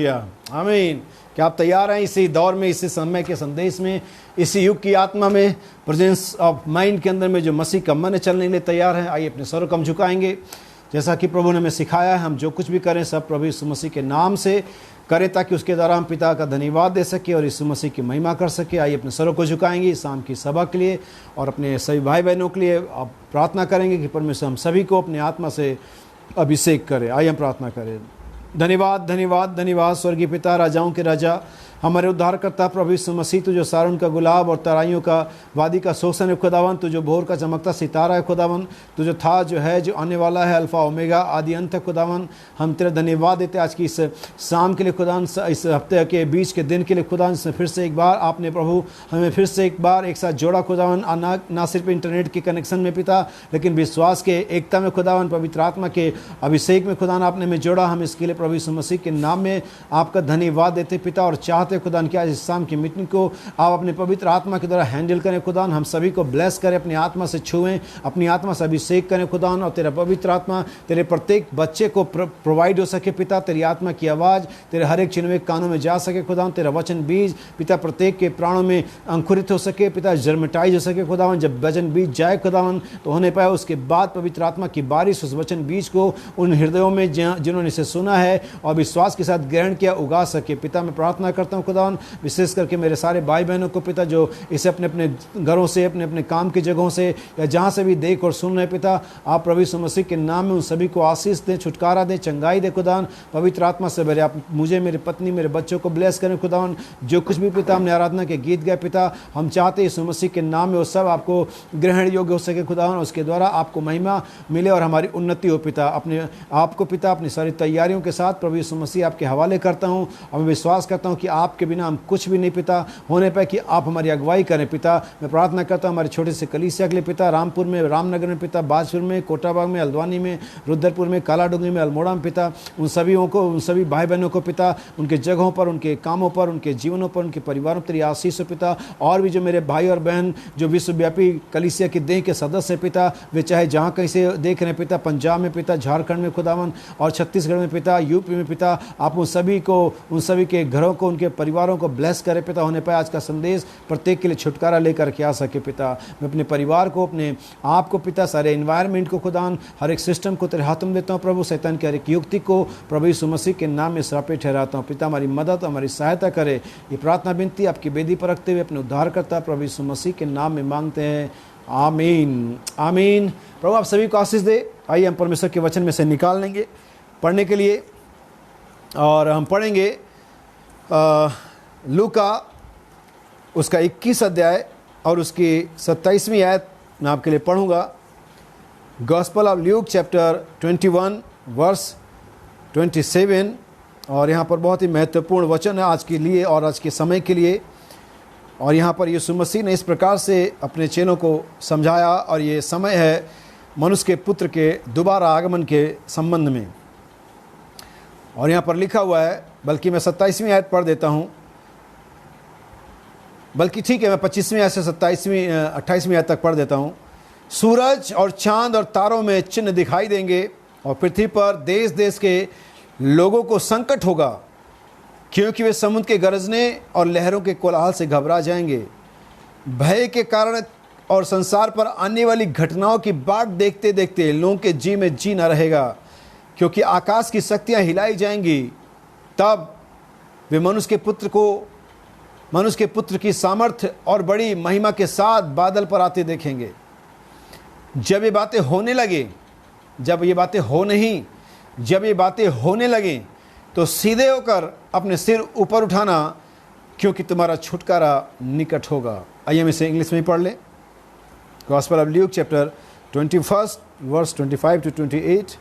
Hallelujah, आमीन। क्या आप तैयार हैं इसी दौर में, इसी समय के संदेश में, इसी युग की आत्मा में, प्रेजेंस ऑफ माइंड के अंदर में जो मसीह का मन है, चलने के लिए तैयार हैं? आइए अपने सरों को हम झुकाएंगे। जैसा कि प्रभु ने हमें सिखाया है, हम जो कुछ भी करें सब प्रभु यीशु मसीह के नाम से करें, ताकि उसके द्वारा हम पिता का धन्यवाद दे सके और यीशु मसीह की महिमा कर सके। आइए अपने सरों को झुकाएंगे इस शाम की सभा के लिए और अपने सभी भाई बहनों के लिए आप प्रार्थना करेंगे कि परमेश्वर हम सभी को अपने आत्मा से अभिषेक करे। आइए हम प्रार्थना करें। धन्यवाद धन्यवाद धन्यवाद स्वर्गीय पिता, राजाओं के राजा, हमारे उद्धारकर्ता प्रभु यीशु मसीह, तू जो सारण का गुलाब और तराइयों का वादी का शोषण है खुदावन, तू जो भोर का चमकता सितारा है खुदावन, तू जो था, जो है, जो आने वाला है, अल्फा ओमेगा, आदि अंत है खुदावन। हम तेरा धन्यवाद देते आज की इस शाम के लिए खुदावन, इस हफ्ते के बीच के दिन के लिए खुदावन, फिर से एक बार आपने प्रभु हमें फिर से एक बार एक साथ जोड़ा खुदावन, ना सिर्फ इंटरनेट के कनेक्शन में पिता, लेकिन विश्वास के एकता में खुदावन, पवित्र आत्मा के अभिषेक में खुदावन आपने हमें जोड़ा। हम इसके लिए प्रभु यीशु मसीह के नाम में आपका धन्यवाद देते पिता, और चाहते खुदान कि आज इस शाम की मीटिंग को आप अपने पवित्र आत्मा के द्वारा हैंडल करें खुदान, हम सभी को ब्लेस करें, अपनी आत्मा से छुएं, अपनी आत्मा से अभिषेक करें खुदान, और तेरा पवित्र आत्मा तेरे प्रत्येक बच्चे को प्रोवाइड हो सके पिता। तेरी आत्मा की आवाज़ तेरे हर एक चिन्ह कानों में जा सके खुदान, तेरा वचन बीज पिता प्रत्येक के प्राणों में अंकुरित हो सके पिता, जर्मेटाइज हो सके खुदावन। जब वचन बीज जाए खुदावन तो होने पाए, उसके बाद पवित्र आत्मा की बारिश उस वचन बीज को उन हृदयों में जिन्होंने इसे सुना है और विश्वास के साथ ग्रहण किया, उगा सके पिता। मैं प्रार्थना करता हूँ खुदावन, विशेष करके मेरे सारे भाई बहनों को पिता, जो इसे अपने अपने घरों से, अपने अपने काम की जगहों से या जहाँ से भी देख और सुन रहे पिता, आप प्रभु यीशु मसीह के नाम में उन सभी को आशीष दें, छुटकारा दें, चंगाई दे खुदावन। पवित्र आत्मा से भरे आप मुझे, मेरी पत्नी, मेरे बच्चों को ब्लेस करें खुदावन। जो कुछ भी पिता हमने आराधना के गीत गाए पिता, हम चाहते हैं यीशु मसीह के नाम में वो सब आपको ग्रहण योग्य हो सके खुदावन, उसके द्वारा आपको महिमा मिले और हमारी उन्नति हो पिता। अपने आपको पिता अपनी सारी तैयारियों के साथ प्रभु यीशु मसीह आपके हवाले करता हूँ, और मैं विश्वास करता हूँ कि आपके बिना हम कुछ भी नहीं पिता, होने पर कि आप हमारी अगुवाई करें पिता। मैं प्रार्थना करता हूँ हमारे छोटे से कलीसिया के लिए पिता, रामपुर में, रामनगर में पिता, बाजपुर में, कोटाबाग में, हल्द्वानी में, रुद्रपुर में, कालाडुंगरी में, अल्मोड़ा में पिता, उन सभी भाई बहनों को पिता, उनके जगहों पर, उनके कामों पर, उनके जीवनों पर, उनके परिवारों पर तेरी आशीष हो पिता। और भी जो मेरे भाई और बहन जो विश्वव्यापी कलीसिया की देह के सदस्य पिता, वे चाहे जहाँ कहीं से देख रहे हैं पिता, पंजाब में पिता, झारखंड में खुदावन, और छत्तीसगढ़ में पिता, यूपी में पिता, आप उन सभी के घरों को, उनके परिवारों को ब्लेस करे पिता। होने पर आज का संदेश प्रत्येक के लिए छुटकारा लेकर के आ सके पिता। मैं अपने परिवार को, अपने आप को पिता, सारे एनवायरनमेंट को खुदान, हर एक सिस्टम को तेरे हाथों में देता हूँ प्रभु। शैतान की हर एक युक्ति को प्रभु यीशु मसीह के नाम में श्रापित ठहराता हूँ पिता। हमारी मदद, हमारी सहायता करे, ये प्रार्थना विनती आपकी वेदी पर रखते हुए अपने उद्धारकर्ता प्रभु यीशु मसीह के नाम में मांगते हैं, आमीन आमीन। प्रभु आप सभी को आशीष दे। आइए हम परमेश्वर के वचन में से निकाल लेंगे पढ़ने के लिए, और हम पढ़ेंगे लूका उसका 21 अध्याय और उसकी 27वीं आयत मैं आपके लिए पढ़ूंगा। Gospel of Luke chapter 21 verse 27, और यहाँ पर बहुत ही महत्वपूर्ण वचन है आज के लिए और आज के समय के लिए। और यहाँ पर यीशु मसीह ने इस प्रकार से अपने चेलों को समझाया, और ये समय है मनुष्य के पुत्र के दोबारा आगमन के संबंध में। और यहाँ पर लिखा हुआ है, बल्कि मैं 27वीं आयत पढ़ देता हूँ, बल्कि ठीक है मैं 25वीं आयत से 28वीं आयत तक पढ़ देता हूँ। सूरज और चांद और तारों में चिन्ह दिखाई देंगे, और पृथ्वी पर देश देश के लोगों को संकट होगा, क्योंकि वे समुद्र के गरजने और लहरों के कोलाहल से घबरा जाएंगे। भय के कारण और संसार पर आने वाली घटनाओं की बाट देखते देखते लोगों के जी में जी न रहेगा, क्योंकि आकाश की शक्तियाँ हिलाई जाएंगी। तब वे मनुष्य के पुत्र की सामर्थ्य और बड़ी महिमा के साथ बादल पर आते देखेंगे। जब ये बातें होने लगे तो सीधे होकर अपने सिर ऊपर उठाना, क्योंकि तुम्हारा छुटकारा निकट होगा। आइए हम इसे इंग्लिश में ही पढ़ लें। Gospel of Luke chapter 21 verse 25 to 28।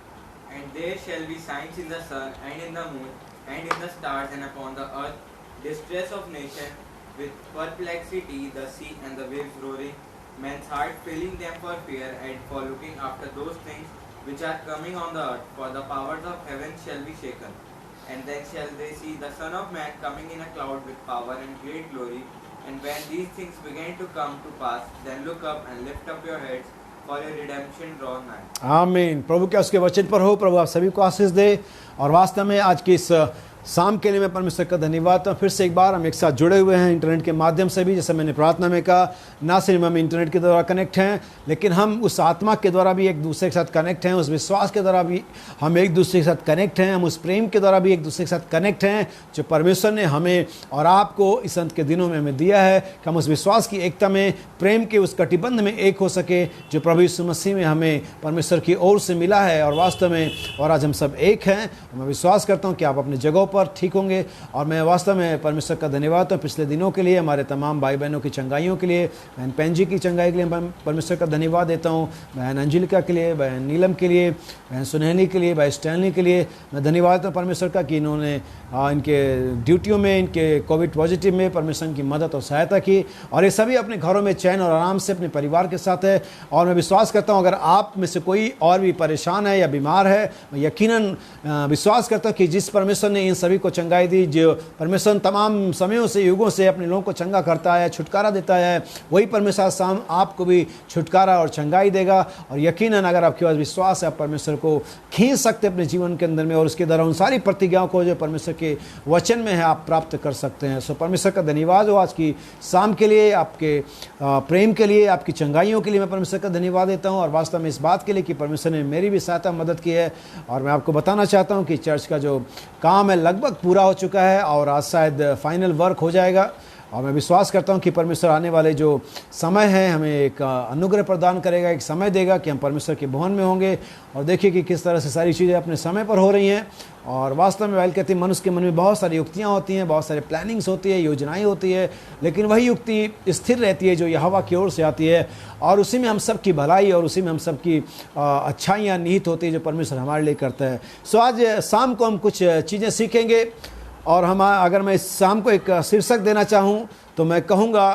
And there shall be signs in the sun and in the moon and in the stars, and upon the earth distress of nations, with perplexity, the sea and the waves roaring, men's heart failing them for fear and for looking after those things which are coming on the earth, for the powers of heaven shall be shaken. And then shall they see the Son of Man coming in a cloud with power and great glory. And when these things begin to come to pass, then look up and lift up your heads, for your redemption draws nigh. आमीन। प्रभु क्या उसके वचन पर हो। प्रभु आप सभी को आशीष दे। और वास्तव में आज की इस शाम के लिए मैं परमेश्वर का धन्यवाद हूँ। फिर से एक बार हम एक साथ जुड़े हुए हैं इंटरनेट के माध्यम से भी, जैसे मैंने प्रार्थना में कहा, ना सिर्फ हम इंटरनेट के द्वारा कनेक्ट हैं, लेकिन हम उस आत्मा के द्वारा भी एक दूसरे के साथ कनेक्ट हैं, उस विश्वास के द्वारा भी हम एक दूसरे के साथ कनेक्ट हैं, हम उस प्रेम के द्वारा भी एक दूसरे के साथ कनेक्ट हैं जो परमेश्वर ने हमें और आपको इस अंत के दिनों में हमें दिया है, कि हम उस विश्वास की एकता में, प्रेम के उस कटिबंध में एक हो सके जो प्रभु यीशु मसीह में हमें परमेश्वर की ओर से मिला है। और वास्तव में और आज हम सब एक हैं। मैं विश्वास करता हूँ कि आप अपने जगहों पर ठीक होंगे, और मैं वास्तव में परमेश्वर का धन्यवाद हूँ पिछले दिनों के लिए, हमारे तमाम भाई बहनों की चंगाइयों के लिए, बहन पेंजी की चंगाई के लिए मैं परमेश्वर का धन्यवाद देता हूँ, बहन अंजिलिका के लिए, बहन नीलम के लिए, बहन सुनहनी के लिए, भाई स्टैनली के लिए मैं धन्यवाद देता हूँ परमेश्वर का कि इन्होंने इनके ड्यूटियों में, इनके कोविड पॉजिटिव में परमेश्वर की मदद और सहायता की, और ये सभी अपने घरों में चैन और आराम से अपने परिवार के साथ है। और मैं विश्वास करता हूँ अगर आप में से कोई और भी परेशान है या बीमार है, मैं यकीनन विश्वास करता हूँ कि जिस परमेश्वर ने इन सभी को चंगाई दी, जो परमेश्वर तमाम समयों से, युगों से अपने लोगों को चंगा करता है, छुटकारा देता है, वही परमेश्वर शाम आपको भी छुटकारा और चंगाई देगा। और यकीनन अगर आपके पास विश्वास है, आप परमेश्वर को खींच सकते अपने जीवन के अंदर में, और उसके द्वारा उन सारी प्रतिज्ञाओं को जो परमेश्वर के वचन में है आप प्राप्त कर सकते हैं। सो परमेश्वर का धन्यवाद हो आज की शाम के लिए, आपके प्रेम के लिए, आपकी चंगाइयों के लिए मैं परमेश्वर का धन्यवाद देता हूँ, और वास्तव में इस बात के लिए कि परमेश्वर ने मेरी भी सहायता मदद की है। और मैं आपको बताना चाहता हूँ कि चर्च का जो काम है लगभग पूरा हो चुका है, और आज शायद फाइनल वर्क हो जाएगा। और मैं विश्वास करता हूँ कि परमेश्वर आने वाले जो समय है हमें एक अनुग्रह प्रदान करेगा, एक समय देगा कि हम परमेश्वर के भवन में होंगे, और देखिए कि किस तरह से सारी चीज़ें अपने समय पर हो रही हैं। और वास्तव में बाइबल कहती है मनुष्य के मन में बहुत सारी युक्तियाँ होती हैं, बहुत सारे प्लानिंग्स होती है, योजनाएं होती है, लेकिन वही युक्ति स्थिर रहती है जो यहोवा की ओर से आती है, और उसी में हम सबकी भलाई और उसी में हम सबकी अच्छाइयाँ निहित होती है जो परमेश्वर हमारे लिए करता है। सो आज शाम को हम कुछ चीज़ें सीखेंगे, और हम अगर मैं इस शाम को एक शीर्षक देना चाहूँ तो मैं कहूँगा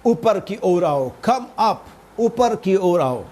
ऊपर की ओर आओ, कम अप, ऊपर की ओर आओ।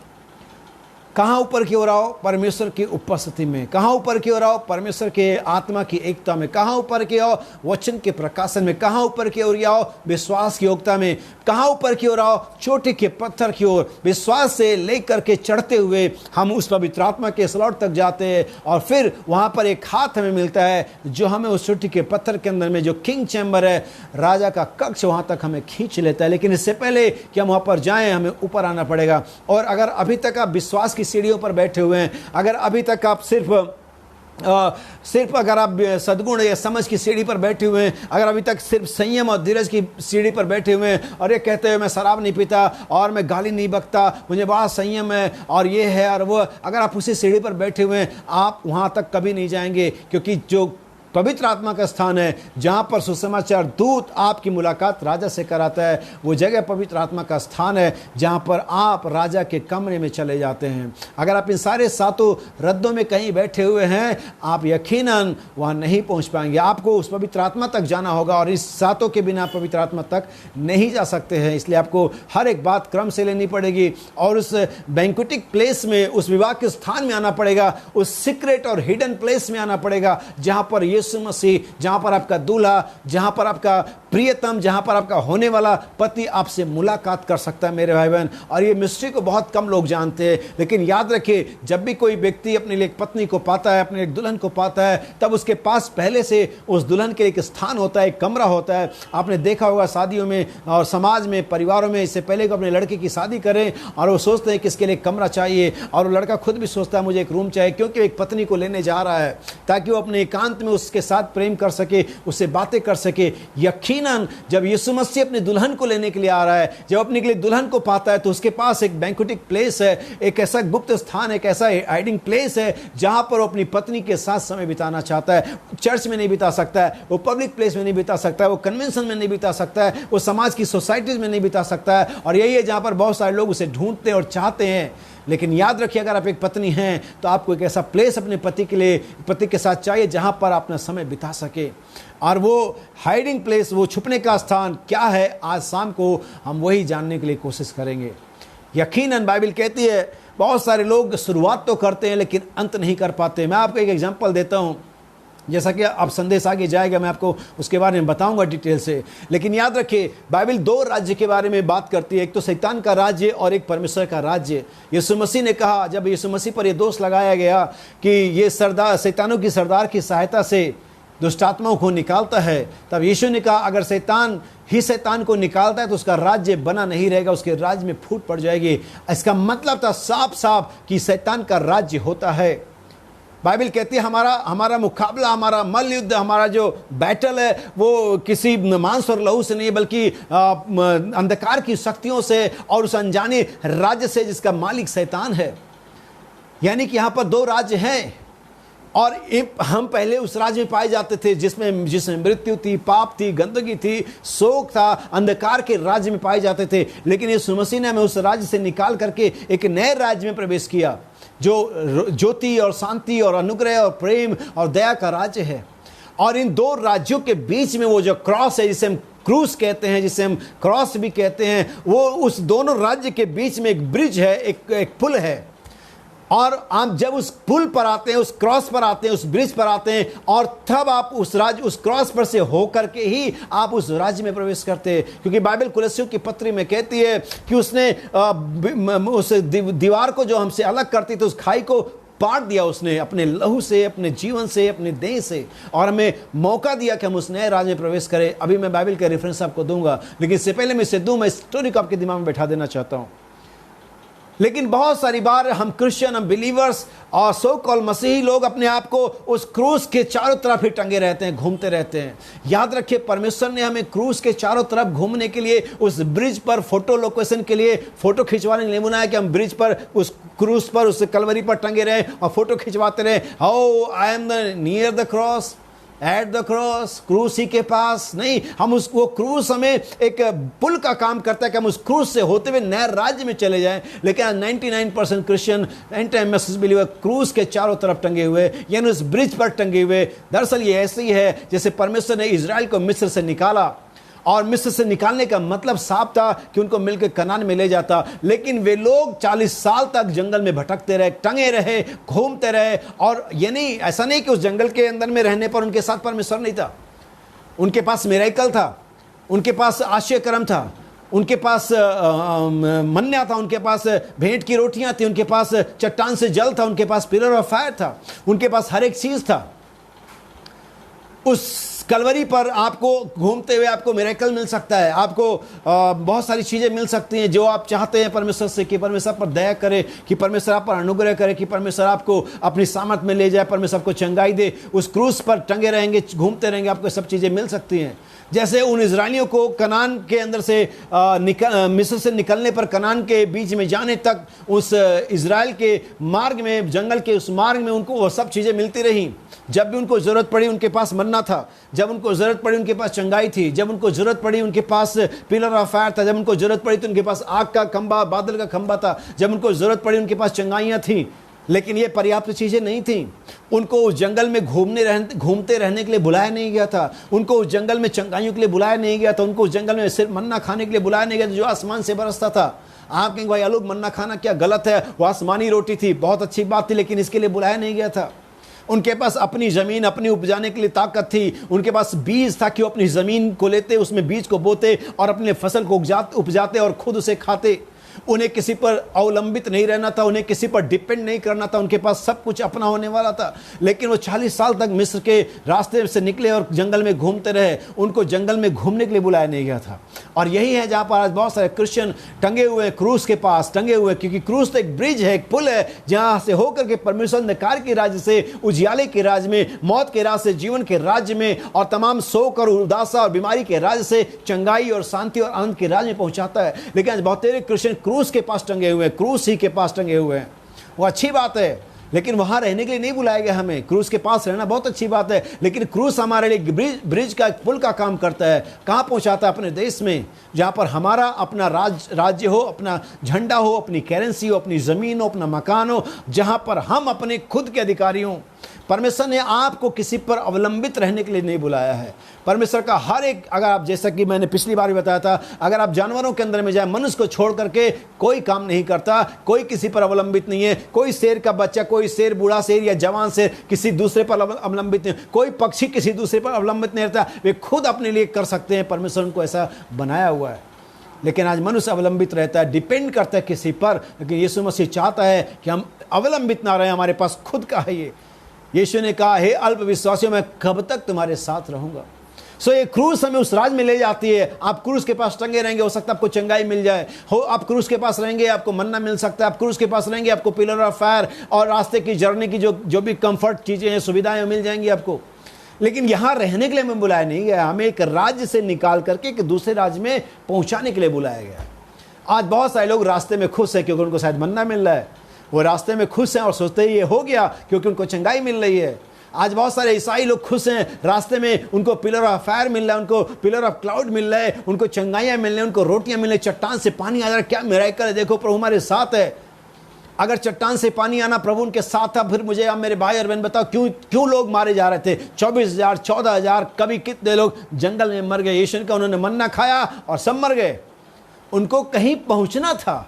कहाँ ऊपर की ओर आओ? परमेश्वर की उपस्थिति में। कहाँ ऊपर की ओर आओ? परमेश्वर के आत्मा की एकता में। कहाँ ऊपर की आओ? वचन के प्रकाशन में। कहाँ ऊपर की ओर आओ? विश्वास की योग्यता में। कहाँ ऊपर की ओर आओ? चोटी के पत्थर की ओर। विश्वास से लेकर के चढ़ते हुए हम उस पवित्र आत्मा के स्लॉट तक जाते हैं, और फिर वहाँ पर एक हाथ हमें मिलता है जो हमें उस चोटी के पत्थर के अंदर में जो किंग चैम्बर है, राजा का कक्ष, वहाँ तक हमें खींच लेता है। लेकिन इससे पहले कि हम वहाँ पर जाएं हमें ऊपर आना पड़ेगा। और अगर अभी तक आप विश्वास की सीढ़ियों पर बैठे हुए हैं, अगर अभी तक आप सिर्फ अगर आप सद्गुण या समझ की सीढ़ी पर बैठे हुए हैं, अगर अभी तक सिर्फ संयम और धीरज की सीढ़ी पर बैठे हुए हैं, और ये कहते हुए मैं शराब नहीं पीता और मैं गाली नहीं बकता, मुझे बड़ा संयम है और ये है और वो, अगर आप उसी सीढ़ी पर बैठे हुए हैं, आप वहाँ तक कभी नहीं जाएंगे। क्योंकि जो पवित्र आत्मा का स्थान है जहाँ पर सुसमाचार दूत आपकी मुलाकात राजा से कराता है, वो जगह पवित्र आत्मा का स्थान है जहाँ पर आप राजा के कमरे में चले जाते हैं। अगर आप इन सारे सातों रद्दों में कहीं बैठे हुए हैं, आप यकीनन वहाँ नहीं पहुँच पाएंगे। आपको उस पवित्र आत्मा तक जाना होगा, और इस सातों के बिना पवित्र आत्मा तक नहीं जा सकते हैं। इसलिए आपको हर एक बात क्रम से लेनी पड़ेगी, और उस बैंक्वेटिक प्लेस में, उस विवाह के स्थान में आना पड़ेगा, उस सीक्रेट और हिडन प्लेस में आना पड़ेगा, जहाँ पर यीशु मसीह, जहां पर आपका दूल्हा, जहां पर आपका प्रियतम, जहां पर आपका होने वाला पति आपसे मुलाकात कर सकता है मेरे भाई बहन। और ये मिस्ट्री को बहुत कम लोग जानते हैं, लेकिन याद रखिए जब भी कोई व्यक्ति अपने लिए एक पत्नी को पाता है, अपने एक दुल्हन को पाता है, तब उसके पास पहले से उस दुल्हन के एक स्थान होता है, एक कमरा होता है। आपने देखा होगा शादियों में और समाज में, परिवारों में, इससे पहले को अपने लड़के की शादी करें और वो सोचते हैं कि इसके लिए कमरा चाहिए, और वो लड़का खुद भी सोचता है मुझे एक रूम चाहिए, क्योंकि एक पत्नी को लेने जा रहा है ताकि वो अपने एकांत में उसके साथ प्रेम कर सके, उससे बातें कर सके। यकीनन जब यीशु मसीह अपने दुल्हन को लेने के लिए आ रहा है, जब अपने के लिए दुल्हन को पाता है, तो उसके पास एक बैंक्वेटिक प्लेस है, एक ऐसा गुप्त स्थान, एक ऐसा हाइडिंग प्लेस है जहां पर वो अपनी पत्नी के साथ समय बिताना चाहता है। चर्च में नहीं बिता सकता है, वो पब्लिक प्लेस में नहीं बिता सकता है, वो कन्वेंशन में नहीं बिता सकता है, वो समाज की सोसाइटीज में नहीं बिता सकता है। और यही है जहां पर बहुत सारे लोग उसे ढूंढते हैं और चाहते हैं। लेकिन याद रखिए अगर आप एक पत्नी हैं तो आपको एक ऐसा प्लेस अपने पति के लिए, पति के साथ चाहिए जहां पर आप अपना समय बिता सके। और वो हाइडिंग प्लेस, वो छुपने का स्थान क्या है, आज शाम को हम वही जानने के लिए कोशिश करेंगे। यकीनन बाइबल कहती है बहुत सारे लोग शुरुआत तो करते हैं लेकिन अंत नहीं कर पाते। मैं आपको एक एग्जांपल देता हूं, जैसा कि अब संदेश आगे जाएगा मैं आपको उसके बारे में बताऊंगा डिटेल से। लेकिन याद रखिए बाइबल दो राज्य के बारे में बात करती है, एक तो शैतान का राज्य और एक परमेश्वर का राज्य। यीशु मसीह ने कहा, जब यीशु मसीह पर यह दोष लगाया गया कि ये सरदार, शैतानों की सरदार की सहायता से दुष्ट आत्माओं को निकालता है, तब यीशु ने कहा अगर शैतान ही शैतान को निकालता है तो उसका राज्य बना नहीं रहेगा, उसके राज्य में फूट पड़ जाएगी। इसका मतलब था साफ साफ कि शैतान का राज्य होता है। बाइबल कहती है हमारा मुकाबला, हमारा मल्ल युद्ध, हमारा जो बैटल है वो किसी मांस और लहू से नहीं, बल्कि अंधकार की शक्तियों से और उस अनजाने राज्य से जिसका मालिक शैतान है। यानी कि यहाँ पर दो राज्य हैं और हम पहले उस राज्य में पाए जाते थे जिसमें मृत्यु थी, पाप थी, गंदगी थी, शोक था, अंधकार के राज्य में पाए जाते थे। लेकिन यीशु मसीह ने हमें उस राज्य से निकाल करके एक नए राज्य में प्रवेश किया जो ज्योति और शांति और अनुग्रह और प्रेम और दया का राज्य है। और इन दो राज्यों के बीच में वो जो क्रॉस है, जिसे हम क्रूस कहते हैं, जिसे हम क्रॉस भी कहते हैं, वो उस दोनों राज्य के बीच में एक ब्रिज है, एक पुल है। और आप जब उस पुल पर आते हैं, उस क्रॉस पर आते हैं, उस ब्रिज पर आते हैं, और तब आप उस क्रॉस पर से होकर के ही आप उस राज्य में प्रवेश करते हैं। क्योंकि बाइबल कुलस्सियों की पत्री में कहती है कि उसने उस दीवार को जो हमसे अलग करती थी, उस खाई को पाट दिया उसने अपने लहू से, अपने जीवन से, अपने देह से, और हमें मौका दिया कि हम उस नए राज्य में प्रवेश करें। अभी मैं बाइबल का रेफरेंस आपको दूंगा, लेकिन इससे पहले मैं इसे दूं, मैं स्टोरी को आपके दिमाग में बैठा देना चाहता हूं। लेकिन बहुत सारी बार हम क्रिश्चियन, हम बिलीवर्स और सो कॉल मसीही लोग अपने आप को उस क्रूस के चारों तरफ ही टंगे रहते हैं, घूमते रहते हैं। याद रखिए, परमेश्वर ने हमें क्रूस के चारों तरफ घूमने के लिए, उस ब्रिज पर फोटो लोकेशन के लिए, फोटो खिंचवाने के लिए बनाया कि हम ब्रिज पर, उस क्रूस पर, उस कलवरी पर टंगे रहे और फोटो खिंचवाते रहे। How I am the near the cross, at the cross, क्रूस ही के पास नहीं। हम वो क्रूस हमें एक पुल का काम करता है कि हम उस क्रूस से होते हुए नए राज्य में चले जाएं। लेकिन 99% Christian and time message believer क्रूस के चारों तरफ टंगे हुए, यानी उस ब्रिज पर टंगे हुए। दरअसल ये ऐसे ही है जैसे परमेश्वर ने इजराइल को मिस्र से निकाला, और मिस्र से निकालने का मतलब साफ था कि उनको मिलकर कनान में ले जाता। लेकिन वे लोग 40 साल तक जंगल में भटकते रहे, टंगे रहे, घूमते रहे। और ये नहीं, ऐसा नहीं कि उस जंगल के अंदर में रहने पर उनके साथ परमेश्वर नहीं था। उनके पास मिरेकल था, उनके पास आश्चर्य कर्म था, उनके पास मन्ना था, उनके पास भेंट की रोटियां थी, उनके पास चट्टान से जल था, उनके पास पिलर ऑफ फायर था, उनके पास हर एक चीज था। उस कलवरी पर आपको घूमते हुए आपको मिरेकल मिल सकता है, आपको बहुत सारी चीज़ें मिल सकती हैं जो आप चाहते हैं परमेश्वर से, कि परमेश्वर पर दया करे, कि परमेश्वर आप पर अनुग्रह करे, कि परमेश्वर आपको अपनी सामर्थ में ले जाए, परमेश्वर आपको चंगाई दे। उस क्रूस पर टंगे रहेंगे, घूमते रहेंगे, आपको सब चीज़ें मिल सकती हैं। जैसे उन इजराइलियों को कनान के अंदर से मिस्र से निकलने पर, कनान के बीच में जाने तक, उस इजराइल के मार्ग में, जंगल के उस मार्ग में उनको वो सब चीज़ें मिलती रहीं। जब भी उनको ज़रूरत पड़ी उनके पास मन्ना था, जब उनको ज़रूरत पड़ी उनके पास चंगाई थी, जब उनको ज़रूरत पड़ी उनके पास पिलर ऑफ फायर था, जब उनको ज़रूरत पड़ी तो उनके पास आग का खंबा, बादल का खंबा था, जब उनको ज़रूरत पड़ी उनके पास चंगाइयाँ थीं। लेकिन ये पर्याप्त चीज़ें नहीं थीं। उनको उस जंगल में घूमते रहने के लिए बुलाया नहीं गया था, उनको उस जंगल में चंगाइयों के लिए बुलाया नहीं गया था, उनको उस जंगल में सिर्फ मन्ना खाने के लिए बुलाया नहीं गया था जो आसमान से बरसता था। आप कहेंगे भाई अलग मन्ना खाना क्या गलत है, वो आसमानी रोटी थी, बहुत अच्छी बात थी, लेकिन इसके लिए बुलाया नहीं गया था। उनके पास अपनी ज़मीन, अपनी उपजाने के लिए ताकत थी, उनके पास बीज था कि वो अपनी ज़मीन को लेते, उसमें बीज को बोते और अपने फसल को उपजाते और खुद उसे खाते। उन्हें किसी पर अवलंबित नहीं रहना था, उन्हें किसी पर डिपेंड नहीं करना था, उनके पास सब कुछ अपना होने वाला था। लेकिन वो 40 साल तक मिस्र के रास्ते से निकले और जंगल में घूमते रहे, उनको जंगल में घूमने के लिए बुलाया नहीं गया था। और यही है जहाँ पर आज बहुत सारे क्रिश्चियन टंगे हुए हैं, क्रूस के पास टंगे हुए, क्योंकि क्रूस तो एक ब्रिज है, एक पुल है, जहाँ से होकर के परमेश्वर अंधकार के राज्य से उजियाले के राज्य में, मौत के राज्य से जीवन के राज्य में, और तमाम शोक और उदासा और बीमारी के राज्य से चंगाई और शांति और आनंद के राज्य में पहुँचाता है। लेकिन आज बहुत सारे क्रिश्चियन क्रूस के पास टंगे हुए हैं, क्रूस ही के पास टंगे हुए हैं। वो अच्छी बात है, लेकिन वहां रहने के लिए नहीं बुलाया गया हमें। क्रूस के पास रहना बहुत अच्छी बात है, लेकिन क्रूस हमारे लिए ब्रिज का, पुल का काम करता है। कहां पहुंचाता है? अपने देश में, जहां पर हमारा अपना राज्य हो, अपना झंडा हो, अपनी करेंसी हो, अपनी जमीन हो, अपना मकान हो, जहां पर हम अपने खुद के अधिकारी हों। परमेश्वर ने आपको किसी पर अवलंबित रहने के लिए नहीं बुलाया है। परमेश्वर का हर एक, अगर आप, जैसा कि मैंने पिछली बार भी बताया था, अगर आप जानवरों के अंदर में जाए, मनुष्य को छोड़ करके कोई काम नहीं करता, कोई किसी पर अवलंबित नहीं है। कोई शेर का बच्चा, कोई शेर, बूढ़ा शेर या जवान शेर किसी दूसरे पर अवलंबित नहीं, कोई पक्षी किसी दूसरे पर अवलंबित नहीं रहता, वे खुद अपने लिए कर सकते हैं। परमेश्वर उनको ऐसा बनाया हुआ है। लेकिन आज मनुष्य अवलंबित रहता है, डिपेंड करता है किसी पर। लेकिन यीशु मसीह चाहता है कि हम अवलंबित ना रहें, हमारे पास खुद का है ये। यीशु ने कहा, हे अल्पविश्वासियों, मैं कब तक तुम्हारे साथ रहूंगा। सो ये क्रूस हमें उस राज में ले जाती है। आप क्रूस के पास टंगे रहेंगे, हो सकता है आपको चंगाई मिल जाए। हो आप क्रूस के पास रहेंगे, आपको मन्ना मिल सकता है। आप क्रूस के पास रहेंगे, आपको पिलर ऑफ फायर और रास्ते की जर्नी की जो भी कंफर्ट चीजें हैं, सुविधाएं मिल जाएंगी आपको। लेकिन यहां रहने के लिए हमें बुलाया नहीं गया, हमें एक राज्य से निकाल करके एक दूसरे राज्य में पहुंचाने के लिए बुलाया गया। आज बहुत सारे लोग रास्ते में खुश हैं क्योंकि उनको शायद मन्ना मिल रहा है। वो रास्ते में खुश हैं और सोचते हैं ये हो गया क्योंकि उनको चंगाई मिल रही है। आज बहुत सारे ईसाई लोग खुश हैं, रास्ते में उनको पिलर ऑफ फायर मिल रहा है, उनको पिलर ऑफ क्लाउड मिल रहा है, उनको चंगाइयां मिल रही हैं, उनको रोटियां मिल रही, चट्टान से पानी आ रहा है। क्या मिरेकल है, देखो प्रभु हमारे साथ है। अगर चट्टान से पानी आना प्रभु उनके साथ था, फिर मुझे आप मेरे भाई और बहन बताओ क्यों लोग मारे जा रहे थे। 24,000 14,000 कभी कितने लोग जंगल में मर गए। यीशु का उन्होंने मन्ना खाया और सब मर गए। उनको कहीं पहुंचना था।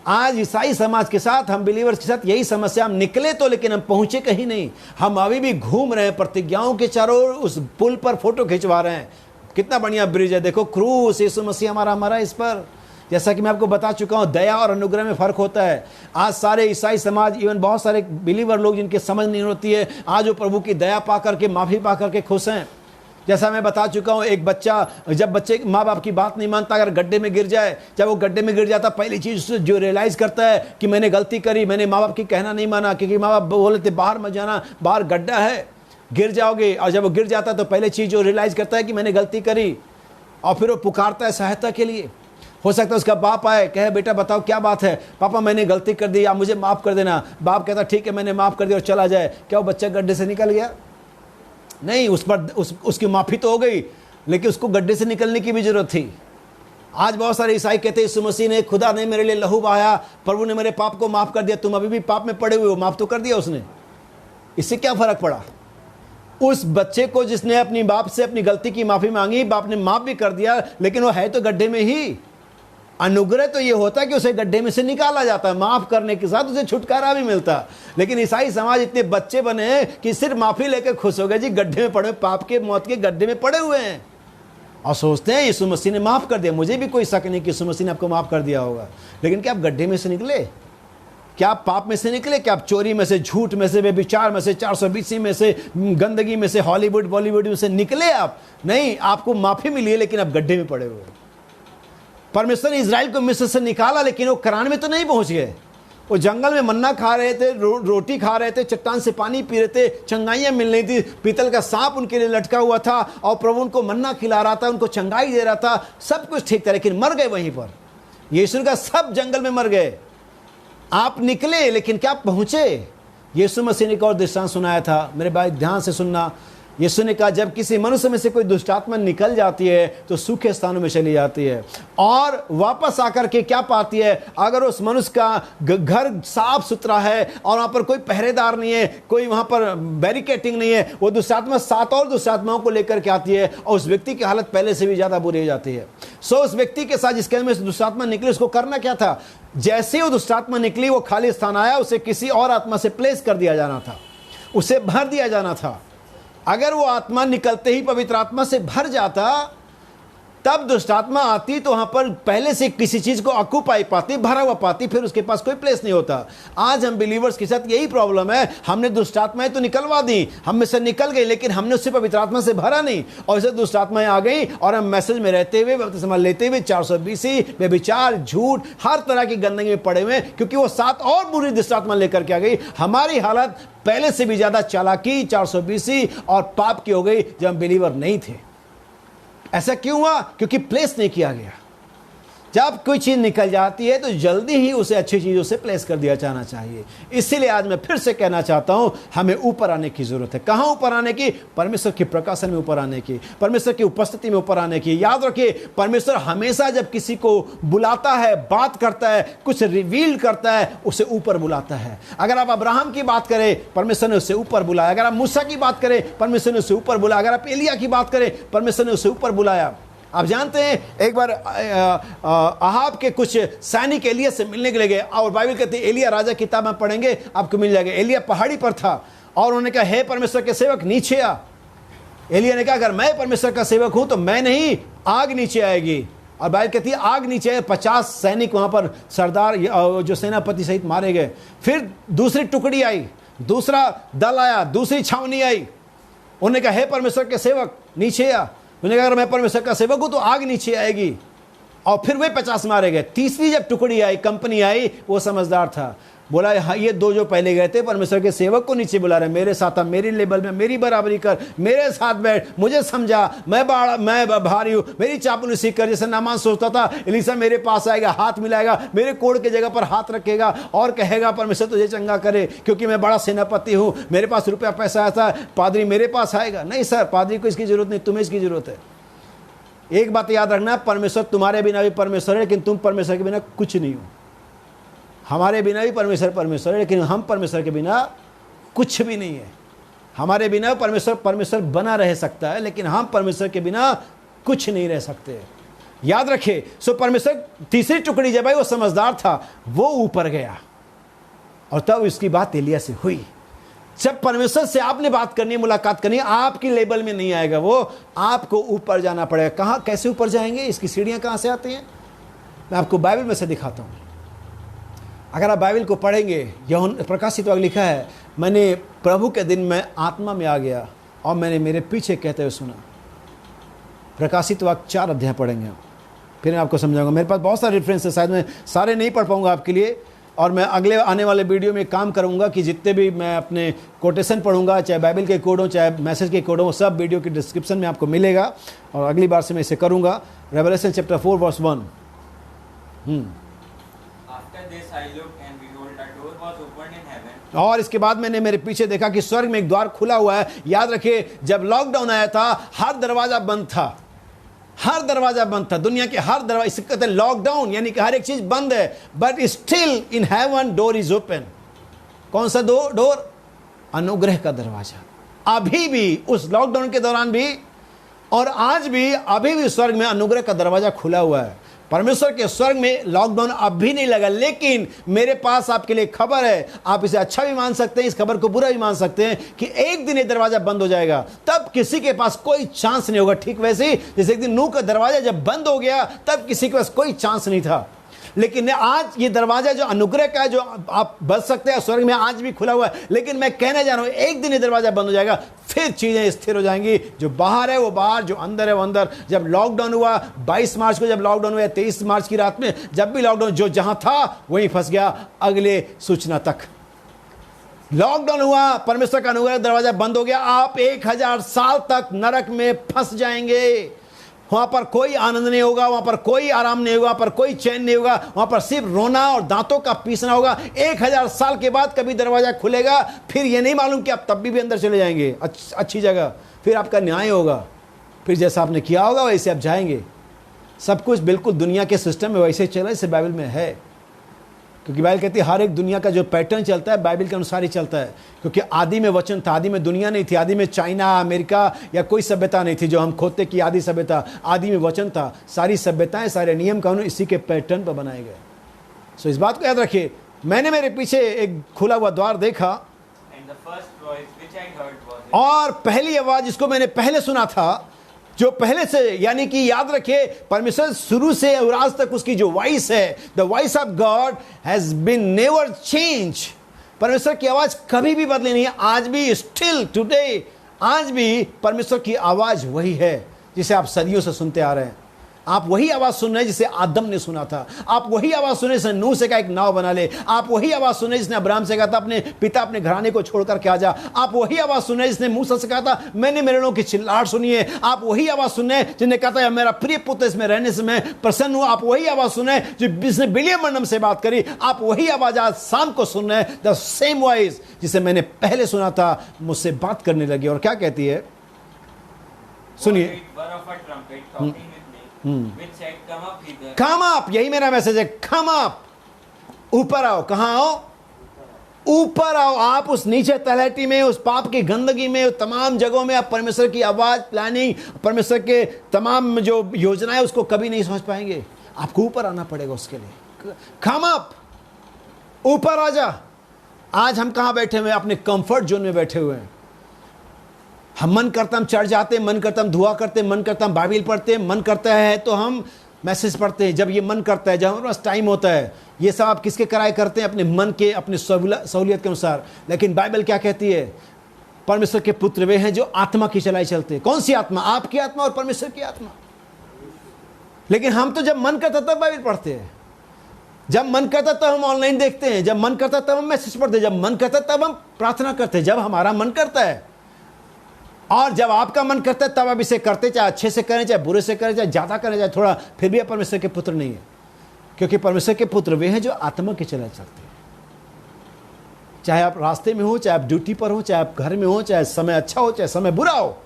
आज ईसाई समाज के साथ, हम बिलीवर्स के साथ यही समस्या। हम निकले तो लेकिन हम पहुंचे कहीं नहीं। हम अभी भी घूम रहे हैं प्रतिज्ञाओं के चारों ओर, उस पुल पर फोटो खिंचवा रहे हैं। कितना बढ़िया ब्रिज है, देखो क्रूस, यीशु मसीह हमारा मरा इस पर। जैसा कि मैं आपको बता चुका हूं, दया और अनुग्रह में फर्क होता है। आज सारे ईसाई समाज, इवन बहुत सारे बिलीवर लोग जिनके समझ नहीं होती है, आज वो प्रभु की दया पा करके, माफी पा करके खुश हैं। जैसा मैं बता चुका हूं, एक बच्चा जब बच्चे माँ बाप की बात नहीं मानता, अगर गड्ढे में गिर जाए, जब वो गड्ढे में गिर जाता, पहली चीज जो रियलाइज करता है कि मैंने गलती करी, मैंने माँ बाप की कहना नहीं माना, क्योंकि माँ बाप बोले थे बाहर मत जाना, बाहर गड्ढा है, गिर जाओगे। और जब वो गिर जाता है तो पहले चीज जो रियलाइज करता है कि मैंने गलती करी, और फिर वो पुकारता है सहायता के लिए। हो सकता है उसका बाप आए, कहे बेटा बताओ क्या बात है, पापा मैंने गलती कर दी, आप मुझे माफ कर देना। बाप कहता ठीक है मैंने माफ कर दिया और चला जाए। क्या वो बच्चा गड्ढे से निकल गया? नहीं, उस पर उसकी माफी तो हो गई, लेकिन उसको गड्ढे से निकलने की भी जरूरत थी। आज बहुत सारे ईसाई कहते हैं यीशु मसीह ने, खुदा ने मेरे लिए लहू बहाया, प्रभु ने मेरे पाप को माफ कर दिया। तुम अभी भी पाप में पड़े हुए हो, माफ तो कर दिया उसने। इससे क्या फर्क पड़ा? उस बच्चे को जिसने अपनी बाप से अपनी गलती की माफी मांगी, बाप ने माफ भी कर दिया, लेकिन वो है तो गड्ढे में ही। अनुग्रह तो ये होता है कि उसे गड्ढे में से निकाला जाता है, माफ करने के साथ उसे छुटकारा भी मिलता। लेकिन ईसाई समाज इतने बच्चे बने हैं कि सिर्फ माफी लेकर खुश हो गए। जी गड्ढे में पड़े, पाप के मौत के गड्ढे में पड़े हुए हैं, और सोचते हैं यीशु मसीह ने माफ कर दिया। मुझे भी कोई शक नहीं कि यीशु मसीह ने आपको माफ कर दिया होगा, लेकिन क्या आप गड्ढे में से निकले? क्या आप पाप में से निकले? क्या आप चोरी में से, झूठ में से, व्यभिचार में से, 420 में से, गंदगी में से, हॉलीवुड बॉलीवुड में से निकले आप? नहीं, आपको माफी मिली है, लेकिन आप गड्ढे में पड़े हुए। परमेश्वर ने इजराइल को मिस्र से निकाला, लेकिन वो करान में तो नहीं पहुंच गए। वो जंगल में मन्ना खा रहे थे, रोटी खा रहे थे, चट्टान से पानी पी रहे थे, चंगाइयां मिल रही थी, पीतल का सांप उनके लिए लटका हुआ था, और प्रभु उनको मन्ना खिला रहा था, उनको चंगाई दे रहा था, सब कुछ ठीक था, लेकिन मर गए वहीं पर। यीशु का सब जंगल में मर गए। आप निकले, लेकिन क्या पहुंचे? यीशु मसीह ने एक और दृष्टांत सुनाया था, मेरे भाई ध्यान से सुनना। यीशु ने कहा जब किसी मनुष्य में से कोई दुष्ट आत्मा निकल जाती है तो सूखे स्थानों में चली जाती है, और वापस आकर के क्या पाती है? अगर उस मनुष्य का घर साफ सुथरा है और वहां पर कोई पहरेदार नहीं है, कोई वहां पर बैरिकेटिंग नहीं है, वो दुष्ट आत्मा 7 और दुष्ट आत्माओं को लेकर के आती है, और उस व्यक्ति की हालत पहले से भी ज्यादा बुरी हो जाती है। सो उस व्यक्ति के साथ जिसके में दुष्ट आत्मा निकली, उसको करना क्या था? जैसे ही वो दुष्ट आत्मा निकली, वो खाली स्थान आया, उसे किसी और आत्मा से प्लेस कर दिया जाना था, उसे भर दिया जाना था। अगर वो आत्मा निकलते ही पवित्र आत्मा से भर जाता, तब दुष्ट आत्मा आती तो वहां पर पहले से किसी चीज को ऑक्यूपाई पाती, भरा हुआ पाती, फिर उसके पास कोई प्लेस नहीं होता। आज हम बिलीवर्स के साथ यही प्रॉब्लम है। हमने दुष्ट आत्माएं तो निकलवा दी, हम में से निकल गई, लेकिन हमने उससे पवित्र आत्मा से भरा नहीं, और इसे दुष्ट आत्माएं आ गई, और हम मैसेज में रहते हुए, बपतिस्मा लेते हुए 420 व्यभिचार, झूठ, हर तरह की गंदगी में पड़े हुए, क्योंकि वो 7 और बुरी दुष्ट आत्मा लेकर के आ गई। हमारी हालत पहले से भी ज्यादा चालाकी, 420 और पाप की हो गई जब हम बिलीवर नहीं थे। ऐसा क्यों हुआ? क्योंकि प्लेस नहीं किया गया। जब कोई चीज निकल जाती है तो जल्दी ही उसे अच्छी चीजों से प्लेस कर दिया जाना चाहिए। इसीलिए आज मैं फिर से कहना चाहता हूं, हमें ऊपर आने की जरूरत है। कहां ऊपर आने की? परमेश्वर के प्रकाशन में ऊपर आने की, परमेश्वर की उपस्थिति में ऊपर आने की। याद रखिए, परमेश्वर हमेशा जब किसी को बुलाता है, बात करता है, कुछ रिवील करता है, उसे ऊपर बुलाता है। अगर आप अब्राहम की बात करें, परमेश्वर ने उसे ऊपर बुलाया। अगर आप मूसा की बात करें, परमेश्वर ने उसे ऊपर बुलाया। अगर आप एलिया की बात करें, परमेश्वर ने उसे ऊपर बुलाया। आप जानते हैं, एक बार अहाब के कुछ सैनिक एलिया से मिलने के लिए गए, और बाइबल कहती है, एलिया राजा किताब में पढ़ेंगे आपको मिल जाएगा। एलिया पहाड़ी पर था, और उन्होंने कहा हे परमेश्वर के सेवक नीचे आ। एलिया ने कहा अगर मैं परमेश्वर का सेवक हूं तो मैं नहीं, आग नीचे आएगी। और बाइबल कहती है आग नीचे आए, 50 सैनिक वहां पर सरदार जो सेनापति सहित मारे गए। फिर दूसरी टुकड़ी आई, दूसरा दल आया, दूसरी छावनी आई, उन्होंने कहा हे परमेश्वर के सेवक नीचे आ। उन्होंने कहा अगर मैं परमेश्वर का सेवक हूं तो आग नीचे आएगी, और फिर वे 50 मारे गए। तीसरी जब टुकड़ी आई, कंपनी आई, वो समझदार था, बोला हाँ ये दो जो पहले गए थे परमेश्वर के सेवक को नीचे बुला रहे, मेरे साथ आ, मेरी लेवल में मेरी बराबरी कर, मेरे साथ बैठ, मुझे समझा, मैं भारी हूं, मेरी चापलूसी कर। जैसे नामान सोचता था एलीशा मेरे पास आएगा, हाथ मिलाएगा, मेरे कोड़ के जगह पर हाथ रखेगा और कहेगा परमेश्वर तुझे चंगा करे क्योंकि मैं बड़ा सेनापति हूं, मेरे पास रुपया पैसा ऐसा, पादरी मेरे पास आएगा। नहीं सर, पादरी को इसकी जरूरत नहीं, तुम्हें इसकी जरूरत है। एक बात याद रखना, परमेश्वर तुम्हारे बिना भी परमेश्वर है, लेकिन तुम परमेश्वर के बिना कुछ नहीं हो। हमारे बिना भी परमेश्वर है, लेकिन हम परमेश्वर के बिना कुछ भी नहीं है। हमारे बिना परमेश्वर बना रह सकता है, लेकिन हम परमेश्वर के बिना कुछ नहीं रह सकते। याद रखे। सो परमेश्वर तीसरी टुकड़ी जब आई, वो समझदार था, वो ऊपर गया, और तब इसकी बात एलिया से हुई। जब परमेश्वर से आपने बात करनी है, मुलाकात करनी है, आपकी लेवल में नहीं आएगा, वो आपको ऊपर जाना पड़ेगा। कहाँ, कैसे ऊपर जाएंगे, इसकी सीढ़ियाँ कहाँ से आती हैं? मैं आपको बाइबल में से दिखाता हूँ। अगर आप बाइबल को पढ़ेंगे, यूहन्ना प्रकाशित वाक्य लिखा है, मैंने प्रभु के दिन में आत्मा में आ गया और मैंने मेरे पीछे कहते हुए सुना। प्रकाशित वाक्य 4 अध्याय पढ़ेंगे हम, फिर मैं आपको समझाऊंगा। मेरे पास बहुत सारे रेफरेंस है, शायद मैं सारे नहीं पढ़ पाऊंगा आपके लिए, और मैं अगले आने वाले वीडियो में काम करूंगा कि जितने भी मैं अपने कोटेशन पढ़ूंगा, चाहे बाइबल के कोड हो चाहे मैसेज के कोड हो, सब वीडियो की डिस्क्रिप्शन में आपको मिलेगा, और अगली बार से मैं इसे करूंगा। Revelation chapter 4 verse 1। और इसके बाद मैंने मेरे पीछे देखा कि स्वर्ग में एक द्वार खुला हुआ है। याद रखिए, जब लॉकडाउन आया था हर दरवाजा बंद था, हर दरवाजा बंद था, दुनिया के हर दरवाजा, इसे कहते हैं लॉकडाउन, यानी कि हर एक चीज बंद है, but still in heaven door is open. कौन सा डोर? अनुग्रह का दरवाजा। अभी भी उस लॉकडाउन के दौरान भी और आज भी अभी भी स्वर्ग में अनुग्रह का दरवाजा खुला हुआ है। परमेश्वर के स्वर्ग में लॉकडाउन अब भी नहीं लगा, लेकिन मेरे पास आपके लिए खबर है। आप इसे अच्छा भी मान सकते हैं, इस खबर को बुरा भी मान सकते हैं कि एक दिन ये दरवाजा बंद हो जाएगा, तब किसी के पास कोई चांस नहीं होगा। ठीक वैसे ही जैसे एक दिन नूह का दरवाजा जब बंद हो गया, तब किसी के पास कोई चांस नहीं था, लेकिन आज ये दरवाजा जो अनुग्रह का है, जो आप बच सकते हैं, स्वर्ग में आज भी खुला हुआ है। लेकिन मैं कहने जा रहा हूं, एक दिन ये दरवाजा बंद हो जाएगा, फिर चीजें स्थिर हो जाएंगी। जो बाहर है वो बाहर, जो अंदर है वो अंदर। जब लॉकडाउन हुआ 22 मार्च को, जब लॉकडाउन हुआ 23 मार्च की रात में, जब भी लॉकडाउन जो जहां था वहीं फंस गया, अगले सूचना तक। लॉकडाउन हुआ, परमेश्वर का अनुग्रह दरवाजा बंद हो गया, आप 1000 साल तक नरक में फंस जाएंगे। वहां पर कोई आनंद नहीं होगा, वहां पर कोई आराम नहीं होगा, वहां पर कोई चैन नहीं होगा, वहां पर सिर्फ रोना और दांतों का पीसना होगा। 1000 साल के बाद कभी दरवाजा खुलेगा, फिर ये नहीं मालूम कि आप तब भी अंदर चले जाएंगे अच्छी जगह, फिर आपका न्याय होगा, फिर जैसा आपने किया होगा वैसे आप जाएंगे। सब कुछ बिल्कुल दुनिया के सिस्टम में वैसे चला, जैसे बाइबल में है, क्योंकि बाइबल कहती है हर एक दुनिया का जो पैटर्न चलता है बाइबल के अनुसार ही चलता है। क्योंकि आदि में वचन था, आदि में दुनिया नहीं थी, आदि में चाइना, अमेरिका या कोई सभ्यता नहीं थी जो हम खोदते कि आदि सभ्यता। आदि में वचन था, सारी सभ्यताएं, सारे नियम कानून इसी के पैटर्न पर बनाए गए। सो इस बात को याद रखिए। मैंने मेरे पीछे एक खुला हुआ द्वार देखा, और पहली आवाज जिसको मैंने पहले सुना था, जो पहले से, यानी कि याद रखिए परमेश्वर शुरू से और आज तक उसकी जो वॉइस है, the voice of God has been never change. परमेश्वर की आवाज कभी भी बदली नहीं है, आज भी, स्टिल टुडे, आज भी परमेश्वर की आवाज वही है जिसे आप सदियों से सुनते आ रहे हैं। आप वही आवाज सुन रहे हैं जिसे आदम ने सुना था, आप वही आवाज सुने जिसने नूह से कहा एक नाव बना ले, आप वही आवाज सुने जिसने अब्राहम से कहा था अपने पिता अपने घराने को छोड़कर के आ जा, आप वही आवाज सुने जिसने मूसा से कहा था मैंने मेरे लोगों की चिल्लाहट सुनी है, आप वही आवाज सुने जिसने कहा था मेरा प्रिय पुत्र इसमें रहने से मैं प्रसन्न हूं, आप वही आवाज सुने जिसने विलियम बर्नम से बात करी, आप वही आवाज आज शाम को सुन रहे हैं। द सेम वॉइस जिसे मैंने पहले सुना था मुझसे बात करने लगी, और क्या कहती है सुनिए। Come up, यही मेरा मैसेज है, come up, ऊपर आओ। कहां आओ? ऊपर आओ। आप उस नीचे तलहटी में, उस पाप की गंदगी में, उस तमाम जगहों में आप परमेश्वर की आवाज, प्लानिंग, परमेश्वर के तमाम जो योजनाएं उसको कभी नहीं समझ पाएंगे। आपको ऊपर आना पड़ेगा उसके लिए। come up, ऊपर आ जा। आज हम कहां बैठे हुए हैं? अपने कंफर्ट जोन में बैठे हुए हैं। हम मन करता हम चढ़ जाते, मन करता हम दुआ करते, मन करता हम बाइबल पढ़ते, मन करता है तो हम मैसेज पढ़ते हैं, जब ये मन करता है, जब हमारे पास टाइम होता है, ये सब आप किसके कराए करते हैं? अपने मन के, अपने सहूलियत के अनुसार। लेकिन बाइबल क्या कहती है? परमेश्वर के पुत्र वे हैं जो आत्मा की चलाई चलते हैं। कौन सी आत्मा? आपकी आत्मा और परमेश्वर की आत्मा। लेकिन हम तो जब मन करता तब बाइबल पढ़ते हैं, जब मन करता तब हम ऑनलाइन देखते हैं, जब मन करता तब हम मैसेज पढ़ते हैं, जब मन करता तब हम प्रार्थना करते हैं, जब हमारा मन करता है। और जब आपका मन करता है तब आप इसे करते, चाहे अच्छे से करें, चाहे बुरे से करें, चाहे ज्यादा करें, चाहे थोड़ा, फिर भी आप परमेश्वर के पुत्र नहीं है। क्योंकि परमेश्वर के पुत्र वे हैं जो आत्मा की चलाई चलते हैं। चाहे आप रास्ते में हो, चाहे आप ड्यूटी पर हो, चाहे आप घर में हो, चाहे समय अच्छा हो, चाहे समय बुरा हो,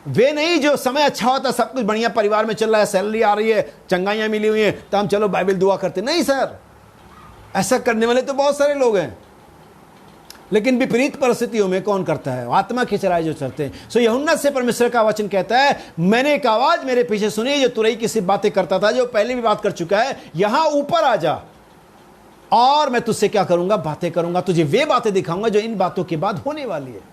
वे नहीं जो समय अच्छा होता, सब कुछ बढ़िया, परिवार में चल रहा है, सैलरी आ रही है, चंगाइयां मिली हुई हैं, तो हम चलो बाइबल दुआ करते। नहीं सर, ऐसा करने वाले तो बहुत सारे लोग हैं। लेकिन विपरीत परिस्थितियों में कौन करता है? आत्मा की चलाए जो चलते हैं। सो यूहन्ना से परमेश्वर का वचन कहता है, मैंने एक आवाज मेरे पीछे सुनी जो तुरई की सी बातें करता था, जो पहले भी बात कर चुका है, यहां ऊपर आ जा और मैं तुझसे क्या करूंगा? बातें करूंगा, तुझे वे बातें दिखाऊंगा जो इन बातों के बाद होने वाली है।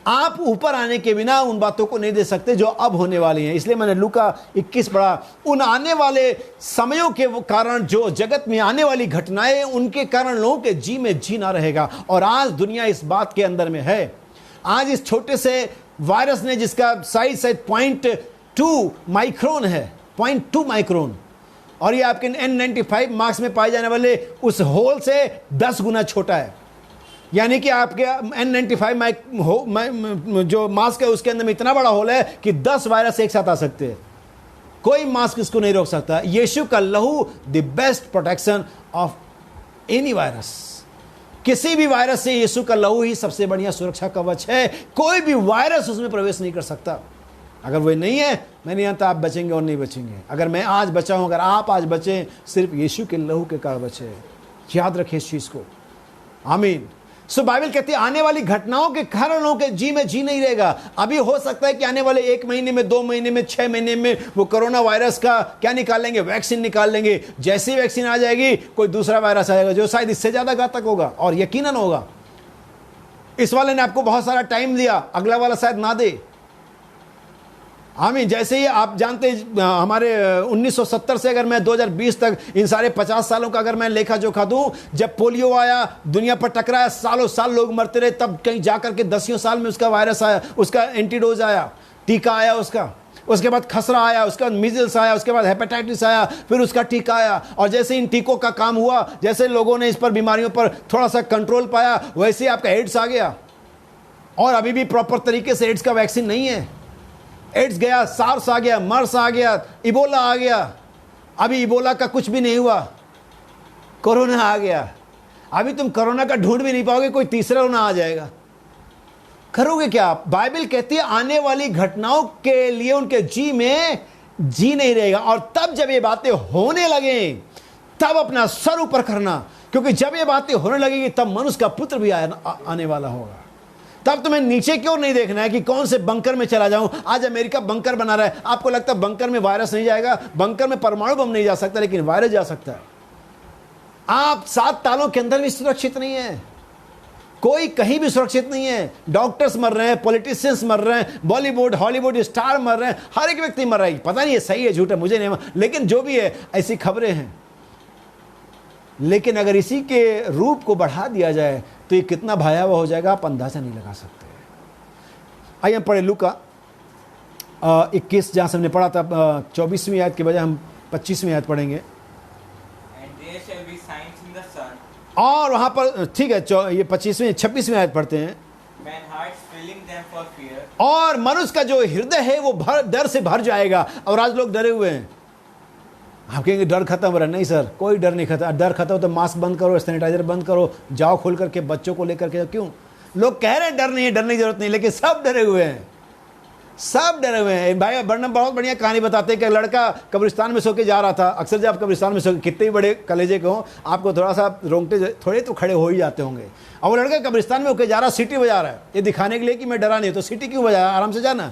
आप ऊपर आने के बिना उन बातों को नहीं दे सकते जो अब होने वाली हैं। इसलिए मैंने लूका 21 पढ़ा। उन आने वाले समयों के कारण, जो जगत में आने वाली घटनाएं, उनके कारण लोगों के जी में जीना रहेगा। और आज दुनिया इस बात के अंदर में है। आज इस छोटे से वायरस ने, जिसका साइज 0.2 माइक्रोन है, 0.2 माइक्रोन, और ये आपके N95 मास्क में पाए जाने वाले उस होल से 10 गुना छोटा है। यानी कि आपके N95 जो मास्क है उसके अंदर में इतना बड़ा होल है कि 10 वायरस एक साथ आ सकते हैं। कोई मास्क इसको नहीं रोक सकता। यीशु का लहू the best protection of any virus. किसी भी वायरस से यीशु का लहू ही सबसे बढ़िया सुरक्षा कवच है। कोई भी वायरस उसमें प्रवेश नहीं कर सकता। अगर वो नहीं है, मैं नहीं जानता आप बचेंगे और नहीं बचेंगे। अगर मैं आज बचा हूं, अगर आप आज बचे, सिर्फ यीशु के लहू के कारण बचे। याद रखें इस चीज को। आमीन। सो बाइबल कहती है आने वाली घटनाओं के कारण लोगों के जी में जी नहीं रहेगा। अभी हो सकता है कि आने वाले 1 महीने में, 2 महीने में, 6 महीने में वो कोरोना वायरस का क्या निकाल लेंगे? वैक्सीन निकाल लेंगे। जैसे ही वैक्सीन आ जाएगी, कोई दूसरा वायरस आएगा जो शायद इससे ज्यादा घातक होगा, और यकीनन होगा। इस वाले ने आपको बहुत सारा टाइम दिया, अगला वाला शायद ना दे। आमीन। जैसे ही आप जानते हमारे 1970 से अगर मैं 2020 तक इन सारे 50 सालों का अगर मैं लेखा जोखा दूं, जब पोलियो आया, दुनिया पर टकराया, सालों साल लोग मरते रहे, तब कहीं जाकर के 10 साल में उसका वायरस आया, उसका एंटीडोज आया, टीका आया उसका। उसके बाद खसरा आया, उसका मीजल्स आया, उसके बाद हेपेटाइटिस आया, फिर उसका टीका आया। और जैसे इन टीकों का काम हुआ, जैसे लोगों ने इस पर बीमारियों पर थोड़ा सा कंट्रोल पाया, वैसे ही आपका एड्स आ गया। और अभी भी प्रॉपर तरीके से एड्स का वैक्सीन नहीं है। एड्स गया, सार्स आ गया, मर्स आ गया, इबोला आ गया। अभी इबोला का कुछ भी नहीं हुआ, कोरोना आ गया। अभी तुम कोरोना का ढूंढ भी नहीं पाओगे, कोई तीसरा रोना आ जाएगा। करोगे क्या? बाइबल कहती है आने वाली घटनाओं के लिए उनके जी में जी नहीं रहेगा। और तब जब ये बातें होने लगे, तब अपना सर ऊपर करना, क्योंकि जब ये बातें होने लगेगी तब मनुष्य का पुत्र भी आने वाला होगा। तब तुम्हें नीचे क्यों नहीं देखना है कि कौन से बंकर में चला जाऊं। आज अमेरिका बंकर बना रहा है। आपको लगता है बंकर में वायरस नहीं जाएगा? बंकर में परमाणु बम नहीं जा सकता, लेकिन वायरस जा सकता है। आप 7 तालों के अंदर भी सुरक्षित नहीं है। कोई कहीं भी सुरक्षित नहीं है। डॉक्टर्स मर रहे हैं, पॉलिटिशियंस मर रहे हैं, बॉलीवुड हॉलीवुड स्टार मर रहे हैं, हर एक व्यक्ति मर रहा है। पता नहीं ये सही है झूठ है, मुझे नहीं, लेकिन जो भी है ऐसी खबरें हैं। लेकिन अगर इसी के रूप को बढ़ा दिया जाए तो ये कितना भयावह हो जाएगा, आप अंदाजा नहीं लगा सकते। आइए हम पढ़े लूका 21, जहां से हमने पढ़ा था 24वीं आयत के बजाय हम 25वीं आयत पढ़ेंगे। और वहां पर ठीक है, ये 26वीं आयत पढ़ते हैं। और मनुष्य का जो हृदय है वो डर से भर जाएगा। और आज लोग डरे हुए हैं। आप कहेंगे डर खत्म हो रहा है। नहीं सर, कोई डर नहीं खत्म। डर खत्म हो तो मास्क बंद करो, सैनिटाइजर बंद करो, जाओ खोल करके बच्चों को लेकर के। क्यों लोग कह रहे हैं डर नहीं है, डरने की जरूरत नहीं, लेकिन सब डरे हुए हैं। सब डरे हुए हैं। भाई वर्णन बहुत बढ़िया कहानी बताते हैं कि लड़का कब्रिस्तान में सो के जा रहा था। अक्सर जब आप कब्रिस्तान में सो, कितने बड़े कलेजे के हो, आपको थोड़ा सा रोंगटे थोड़े तो खड़े हो ही जाते होंगे। और वो लड़का कब्रिस्तान में होकर जा रहा, सीटी बजा रहा है, ये दिखाने के लिए कि मैं डरा नहीं। तो सीटी क्यों बजा? आराम से जाना।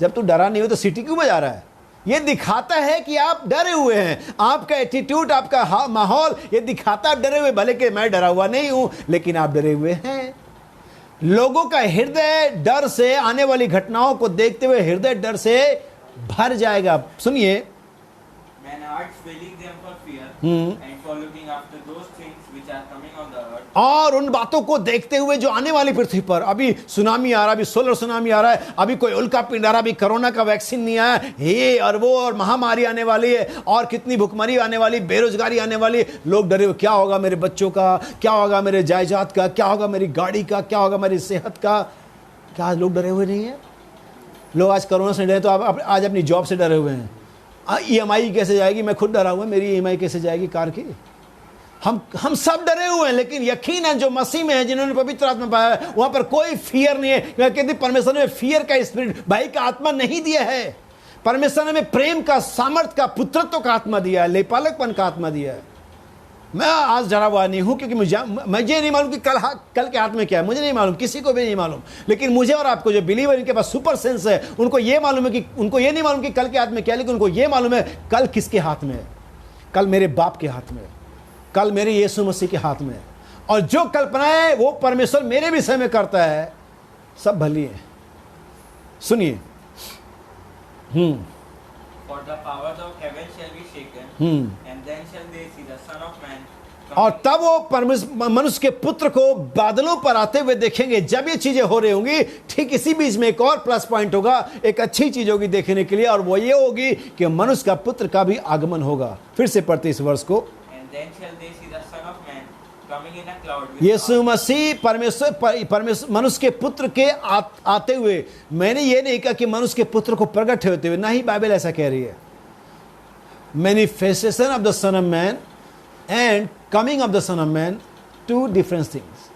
जब तू डरा नहीं हो तो सीटी क्यों बजा रहा है? ये दिखाता है कि आप डरे हुए हैं। आपका एटीट्यूड, आपका माहौल ये दिखाता आप डरे हुए। भले कि मैं डरा हुआ नहीं हूं, लेकिन आप डरे हुए हैं। लोगों का हृदय डर से, आने वाली घटनाओं को देखते हुए हृदय डर से भर जाएगा। सुनिए, Man hearts failing them for fear and for looking after those things which are coming on the earth. और उन बातों को देखते हुए जो आने वाली पृथ्वी पर, अभी सुनामी आ रहा है, अभी सोलर सुनामी आ रहा है, अभी कोई उल्का पिंड आ रहा है, अभी कोरोना का वैक्सीन नहीं आया, ये और वो और महामारी आने वाली है, और कितनी भुखमरी आने वाली, बेरोजगारी आने वाली। लोग डरे हुए, क्या होगा मेरे बच्चों का, क्या होगा मेरे जायदाद का, क्या होगा मेरी गाड़ी का, क्या होगा मेरी सेहत का। क्या लोग डरे हुए नहीं है? लोग आज कोरोना से डरे तो आज अपनी जॉब से डरे हुए हैं। EMI कैसे जाएगी, मैं खुद डरा हुआ, मेरी EMI कैसे जाएगी कार की। हम सब डरे हुए हैं, लेकिन यकीन है जो मसीह में है, जिन्होंने पवित्र आत्मा पाया है, वहां पर कोई फियर नहीं है। क्योंकि परमेश्वर ने फियर का स्पिरिट, भय का आत्मा नहीं दिया है। परमेश्वर ने हमें प्रेम का, सामर्थ का, पुत्रत्व का आत्मा दिया है, लेपालकपन का आत्मा दिया है। मैं आज डरा हुआ नहीं हूं, क्योंकि मुझे नहीं मालूम कि कल के हाथ में क्या है, मुझे नहीं मालूम, किसी को भी नहीं मालूम। लेकिन मुझे और आपको जो बिलीवर, इनके पास सुपर सेंस है, उनको ये मालूम है कि, उनको ये नहीं मालूम कि कल के हाथ में क्या है, लेकिन उनको ये मालूम है कल किसके हाथ में है। कल मेरे बाप के हाथ में है, कल मेरे यीशु मसीह के हाथ में है। और जो कल्पनाएं वो परमेश्वर मेरे विषय में करता है, सब भली है। सुनिए, For the powers of heaven shall be shaken, and then shall they see the Son of Man और तब वो मनुष्य के पुत्र को बादलों पर आते हुए देखेंगे। जब ये चीजें हो रही होंगी, ठीक इसी बीच में एक और प्लस पॉइंट होगा, एक अच्छी चीज होगी देखने के लिए, और वो ये होगी कि मनुष्य का पुत्र का भी आगमन होगा। फिर से पढ़ते इस वर्ष को। And then shall they see the Son of Man coming in a cloud with यीशु मसीह परमेश्वर मनुष्य के पुत्र के आते हुए। मैंने ये नहीं कहा कि मनुष्य के पुत्र को प्रकट होते हुए, नहीं, बाइबल ऐसा कह रही है। Manifestation of the son of man and coming of the son of man, two different things.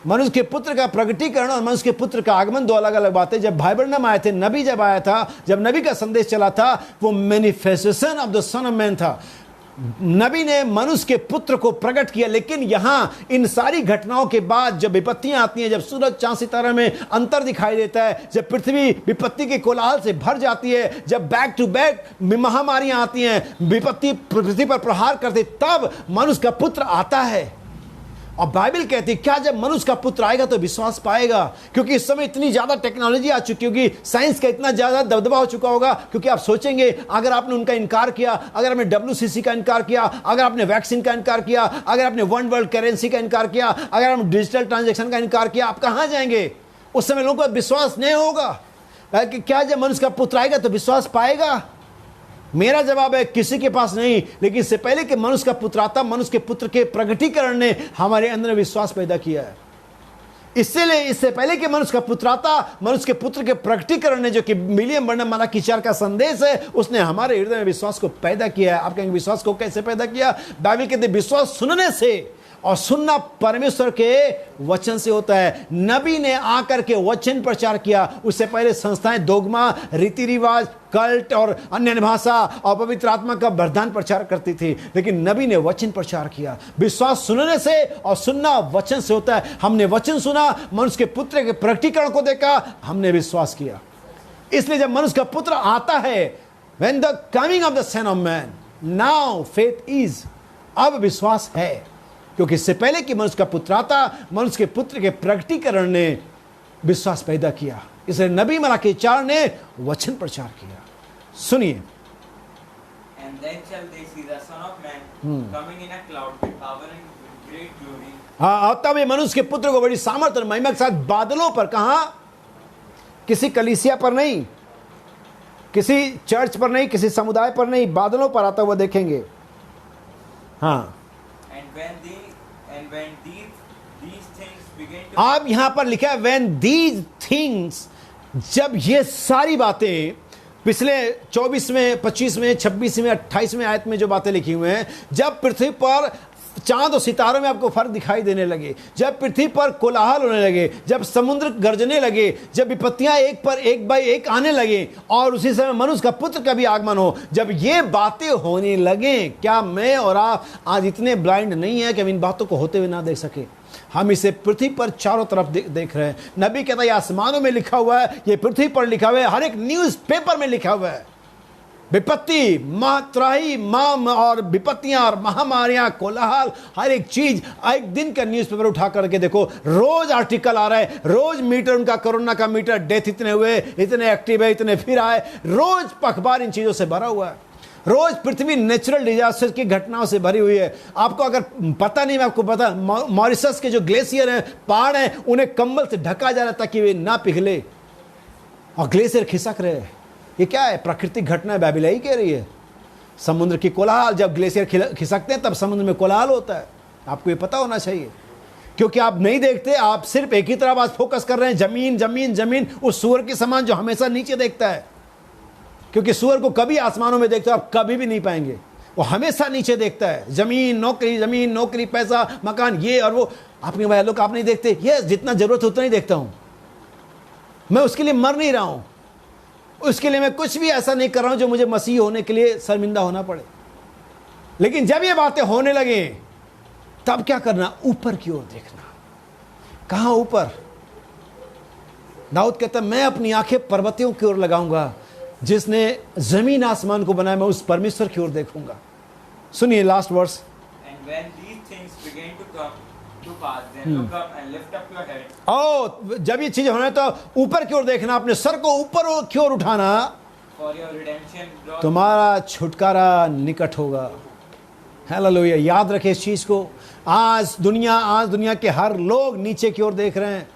मनुष्य के पुत्र का प्रकटीकरण और मनुष्य के पुत्र का आगमन दो अलग अलग बातें। जब भाई ब्रैनम आए थे, नबी जब आया था, जब नबी का संदेश चला था, वो manifestation of the son of man था। नबी ने मनुष्य के पुत्र को प्रकट किया। लेकिन यहां इन सारी घटनाओं के बाद जब विपत्तियां आती हैं, जब सूरज चांद सितारा में अंतर दिखाई देता है, जब पृथ्वी विपत्ति के कोलाहल से भर जाती है, जब बैक टू बैक महामारियां आती हैं, विपत्ति पृथ्वी पर प्रहार करती, तब मनुष्य का पुत्र आता है। और बाइबल कहती है, क्या जब मनुष्य का पुत्र आएगा तो विश्वास पाएगा। क्योंकि इस समय इतनी ज्यादा टेक्नोलॉजी आ चुकी होगी, साइंस का इतना ज्यादा दबदबा हो चुका होगा। क्योंकि आप सोचेंगे, अगर आपने उनका इनकार किया, अगर आपने WCC का इनकार किया, अगर आपने वैक्सीन का इनकार किया, अगर आपने वन वर्ल्ड करेंसी का इनकार किया, अगर आपने डिजिटल ट्रांजेक्शन का इनकार किया, आप कहां जाएंगे? उस समय लोगों को विश्वास नहीं होगा कि क्या जब मनुष्य का पुत्र आएगा तो विश्वास पाएगा। मेरा जवाब है, किसी के पास नहीं। लेकिन इससे पहले कि मनुष्य का पुत्र आता, मनुष्य के पुत्र के प्रकटीकरण ने हमारे अंदर विश्वास पैदा किया है। इससे पहले कि मनुष्य का पुत्र आता, मनुष्य के पुत्र के प्रकटीकरण ने, जो कि विलियम ब्रैनम मलाकी 4 का संदेश है, उसने हमारे हृदय में विश्वास को पैदा किया है। आप कहेंगे विश्वास को कैसे पैदा किया? बाइबल कहते हैं विश्वास सुनने से, और सुनना परमेश्वर के वचन से होता है। नबी ने आकर के वचन प्रचार किया। उससे पहले संस्थाएं दोगमा, रीति रिवाज, कल्ट और अन्य भाषा और पवित्र आत्मा का वरदान प्रचार करती थी। लेकिन नबी ने वचन प्रचार किया। विश्वास सुनने से और सुनना वचन से होता है। हमने वचन सुना, मनुष्य के पुत्र के प्रकटीकरण को देखा, हमने विश्वास किया। इसलिए जब मनुष्य का पुत्र आता है, when the coming of the son of man, now faith is, अब विश्वास है। क्योंकि इससे पहले कि मनुष्य का पुत्र आता, मनुष्य के पुत्र के प्रकटीकरण ने विश्वास पैदा किया। इसलिए नबी मलाकी 4 ने वचन प्रचार किया। सुनिए, And then shall they see the Son of Man coming in a cloud with power and with great glory. हाँ, तब ये मनुष्य के पुत्र को बड़ी सामर्थ और महिमा के साथ बादलों पर, कहा? किसी कलीसिया पर नहीं, किसी चर्च पर नहीं, किसी समुदाय पर नहीं, बादलों पर आता हुआ देखेंगे। हाँ, And when these things begin to, अब यहां पर लिखा है when these things, जब ये सारी बातें, पिछले 24वें, 25वें, 26वें, 28वें आयत में जो बातें लिखी हुई हैं, जब पृथ्वी पर चांद और सितारों में आपको फर्क दिखाई देने लगे, जब पृथ्वी पर कोलाहल होने लगे, जब समुद्र गरजने लगे, जब विपत्तियां एक पर एक बाई एक आने लगे, और उसी समय मनुष्य का पुत्र का भी आगमन हो, जब ये बातें होने लगे, क्या मैं और आप आज इतने ब्लाइंड नहीं है कि हम इन बातों को होते हुए ना देख सके? हम इसे पृथ्वी पर चारों तरफ देख रहे हैं। नबी कहता है आसमानों में लिखा हुआ है, ये पृथ्वी पर लिखा हुआ है, हर एक न्यूज़पेपर में लिखा हुआ है। विपत्ति, त्राही, माम और विपत्तियां और महामारियां, कोलाहल, हर एक चीज। एक दिन का न्यूज़पेपर उठा करके देखो, रोज आर्टिकल आ रहा है, रोज मीटर उनका, कोरोना का मीटर, डेथ इतने हुए, इतने एक्टिव है, इतने फिर आए, रोज अखबार इन चीजों से भरा हुआ है। रोज पृथ्वी नेचुरल डिजास्टर की घटनाओं से भरी हुई है। आपको अगर पता नहीं, मैं आपको बता, मॉरिशस के जो ग्लेशियर हैं, पहाड़ हैं, उन्हें कंबल से ढका जा रहा है ताकि वे ना पिघले, और ग्लेशियर खिसक रहे हैं। ये क्या है? प्राकृतिक घटना है, बाइबल ही कह रही है। समुद्र की कोलाहल, जब ग्लेशियर खिसकते हैं तब समुद्र में कोलाहल होता है। आपको ये पता होना चाहिए, क्योंकि आप नहीं देखते, आप सिर्फ एक ही तरफ आज फोकस कर रहे हैं, जमीन जमीन जमीन, उस सूअर के समान जो हमेशा नीचे देखता है। क्योंकि सूअर को कभी आसमानों में देखते हो आप कभी भी नहीं पाएंगे, वो हमेशा नीचे देखता है। जमीन नौकरी, पैसा, मकान, ये और वो। आपके भाई लोग आप नहीं देखते, ये जितना जरूरत है उतना ही देखता हूं मैं। उसके लिए मर नहीं रहा हूं, उसके लिए मैं कुछ भी ऐसा नहीं कर रहा हूं जो मुझे मसीह होने के लिए शर्मिंदा होना पड़े। लेकिन जब ये बातें होने लगे तब क्या करना? ऊपर की ओर देखना। कहां ऊपर? दाऊद कहता है, मैं अपनी आंखें पर्वतों की ओर लगाऊंगा, जिसने जमीन आसमान को बनाया, मैं उस परमेश्वर की ओर देखूंगा। सुनिए last verse. And when these things begin to come to pass, then look up and lift up your head. जब ये चीज होने तो ऊपर की ओर देखना, अपने सर को ऊपर की ओर उठाना, For your redemption draws तुम्हारा छुटकारा निकट होगा। हालेलुया। याद रखे इस चीज को। आज दुनिया के हर लोग नीचे की ओर देख रहे हैं।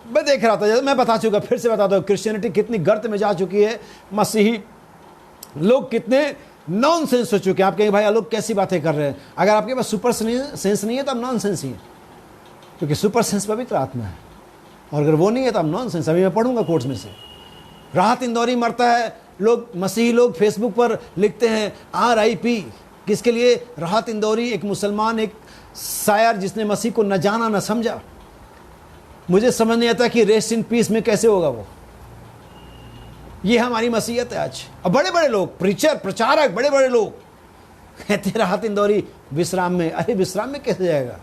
मैं देख रहा था, जैसे मैं बता चुका, फिर से बताता हूँ, क्रिश्चियनिटी कितनी गर्त में जा चुकी है, मसीही लोग कितने नॉनसेंस हो चुके हैं। आप कहेंगे भाई लोग कैसी बातें कर रहे हैं? अगर आपके पास सुपर सेंस नहीं है तो आप नॉनसेंस ही हैं, क्योंकि सुपर सेंस पवित्र आत्मा है, और अगर वो नहीं है तो आप नॉनसेंस। अभी मैं पढ़ूंगा कोर्ट्स में से। राहत इंदौरी मरता है, लोग मसीही लोग फेसबुक पर लिखते हैं RIP। किसके लिए? राहत इंदौरी, एक मुसलमान, एक शायर जिसने मसीह को न जाना न समझा। मुझे समझ नहीं आता कि रेस्ट इन पीस में कैसे होगा वो। ये हमारी मसीहत है आज। और बड़े बड़े लोग, प्रीचर, प्रचारक, बड़े बड़े लोग कहते राहत इंदौरी विश्राम में। अरे विश्राम में कैसे जाएगा?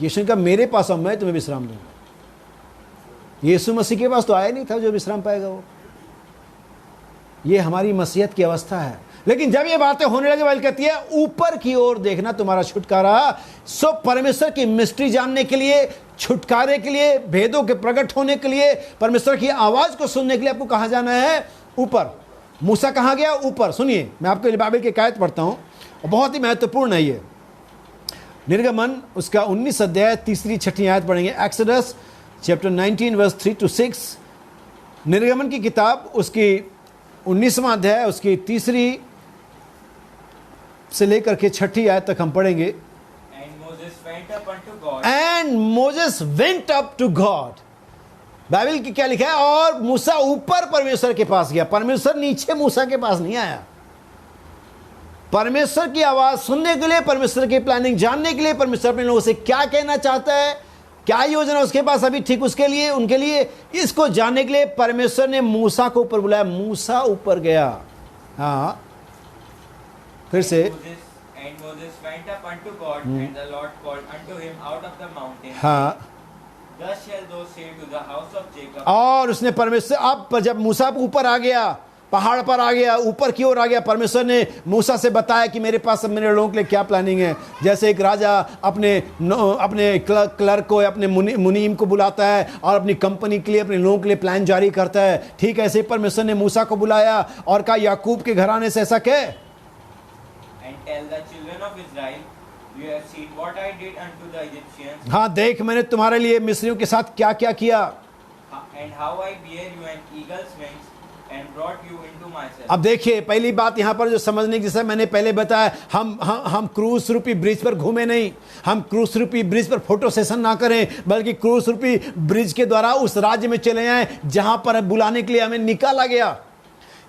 यीशु का मेरे पास आओ, मैं तुम्हें विश्राम दूंगा। यीशु मसीह के पास तो आया नहीं था जो विश्राम पाएगा वो। ये हमारी मसीहत की अवस्था है। लेकिन जब ये बातें होने लगे, बाइबल कहती है ऊपर की ओर देखना, तुम्हारा छुटकारा। सो परमेश्वर की मिस्ट्री जानने के लिए, छुटकारे के लिए, भेदों के प्रकट होने के लिए, परमेश्वर की आवाज को सुनने के लिए आपको कहां जाना है? ऊपर। मूसा कहां गया? ऊपर। सुनिए, मैं आपके लिए बाइबल की एक आयत पढ़ता हूं, और बहुत ही महत्वपूर्ण है ये। निर्गमन उसका 19 अध्याय 3-6 आयत पढ़ेंगे। Exodus chapter 19 verse 3-6। निर्गमन की किताब उसकी 19वां अध्याय उसकी 3 से लेकर के 6 आयत तक हम पढ़ेंगे। And Moses went up to God. Bible की क्या लिखा है? और मूसा ऊपर परमेश्वर के पास गया। परमेश्वर नीचे मूसा के पास नहीं आया। परमेश्वर की आवाज सुनने के लिए, परमेश्वर की प्लानिंग जानने के लिए, परमेश्वर अपने लोगों से क्या कहना चाहता है, क्या योजना उसके पास अभी ठीक उसके लिए, उनके लिए, इसको जानने के लिए परमेश्वर ने मूसा को ऊपर बुलाया। मूसा ऊपर गया। हाँ, फिर से। And Moses went up unto God, and the Lord called unto him out of the mountain. हाँ, Thus shall thou say to the house of Jacob. और उसने परमेश्वर, अब जब मूसा ऊपर आ गया, पहाड़ पर आ गया, ऊपर की ओर आ गया, परमेश्वर ने मूसा से बताया कि मेरे पास मेरे लोगों के लिए क्या प्लानिंग है। जैसे एक राजा अपने क्लर्क को, अपने मुनीम को बुलाता है और अपनी कंपनी के लिए, अपने लोगों के लिए प्लान जारी करता है, ठीक ऐसे परमेश्वर ने मूसा को बुलाया और कहा याकूब के घराने से ऐसा कह, And tell the children of Israel, you have seen what I did unto the Egyptians. हाँ, देख मैंने तुम्हारे लिए मिस्रियों के साथ क्या क्या किया। And how I bare you an eagle's wings and brought you into myself. अब देखिए, पहली बात यहाँ पर जो समझने की, जैसे मैंने पहले बताया, हम क्रूस रूपी ब्रिज पर घूमे नहीं, हम क्रूस रूपी ब्रिज पर फोटो सेशन ना करें, बल्कि क्रूस रूपी ब्रिज के द्वारा उस राज्य में चले आए जहां पर बुलाने के लिए हमें निकाला गया।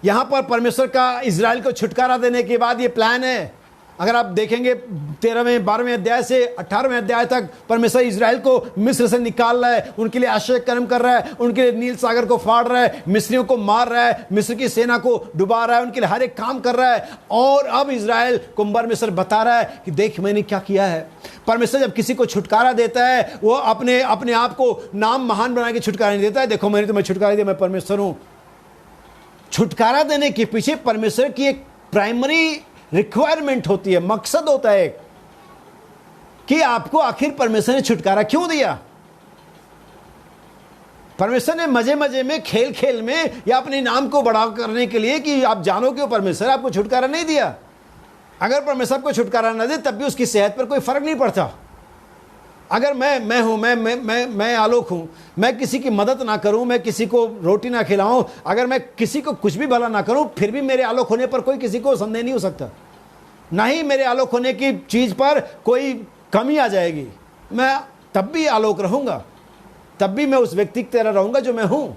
यहां पर परमेश्वर का इजराइल को छुटकारा देने के बाद ये प्लान है। अगर आप देखेंगे 13वें 12वें अध्याय से 18वें अध्याय तक परमेश्वर इजराइल को मिस्र से निकाल रहा है, उनके लिए आश्चर्य कर्म कर रहा है, उनके लिए नील सागर को फाड़ रहा है, मिस्रियों को मार रहा है, मिस्र की सेना को डुबा रहा है, उनके लिए हर एक काम कर रहा है। और अब इजराइल को परमेश्वर बता रहा है कि देख मैंने क्या किया है। परमेश्वर जब किसी को छुटकारा देता है, वो अपने आप को नाम महान बना के छुटकारा नहीं देता है। देखो मैंने तुम्हें छुटकारा दिया, मैं परमेश्वर हूं। छुटकारा देने के पीछे परमेश्वर की एक प्राइमरी रिक्वायरमेंट होती है, मकसद होता है कि आपको आखिर परमेश्वर ने छुटकारा क्यों दिया। परमेश्वर ने मजे मजे में, खेल खेल में, या अपने नाम को बड़ा करने के लिए कि आप जानो कि परमेश्वर आपको छुटकारा नहीं दिया। अगर परमेश्वर आपको छुटकारा न दे तब भी उसकी सेहत पर कोई फर्क नहीं पड़ता। अगर मैं हूं, मैं आलोक हूं, मैं किसी की मदद ना करूं, मैं किसी को रोटी ना खिलाऊं, अगर मैं किसी को कुछ भी भला ना करूं, फिर भी मेरे आलोक होने पर कोई किसी को संदेह नहीं हो सकता। ना ही मेरे आलोक होने की चीज पर कोई कमी आ जाएगी। मैं तब भी आलोक रहूंगा, तब भी मैं उस व्यक्ति की तरह रहूंगा जो मैं हूं।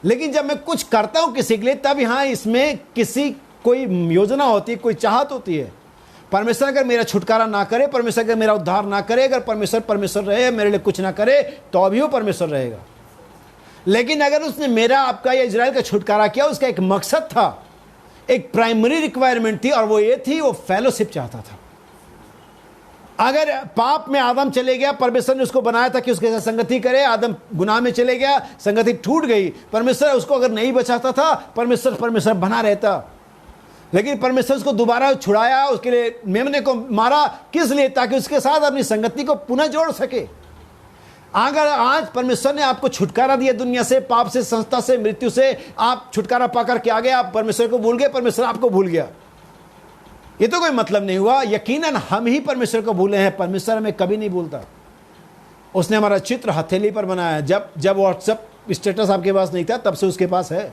लेकिन जब मैं कुछ करता हूं किसी के लिए, तब यहां इसमें किसी कोई योजना होती है, कोई चाहत होती है। परमेश्वर अगर मेरा छुटकारा ना करे, परमेश्वर अगर मेरा उद्धार ना करे, अगर परमेश्वर रहे, मेरे लिए कुछ ना करे, तो अभी वो परमेश्वर रहेगा। लेकिन अगर उसने मेरा, आपका या इजराइल का छुटकारा किया, उसका एक मकसद था, एक प्राइमरी रिक्वायरमेंट थी, और वो ये थी, वो फेलोशिप चाहता था। अगर पाप में आदम चले गया, परमेश्वर ने उसको बनाया था कि उसके साथ संगति करे, आदम गुनाह में चले गया, संगति टूट गई, परमेश्वर उसको अगर नहीं बचाता था, परमेश्वर बना रहता। लेकिन परमेश्वर उसको दोबारा छुड़ाया, उसके लिए मेमने को मारा, किस लिए? ताकि उसके साथ अपनी संगति को पुनः जोड़ सके। अगर आज परमेश्वर ने आपको छुटकारा दिया दुनिया से, पाप से, संस्था से, मृत्यु से, आप छुटकारा पाकर के आ गए, आप परमेश्वर को भूल गए, परमेश्वर आपको भूल गया, ये तो कोई मतलब नहीं हुआ। यकीनन हम ही परमेश्वर को भूले हैं, परमेश्वर हमें कभी नहीं भूलता। उसने हमारा चित्र हथेली पर बनाया। जब व्हाट्सएप स्टेटस आपके पास नहीं था, तब से उसके पास है।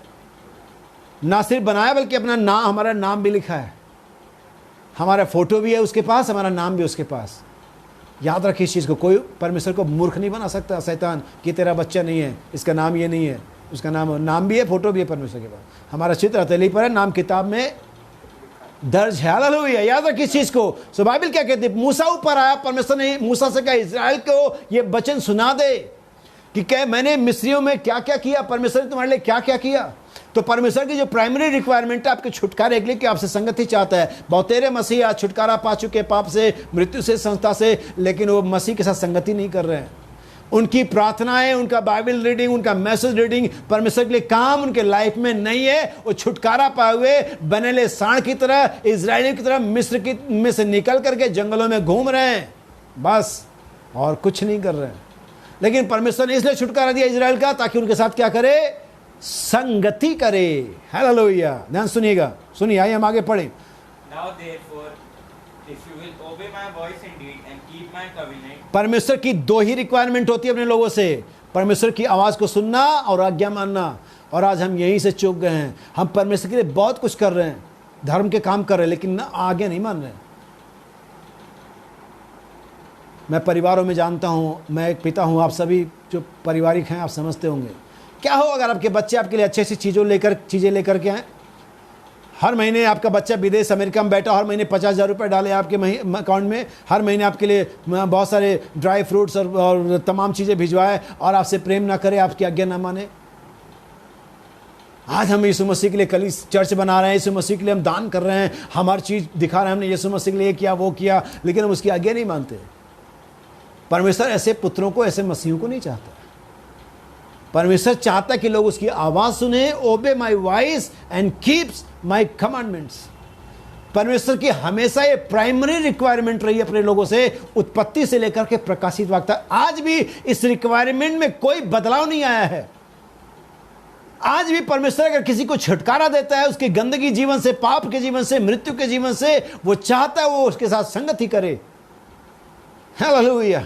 ना सिर्फ बनाया, बल्कि अपना नाम, हमारा नाम भी लिखा है, हमारा फोटो भी है उसके पास, हमारा नाम भी उसके पास। याद रखिए इस चीज़ को, कोई परमेश्वर को मूर्ख नहीं बना सकता शैतान कि तेरा बच्चा नहीं है, इसका नाम ये नहीं है, उसका नाम भी है, फोटो भी है परमेश्वर के पास। हमारा चित्र हथेली पर है, नाम किताब में दर्ज है। हालेलुया। याद रखिए इस चीज को। सो बाइबल क्या कहती है? मूसा ऊपर आया, परमेश्वर ने मूसा से कहा इस्राएल को ये वचन सुना दे कि क्या मैंने मिस्रियों में क्या क्या किया, परमेश्वर ने तुम्हारे लिए क्या क्या किया। तो परमेश्वर की जो प्राइमरी रिक्वायरमेंट है आपके छुटकारे के लिए, कि आपसे संगति चाहता है। बहुतेरे मसीह आज छुटकारा पा चुके पाप से, मृत्यु से, संस्था से, लेकिन वो मसीह के साथ संगति नहीं कर रहे हैं। उनकी प्रार्थनाएं, उनका बाइबल रीडिंग, उनका मैसेज रीडिंग, परमेश्वर के लिए काम उनके लाइफ में नहीं है। वो छुटकारा पाए हुए बनेले सांड की तरह, इजरायलियों की तरह मिस्र में से निकल करके जंगलों में घूम रहे हैं, बस, और कुछ नहीं कर रहे हैं। लेकिन परमेश्वर ने इसलिए छुटकारा दिया इजराइल का, ताकि उनके साथ क्या करे? संगति करे। हालेलुया। ध्यान सुनिएगा, सुनिए, आइए हम आगे पढ़ें। Now therefore, if you will obey my voice indeed and keep my covenant. परमेश्वर की दो ही रिक्वायरमेंट होती है अपने लोगों से, परमेश्वर की आवाज को सुनना और आज्ञा मानना। और आज हम यहीं से चूक गए हैं। हम परमेश्वर के लिए बहुत कुछ कर रहे हैं, धर्म के काम कर रहे हैं, लेकिन आज्ञा नहीं मान रहे। मैं परिवारों में जानता हूँ, मैं एक पिता हूँ, आप सभी जो पारिवारिक हैं आप समझते होंगे। क्या हो अगर आपके बच्चे आपके लिए अच्छी अच्छी चीज़ें लेकर के आए? हर महीने आपका बच्चा विदेश अमेरिका में बैठा, हर महीने 50,000 रुपये डाले आपके अकाउंट में, हर महीने आपके लिए बहुत सारे ड्राई फ्रूट्स और तमाम चीज़ें भिजवाए, और आपसे प्रेम ना करे, आपकी आज्ञा ना माने। आज हम यीशु मसीह के लिए कल चर्च बना रहे हैं, यीशु मसीह के लिए हम दान कर रहे हैं, हम हर चीज़ दिखा रहे हैं, हमने यीशु मसीह के लिए किया, वो किया, लेकिन हम उसकी आज्ञा नहीं मानते। परमेश्वर ऐसे पुत्रों को, ऐसे मसीहों को नहीं चाहता। परमेश्वर चाहता कि लोग उसकी आवाज सुने। Obey my voice and keeps my commandments. परमेश्वर की हमेशा ये प्राइमरी रिक्वायरमेंट रही अपने लोगों से, उत्पत्ति से लेकर के प्रकाशित वाक्य। आज भी इस रिक्वायरमेंट में कोई बदलाव नहीं आया है। आज भी परमेश्वर अगर किसी को छुटकारा देता है उसके गंदगी जीवन से, पाप के जीवन से, मृत्यु के जीवन से, वो चाहता है वो उसके साथ संगति करे। हालेलुया।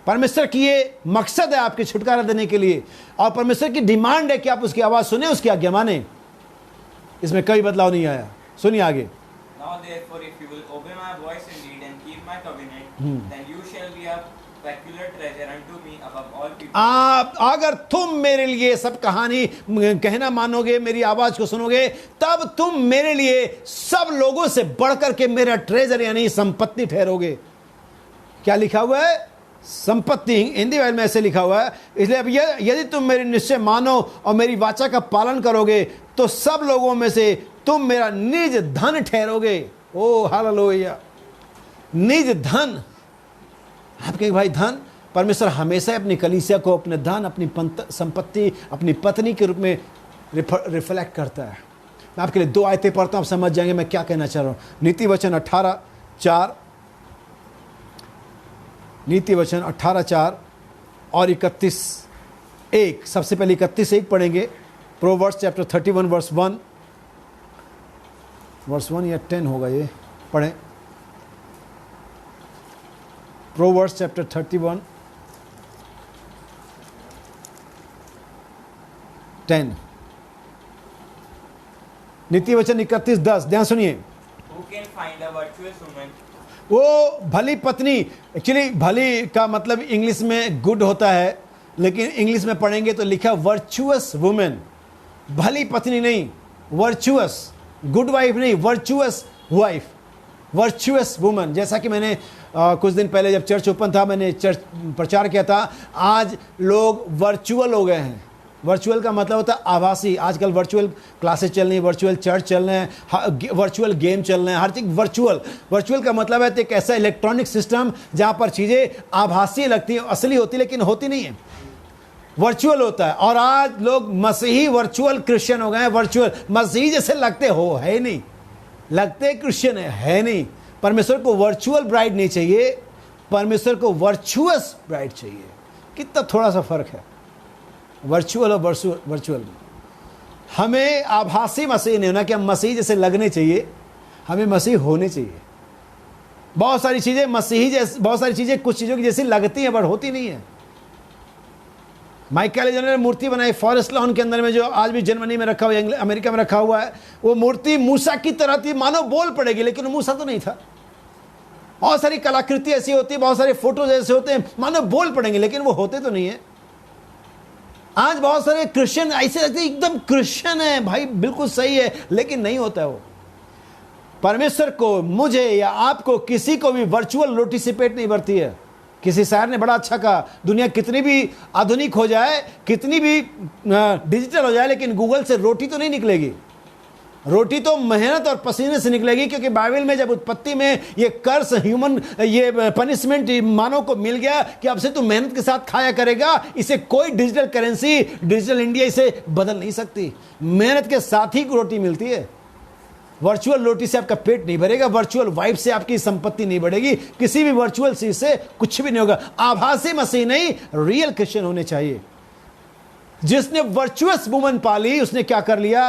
परमेश्वर की ये मकसद है आपके छुटकारा देने के लिए, और परमेश्वर की डिमांड है कि आप उसकी आवाज सुने, उसकी आज्ञा माने। इसमें कोई बदलाव नहीं आया। सुनिए आगे। Now therefore, if you will obey my voice indeed and keep my covenant, then you shall be a peculiar treasure unto me above all people. अगर तुम मेरे लिए सब कहानी कहना मानोगे, मेरी आवाज को सुनोगे, तब तुम मेरे लिए सब लोगों से बढ़कर के मेरा ट्रेजर यानी संपत्ति ठहरोगे। क्या लिखा हुआ है? संपत्ति। हिंदी में ऐसे लिखा हुआ है। इसलिए अब यदि तुम मेरे निश्चय मानो और मेरी वाचा का पालन करोगे, तो सब लोगों में से तुम मेरा निज धन ठहरोगे। ओ हालेलुया। निज धन। आपके भाई धन, परमेश्वर हमेशा अपनी कलीसिया को अपने धन, अपनी संपत्ति, अपनी पत्नी के रूप में रिफ्लेक्ट करता है। मैं आपके लिए 2 आयतें पढ़ता हूँ, आप समझ जाएंगे मैं क्या कहना चाह रहा हूँ। नीति वचन 18:4, नीति वचन 18:4 और 31:1। सबसे पहले 31:1 पढ़ेंगे। प्रोवर्ब्स चैप्टर 31 वर्स 1 या 10 होगा, ये पढ़ें। Proverbs chapter 31 10। नीति वचन 31:10, ध्यान सुनिए। Who can find a virtuous woman? वो भली पत्नी, एक्चुअली भली का मतलब इंग्लिश में गुड होता है, लेकिन इंग्लिश में पढ़ेंगे तो लिखा वर्चुअस वुमेन। भली पत्नी नहीं, वर्चुअस, गुड वाइफ नहीं, वर्चुअस वाइफ, वर्चुअस वुमन। जैसा कि मैंने कुछ दिन पहले जब चर्च ओपन था, मैंने चर्च प्रचार किया था, आज लोग वर्चुअल हो गए हैं। वर्चुअल का मतलब होता है आभासी। आजकल वर्चुअल क्लासेस चल रही हैं, वर्चुअल चर्च चल रहे हैं, वर्चुअल गेम चल रहे हैं, हर चीज़ वर्चुअल। वर्चुअल का मतलब है एक ऐसा इलेक्ट्रॉनिक सिस्टम जहाँ पर चीज़ें आभासी लगती हैं, असली होती लेकिन होती नहीं है, वर्चुअल होता है। और आज लोग मसीही वर्चुअल क्रिश्चियन हो गए हैं। वर्चुअल मसीही जैसे लगते हो, है नहीं, लगते क्रिश्चियन है नहीं। परमेश्वर को वर्चुअल ब्राइड नहीं चाहिए, परमेश्वर को वर्चुअस ब्राइड चाहिए। कितना थोड़ा सा फर्क है वर्चुअल और वर्चुअल। हमें आभासी मसीह नहीं होना कि हम मसीह जैसे लगने चाहिए, हमें मसीह होने चाहिए। बहुत सारी चीज़ें मसीही जैसे, बहुत सारी चीज़ें कुछ चीज़ों की जैसी लगती हैं बट होती नहीं है। माइकल एंजेलो ने मूर्ति बनाई फॉरेस्ट लॉन के अंदर में, जो आज भी जर्मनी में रखा हुआ है, अमेरिका में रखा हुआ है। वो मूर्ति मूसा की तरह थी, मानो बोल पड़ेगी, लेकिन मूसा तो नहीं था। बहुत सारी कलाकृति ऐसी होती है, बहुत सारे फोटोज ऐसे होते हैं मानो बोल पड़ेंगे, लेकिन वो होते तो नहीं है। आज बहुत सारे क्रिश्चियन ऐसे लगते हैं एकदम क्रिश्चियन है भाई, बिल्कुल सही है, लेकिन नहीं होता है वो। परमेश्वर को, मुझे या आपको, किसी को भी वर्चुअल रोटी से पेट नहीं भरती है। किसी शायर ने बड़ा अच्छा कहा, दुनिया कितनी भी आधुनिक हो जाए, कितनी भी डिजिटल हो जाए, लेकिन गूगल से रोटी तो नहीं निकलेगी। रोटी तो मेहनत और पसीने से निकलेगी, क्योंकि बाइबल में जब उत्पत्ति में ये कर्स, ह्यूमन ये पनिशमेंट मानव को मिल गया कि अब से तू मेहनत के साथ खाया करेगा, इसे कोई डिजिटल करेंसी, डिजिटल इंडिया इसे बदल नहीं सकती। मेहनत के साथ ही रोटी मिलती है। वर्चुअल रोटी से आपका पेट नहीं भरेगा, वर्चुअल वाइफ से आपकी संपत्ति नहीं बढ़ेगी, किसी भी वर्चुअल चीज से कुछ भी नहीं होगा। आभासी मसीह नहीं, रियल क्रिश्चियन होने चाहिए। जिसने वर्चुअस वुमन पाली, उसने क्या कर लिया?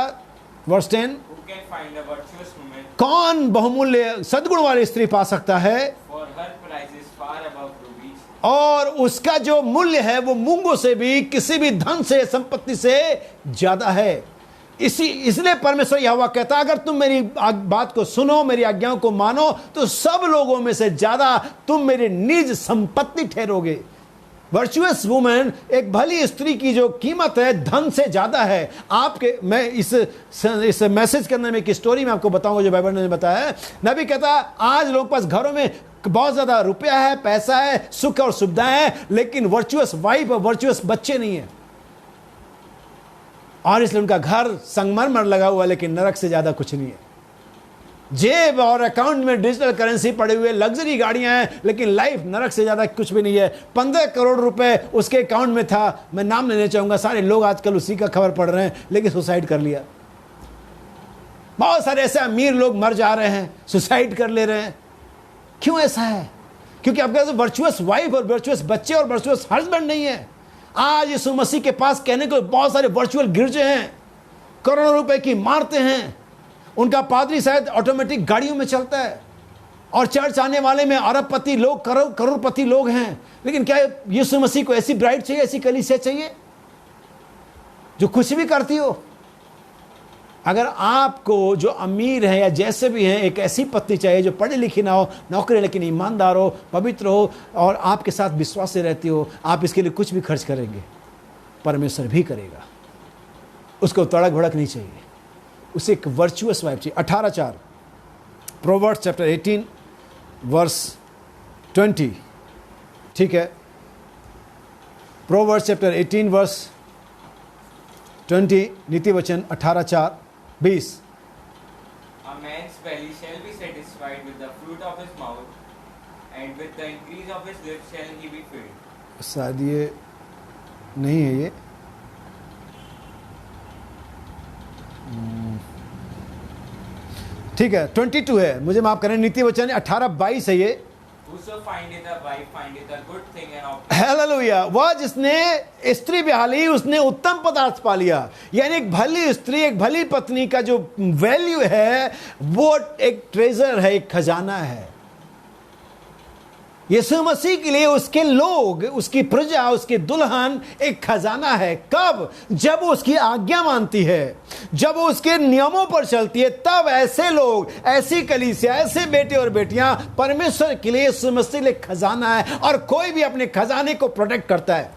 Verse 10, Who can find a virtuous woman? कौन बहुमूल्य सद्गुण वाली स्त्री पा सकता है? For her price is far above rubies. और उसका जो मूल्य है वो मूंगों से भी, किसी भी धन से, संपत्ति से ज्यादा है। इसलिए परमेश्वर यहोवा कहता है, अगर तुम मेरी बात को सुनो, मेरी आज्ञाओं को मानो, तो सब लोगों में से ज्यादा तुम मेरे निज संपत्ति ठहरोगे। वर्चुअस वुमेन, एक भली स्त्री की जो कीमत है धन से ज्यादा है। आपके, मैं इस मैसेज के अंदर में एक स्टोरी में आपको बताऊंगा जो बाइबल ने बताया है। नबी कहता है, आज लोगों के पास घरों में बहुत ज्यादा रुपया है, पैसा है, सुख और सुविधाएं हैं, लेकिन वर्चुअस वाइफ और वर्चुअस बच्चे नहीं है। और इसलिए उनका घर संगमरमर लगा हुआ, लेकिन नरक से ज्यादा कुछ नहीं है। जेब और अकाउंट में डिजिटल करेंसी पड़े हुए, लग्जरी गाड़ियां हैं, लेकिन लाइफ नरक से ज्यादा कुछ भी नहीं है। 15 करोड़ रुपए उसके अकाउंट में था, मैं नाम लेना चाहूंगा, सारे लोग आजकल उसी का खबर पढ़ रहे हैं, लेकिन सुसाइड कर लिया। बहुत सारे ऐसे अमीर लोग मर जा रहे हैं, सुसाइड कर ले रहे हैं। क्यों ऐसा है? क्योंकि आपके पास वर्चुअस वाइफ और वर्चुअस बच्चे और वर्चुअस हस्बैंड नहीं है। आज यीशु मसीह के पास कहने को बहुत सारे वर्चुअल गिरजे हैं, करोड़ों रुपए की मारते हैं, उनका पादरी शायद ऑटोमेटिक गाड़ियों में चलता है, और चर्च आने वाले में अरबपति लोग, करोड़पति लोग हैं। लेकिन क्या यीशु मसीह को ऐसी ब्राइड चाहिए, ऐसी कलीसिया चाहिए जो कुछ भी करती हो? अगर आपको जो अमीर है या जैसे भी हैं, एक ऐसी पत्नी चाहिए जो पढ़ी लिखी ना हो, नौकरी लेकिन ईमानदार हो, पवित्र हो, और आपके साथ विश्वास से रहती हो। आप इसके लिए कुछ भी खर्च करेंगे, परमेश्वर भी करेगा। उसको तड़क भड़क नहीं चाहिए, उसे एक वर्चुअस वाइफ चाहिए। 18:4 प्रोवर्ब्स चैप्टर 18 वर्स 20, ठीक है। प्रोवर्ब्स चैप्टर 18 वर्स 20, नीति वचन 18:4-20। A man's belly shall be satisfied with the fruit of his mouth, and with the increase of his lips shall he be filled. शायद ये नहीं है, ये ठीक है, 22 है, मुझे माफ करें, नीति वचन 18:22 है ये। Whoso findeth a wife findeth a good thing and obtaineth hallelujah. वह जिसने स्त्री ब्याली उसने उत्तम पदार्थ पा लिया। यानी एक भली स्त्री, एक भली पत्नी का जो वैल्यू है वो एक ट्रेजर है, एक खजाना है। यीशु मसीह के लिए उसके लोग, उसकी प्रजा, उसकी दुल्हन एक खजाना है। कब? जब वो उसकी आज्ञा मानती है, जब वो उसके नियमों पर चलती है, तब ऐसे लोग, ऐसी कलीसिया, ऐसे बेटे और बेटियां परमेश्वर के लिए, यीशु मसीह के लिए खजाना है। और कोई भी अपने खजाने को प्रोटेक्ट करता है,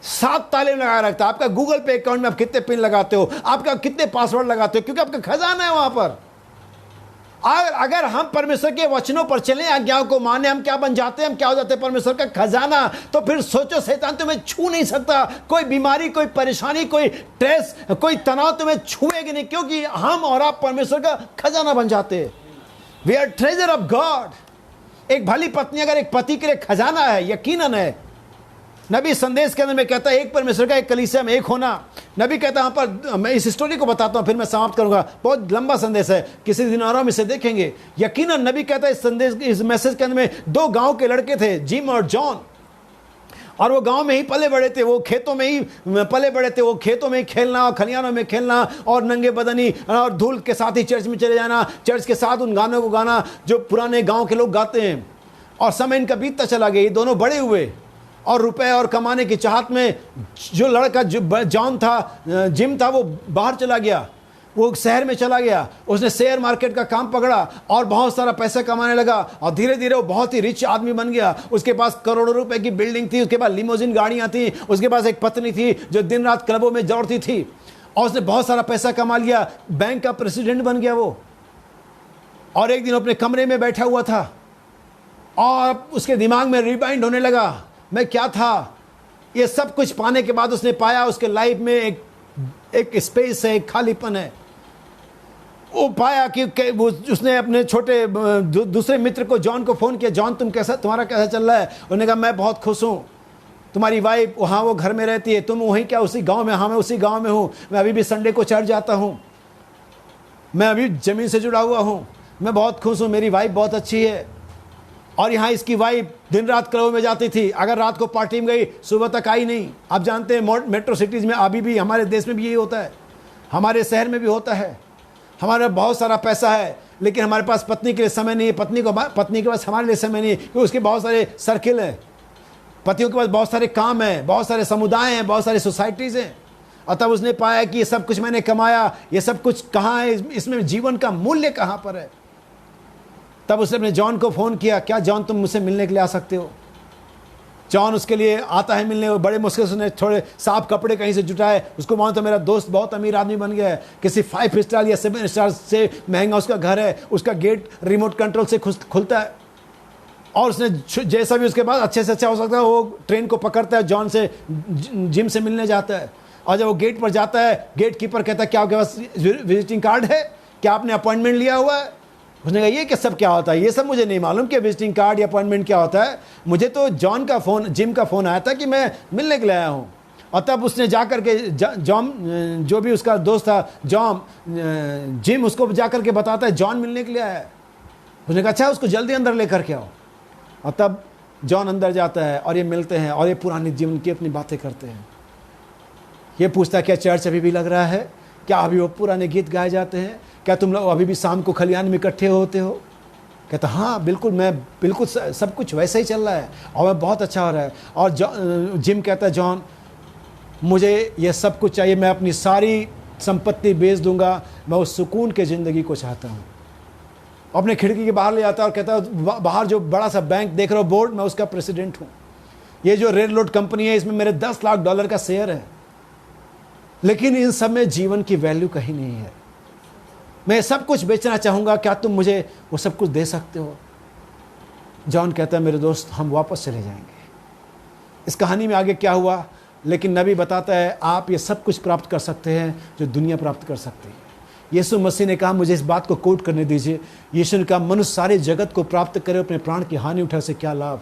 7 ताले लगा रखता है। आपका गूगल पे अकाउंट में आप कितने पिन लगाते हो, आपका कितने पासवर्ड लगाते हो, क्योंकि आपका खजाना है वहां पर। अगर हम परमेश्वर के वचनों पर चलें, आज्ञाओं को माने, हम क्या बन जाते हैं? हम क्या हो जाते हैं? परमेश्वर का खजाना। तो फिर सोचो, शैतान तुम्हें छू नहीं सकता। कोई बीमारी, कोई परेशानी, कोई स्ट्रेस, कोई तनाव तुम्हें छुएगी नहीं, क्योंकि हम और आप परमेश्वर का खजाना बन जाते हैं। We are treasure of God. एक भली पत्नी अगर एक पति के लिए खजाना है, यकीनन है। नबी संदेश के अंदर में कहता है एक परमेश्वर का, एक कलीसिया में एक होना। नबी कहता है, यहाँ पर मैं इस स्टोरी को बताता हूँ, फिर मैं समाप्त करूंगा। बहुत लंबा संदेश है, किसी दिन और हम इसे देखेंगे। यकीनन नबी कहता है इस संदेश, इस मैसेज के अंदर में 2 गांव के लड़के थे, जिम और जॉन। और वो गांव में ही पले बड़े थे, वो खेतों में ही पले बड़े थे। वो खेतों में ही खेलना और खलिहानों में खेलना और नंगे बदनी और धूल के साथ ही चर्च में चले जाना, चर्च के साथ उन गानों को गाना जो पुराने गाँव के लोग गाते हैं। और समय इनका बीतता चला गया, ये दोनों बड़े हुए और रुपए और कमाने की चाहत में जो लड़का, जो जॉन था, जिम था, वो बाहर चला गया, वो शहर में चला गया। उसने शेयर मार्केट का काम पकड़ा और बहुत सारा पैसा कमाने लगा। और धीरे धीरे वो बहुत ही रिच आदमी बन गया। उसके पास करोड़ों रुपए की बिल्डिंग थी, उसके पास लिमोजिन गाड़ियां थी, उसके पास एक पत्नी थी जो दिन रात क्लबों में दौड़ती थी। और उसने बहुत सारा पैसा कमा लिया, बैंक का प्रेसिडेंट बन गया वो। और एक दिन अपने कमरे में बैठा हुआ था और उसके दिमाग में रिवाइंड होने लगा, मैं क्या था। ये सब कुछ पाने के बाद उसने पाया उसके लाइफ में एक स्पेस है, एक खालीपन है। वो पाया कि उसने अपने छोटे दूसरे मित्र को, जॉन को फोन किया, जॉन तुम्हारा कैसा चल रहा है? उन्होंने कहा मैं बहुत खुश हूँ, तुम्हारी वाइफ वहाँ वो घर में रहती है, तुम वहीं क्या उसी गांव में? हाँ मैं उसी गांव में हूँ, मैं अभी भी संडे को चर्च जाता हूँ, मैं अभी जमीन से जुड़ा हुआ हूँ, मैं बहुत खुश हूँ, मेरी वाइफ बहुत अच्छी है। और यहाँ इसकी वाइफ दिन रात क्लब में जाती थी, अगर रात को पार्टी में गई सुबह तक आई नहीं। आप जानते हैं मेट्रो सिटीज़ में अभी भी, हमारे देश में भी यही होता है, हमारे शहर में भी होता है। हमारे बहुत सारा पैसा है लेकिन हमारे पास पत्नी के लिए समय नहीं है, पत्नी के पास हमारे लिए समय नहीं है, क्योंकि उसके बहुत सारे सर्किल हैं, पतियों के पास बहुत सारे काम हैं, बहुत सारे समुदाय हैं, बहुत सारी सोसाइटीज़ हैं। और तब उसने पाया कि ये सब कुछ मैंने कमाया, ये सब कुछ कहाँ है, इसमें जीवन का मूल्य कहाँ पर है। तब उसने अपने जॉन को फ़ोन किया, क्या जॉन तुम मुझसे मिलने के लिए आ सकते हो? जॉन उसके लिए आता है मिलने, बड़े मुश्किल से उसने थोड़े साफ कपड़े कहीं से जुटाए। उसको मानो तो मेरा दोस्त बहुत अमीर आदमी बन गया है, किसी 5 स्टार या 7 स्टार से महंगा उसका घर है, उसका गेट रिमोट कंट्रोल से खुलता है। और उसने जैसा भी उसके बाद अच्छे से अच्छा हो सकता है वो ट्रेन को पकड़ता है, जॉन से जिम से मिलने जाता है। और जब वो गेट पर जाता है, गेट कीपर कहता है क्या आपके पास विजिटिंग कार्ड है, क्या आपने अपॉइंटमेंट लिया हुआ है? उसने कहा ये कि सब क्या होता है, ये सब मुझे नहीं मालूम कि विजिटिंग कार्ड या अपॉइंटमेंट क्या होता है, मुझे तो जॉन का फ़ोन, जिम का फ़ोन आया था कि मैं मिलने के लिए आया हूँ। और तब उसने जा कर के जॉन, जो भी उसका दोस्त था जॉन, जिम उसको जा कर के बताता है जॉन मिलने के लिए आया है। उसने कहा अच्छा उसको जल्दी अंदर लेकर के आओ। और तब जॉन अंदर जाता है और ये मिलते हैं और ये पुराने जीवन की अपनी बातें करते हैं। ये पूछता है क्या चर्च अभी भी लग रहा है, क्या अभी वो पुराने गीत गाए जाते हैं, क्या तुम लोग अभी भी शाम को खलिहान में इकट्ठे होते हो? कहता हाँ बिल्कुल, मैं बिल्कुल सब कुछ वैसे ही चल रहा है और मैं बहुत अच्छा हो रहा है। और जिम कहता है जॉन मुझे ये सब कुछ चाहिए, मैं अपनी सारी संपत्ति बेच दूंगा, मैं उस सुकून के ज़िंदगी को चाहता हूँ। अपने खिड़की के बाहर ले जाता है और कहता है बाहर जो बड़ा सा बैंक देख रहे हो बोर्ड, मैं उसका प्रेसिडेंट हूँ। ये जो रेड लोड कंपनी है इसमें मेरे $10 लाख का शेयर है, लेकिन इन सब में जीवन की वैल्यू कहीं नहीं है। मैं सब कुछ बेचना चाहूँगा, क्या तुम मुझे वो सब कुछ दे सकते हो? जॉन कहता है मेरे दोस्त हम वापस चले जाएंगे। इस कहानी में आगे क्या हुआ, लेकिन नबी बताता है आप ये सब कुछ प्राप्त कर सकते हैं जो दुनिया प्राप्त कर सकती है। यीशु मसीह ने कहा, मुझे इस बात को कोट करने दीजिए, यीशु ने कहा मनुष्य सारे जगत को प्राप्त करे अपने प्राण की हानि उठा से क्या लाभ।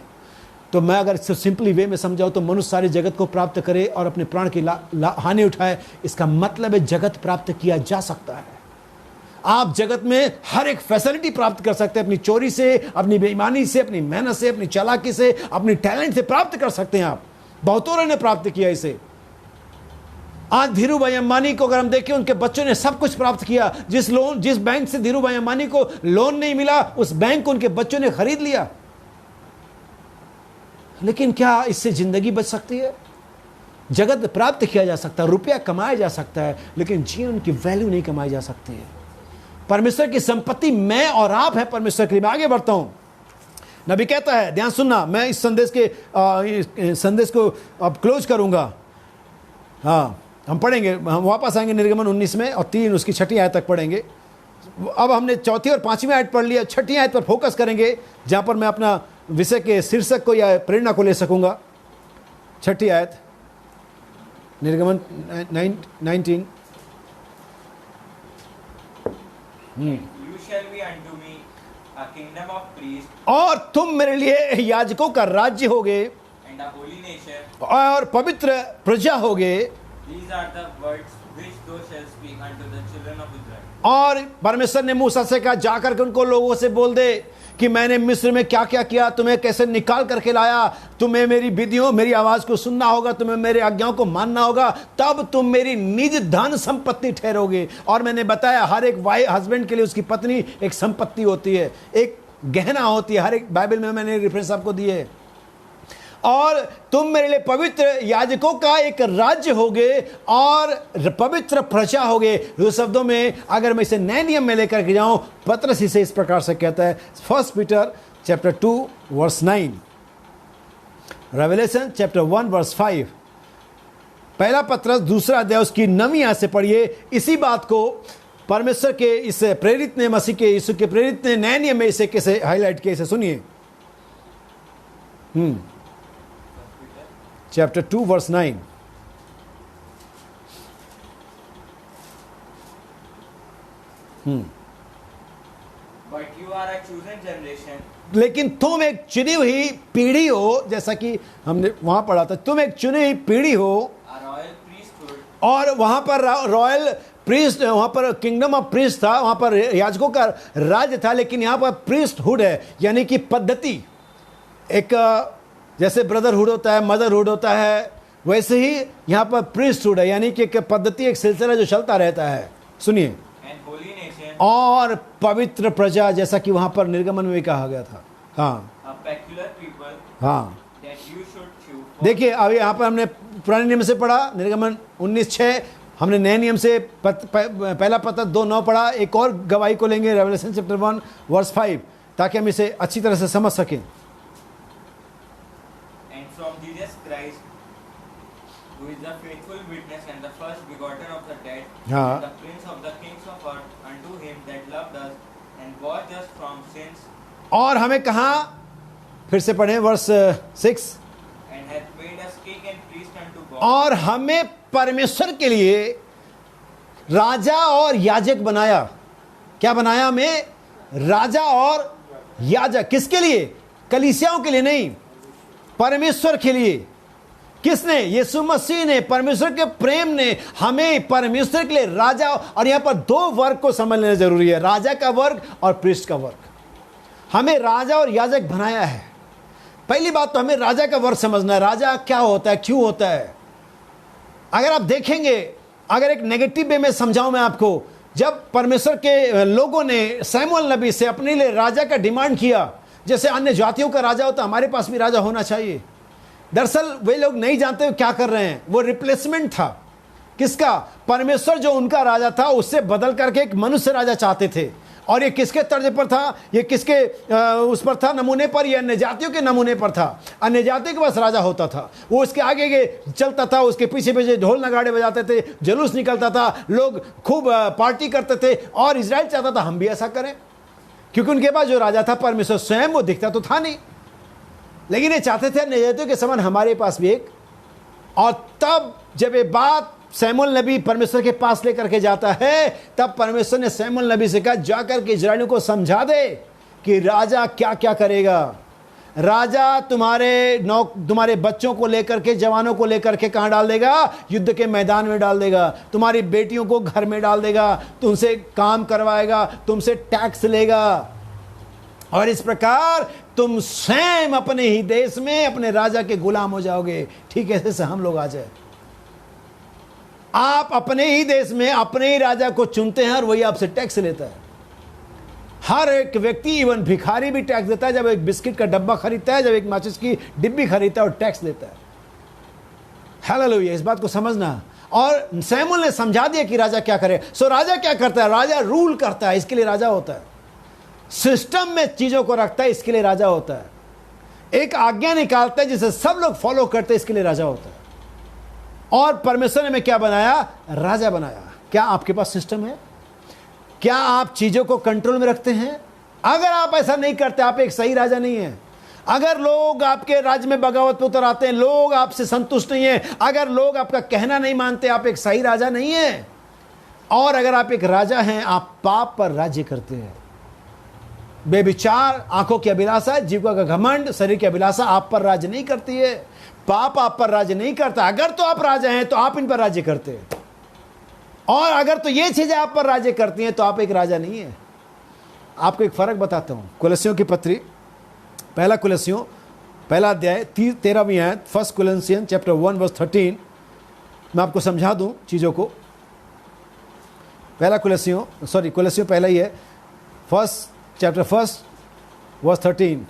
तो मैं अगर सिंपली वे में समझाऊँ तो मनुष्य सारे जगत को प्राप्त करे और अपने प्राण की हानि उठाए, इसका मतलब है जगत प्राप्त किया जा सकता है। आप जगत में हर एक फैसिलिटी प्राप्त कर सकते हैं, अपनी चोरी से, अपनी बेईमानी से, अपनी मेहनत से, अपनी चालाकी से, अपनी टैलेंट से प्राप्त कर सकते हैं। आप बहुतों ने प्राप्त किया इसे। आज धीरू भाई अंबानी को अगर हम देखें, उनके बच्चों ने सब कुछ प्राप्त किया। जिस बैंक से धीरू भाई अंबानी को लोन नहीं मिला, उस बैंक को उनके बच्चों ने खरीद लिया। लेकिन क्या इससे जिंदगी बच सकती है? जगत प्राप्त किया जा सकता है, रुपया कमाया जा सकता है, लेकिन जीवन की वैल्यू नहीं कमाई जा सकती है। परमेश्वर की संपत्ति मैं और आप है परमेश्वर के लिए। मैं आगे बढ़ता हूं। नबी कहता है, ध्यान सुनना, मैं इस संदेश को अब क्लोज करूंगा। हाँ, हम पढ़ेंगे, हम वापस आएंगे निर्गमन 19 में और 3 उसकी 6ठी आयत तक पढ़ेंगे। अब हमने 4थी और 5वीं आयत पढ़ लिया, 6ठी आयत पर फोकस करेंगे, जहां पर मैं अपना विषय के शीर्षक को या प्रेरणा को ले सकूंगा। 6ठी आयत, निर्गमन 19। You shall be unto me a kingdom of priests और तुम मेरे लिए याजकों का राज्य होगे and a holy nation. और पवित्र प्रजा होगे। These are the words which thou shalt speak unto the children of Israel. और परमेश्वर ने मूसा से कहा, जाकर के उनको लोगों से बोल दे कि मैंने मिस्र में क्या क्या किया, तुम्हें कैसे निकाल करके लाया। तुम्हें मेरी विधियों, मेरी आवाज को सुनना होगा, तुम्हें मेरे आज्ञाओं को मानना होगा, तब तुम मेरी निज धन संपत्ति ठहरोगे। और मैंने बताया, हर एक हस्बैंड के लिए उसकी पत्नी एक संपत्ति होती है, एक गहना होती है। हर एक बाइबल में मैंने रेफरेंस आपको दिए। और तुम मेरे लिए पवित्र याजकों का एक राज्य होगे और पवित्र प्रजा होगे। दूसरे शब्दों में अगर मैं इसे नए नियम में लेकर के जाऊं, पतरस इसे इस प्रकार से कहता है, 1 Peter chapter 2 verse 9, revelation chapter 1 verse 5, पहला पतरस 2 अध्याय उसकी 9वीं आयत से पढ़िए। इसी बात को परमेश्वर के इस प्रेरित ने, मसीह के यीशु के प्रेरित ने नए नियम में इसे कैसे हाईलाइट किया, इसे सुनिए। Chapter 2 verse 9. But you are a chosen generation, लेकिन तुम एक चुनी हुई पीढ़ी हो, जैसा कि हमने वहां पढ़ा था, तुम एक चुनी हुई पीढ़ी हो। a royal priesthood, और वहां पर रॉयल प्रीस्ट, वहां पर किंगडम ऑफ प्रीस्ट था, वहां पर याजकों का राज्य था, लेकिन यहां पर प्रीस्टहुड है, यानी कि पद्धति। एक जैसे ब्रदरहुड होता है, मदरहुड होता है, वैसे ही यहाँ पर प्रीस्टहुड है, यानी कि एक पद्धति, एक सिलसिला जो चलता रहता है। सुनिए, and holy nation, और पवित्र प्रजा, जैसा कि वहां पर निर्गमन में भी कहा गया था। हाँ a peculiar people, हाँ, that you should choose for देखिए अब यहाँ पर हमने पुराने नियम से पढ़ा, निर्गमन 19:6, हमने नए नियम से पहला पत्र 2:9 पढ़ा। एक और गवाही को लेंगे, रेवलेशन चैप्टर 1 वर्स 5, ताकि हम इसे अच्छी तरह से समझ सकें। from Jesus Christ, who is the faithful witness and the first begotten of the dead, हाँ। and the prince of the kings of earth, unto him that loved us and washed us from sins, और हमें कहा, फिर से पढ़ें verse 6, and hath made us king and priest unto God. और हमें परमेश्वर के लिए राजा और याजक बनाया। क्या बनाया? हमें राजा और याजक। किसके लिए? कलीसियाओं के लिए नहीं, परमेश्वर के लिए। किसने? यीशु मसीह ने, परमेश्वर के प्रेम ने हमें परमेश्वर के लिए राजा। और यहां पर 2 वर्ग को समझ लेना जरूरी है, राजा का वर्ग और प्रीस्ट का वर्ग। हमें राजा और याजक बनाया है। पहली बात तो हमें राजा का वर्ग समझना है। राजा क्या होता है, क्यों होता है? अगर आप देखेंगे, अगर एक नेगेटिव वे में समझाऊं मैं आपको, जब परमेश्वर के लोगों ने सैमुअल नबी से अपने लिए राजा का डिमांड किया, जैसे अन्य जातियों का राजा होता, हमारे पास भी राजा होना चाहिए। दरअसल वे लोग नहीं जानते क्या कर रहे हैं, वो रिप्लेसमेंट था। किसका? परमेश्वर जो उनका राजा था, उससे बदल करके एक मनुष्य राजा चाहते थे। और ये किसके तर्ज पर था? ये किसके उस पर था? नमूने पर। ये अन्य जातियों के नमूने पर था। अन्य जातियों के पास राजा होता था, वो उसके आगे चलता था, उसके पीछे पीछे ढोल नगाड़े बजाते थे, जुलूस निकलता था, लोग खूब पार्टी करते थे। और इजराइल चाहता था हम भी ऐसा करें, क्योंकि उनके पास जो राजा था परमेश्वर स्वयं, वो दिखता तो था नहीं, लेकिन ये चाहते थे अन्य जातियों के समान हमारे पास भी एक। और तब जब ये बात सैमुअल नबी परमेश्वर के पास लेकर के जाता है, तब परमेश्वर ने सैमुअल नबी से कहा, जाकर के इजराइलियों को समझा दे कि राजा क्या क्या करेगा। राजा तुम्हारे बच्चों को लेकर के, जवानों को लेकर के कहां डाल देगा? युद्ध के मैदान में डाल देगा। तुम्हारी बेटियों को घर में डाल देगा, तुमसे काम करवाएगा, तुमसे टैक्स लेगा, और इस प्रकार तुम स्वयं अपने ही देश में अपने राजा के गुलाम हो जाओगे। ठीक है, जैसे हम लोग आज है, आप अपने ही देश में अपने ही राजा को चुनते हैं और वही आपसे टैक्स लेता है। हर एक व्यक्ति, इवन भिखारी भी टैक्स देता है। जब एक बिस्किट का डब्बा खरीदता है, जब एक माचिस की डिब्बी खरीदता है, और टैक्स देता है। हालेलुया, इस बात को समझना। और सैमुएल ने समझा दिया कि राजा क्या करे। सो राजा क्या करता है? राजा रूल करता है, इसके लिए राजा होता है। सिस्टम में चीजों को रखता है, इसके लिए राजा होता है। एक आज्ञा निकालता है जिसे सब लोग फॉलो करते हैं, इसके लिए राजा होता है। और परमेश्वर ने हमें क्या बनाया? राजा बनाया। क्या आपके पास सिस्टम है? क्या आप चीजों को कंट्रोल में रखते हैं? अगर आप ऐसा नहीं करते, आप एक सही राजा नहीं है। अगर लोग आपके राज्य में बगावत पे उतर आते हैं, लोग आपसे संतुष्ट नहीं है, अगर लोग आपका कहना नहीं मानते, आप एक सही राजा नहीं है। और अगर आप एक राजा हैं, आप पाप पर राज्य करते हैं। बेविचार, आंखों की अभिलाषा, जीविका का घमंड, शरीर की अभिलाषा आप पर राज्य नहीं करती है। पाप आप पर राज्य नहीं करता। अगर तो आप राजा हैं तो आप इन पर राज्य करते हैं, और अगर तो ये चीजें आप पर राज्य करती हैं तो आप एक राजा नहीं है। आपको एक फर्क बताता हूं। कुलस्सियों की पत्री, पहला कुलस्सियों पहला अध्याय 13वीं आयत, 1 Corinthians chapter 1 verse 13। मैं आपको समझा दूं चीजों को। पहला कुलस्सियों पहला ही है, 1 chapter 1 verse 13।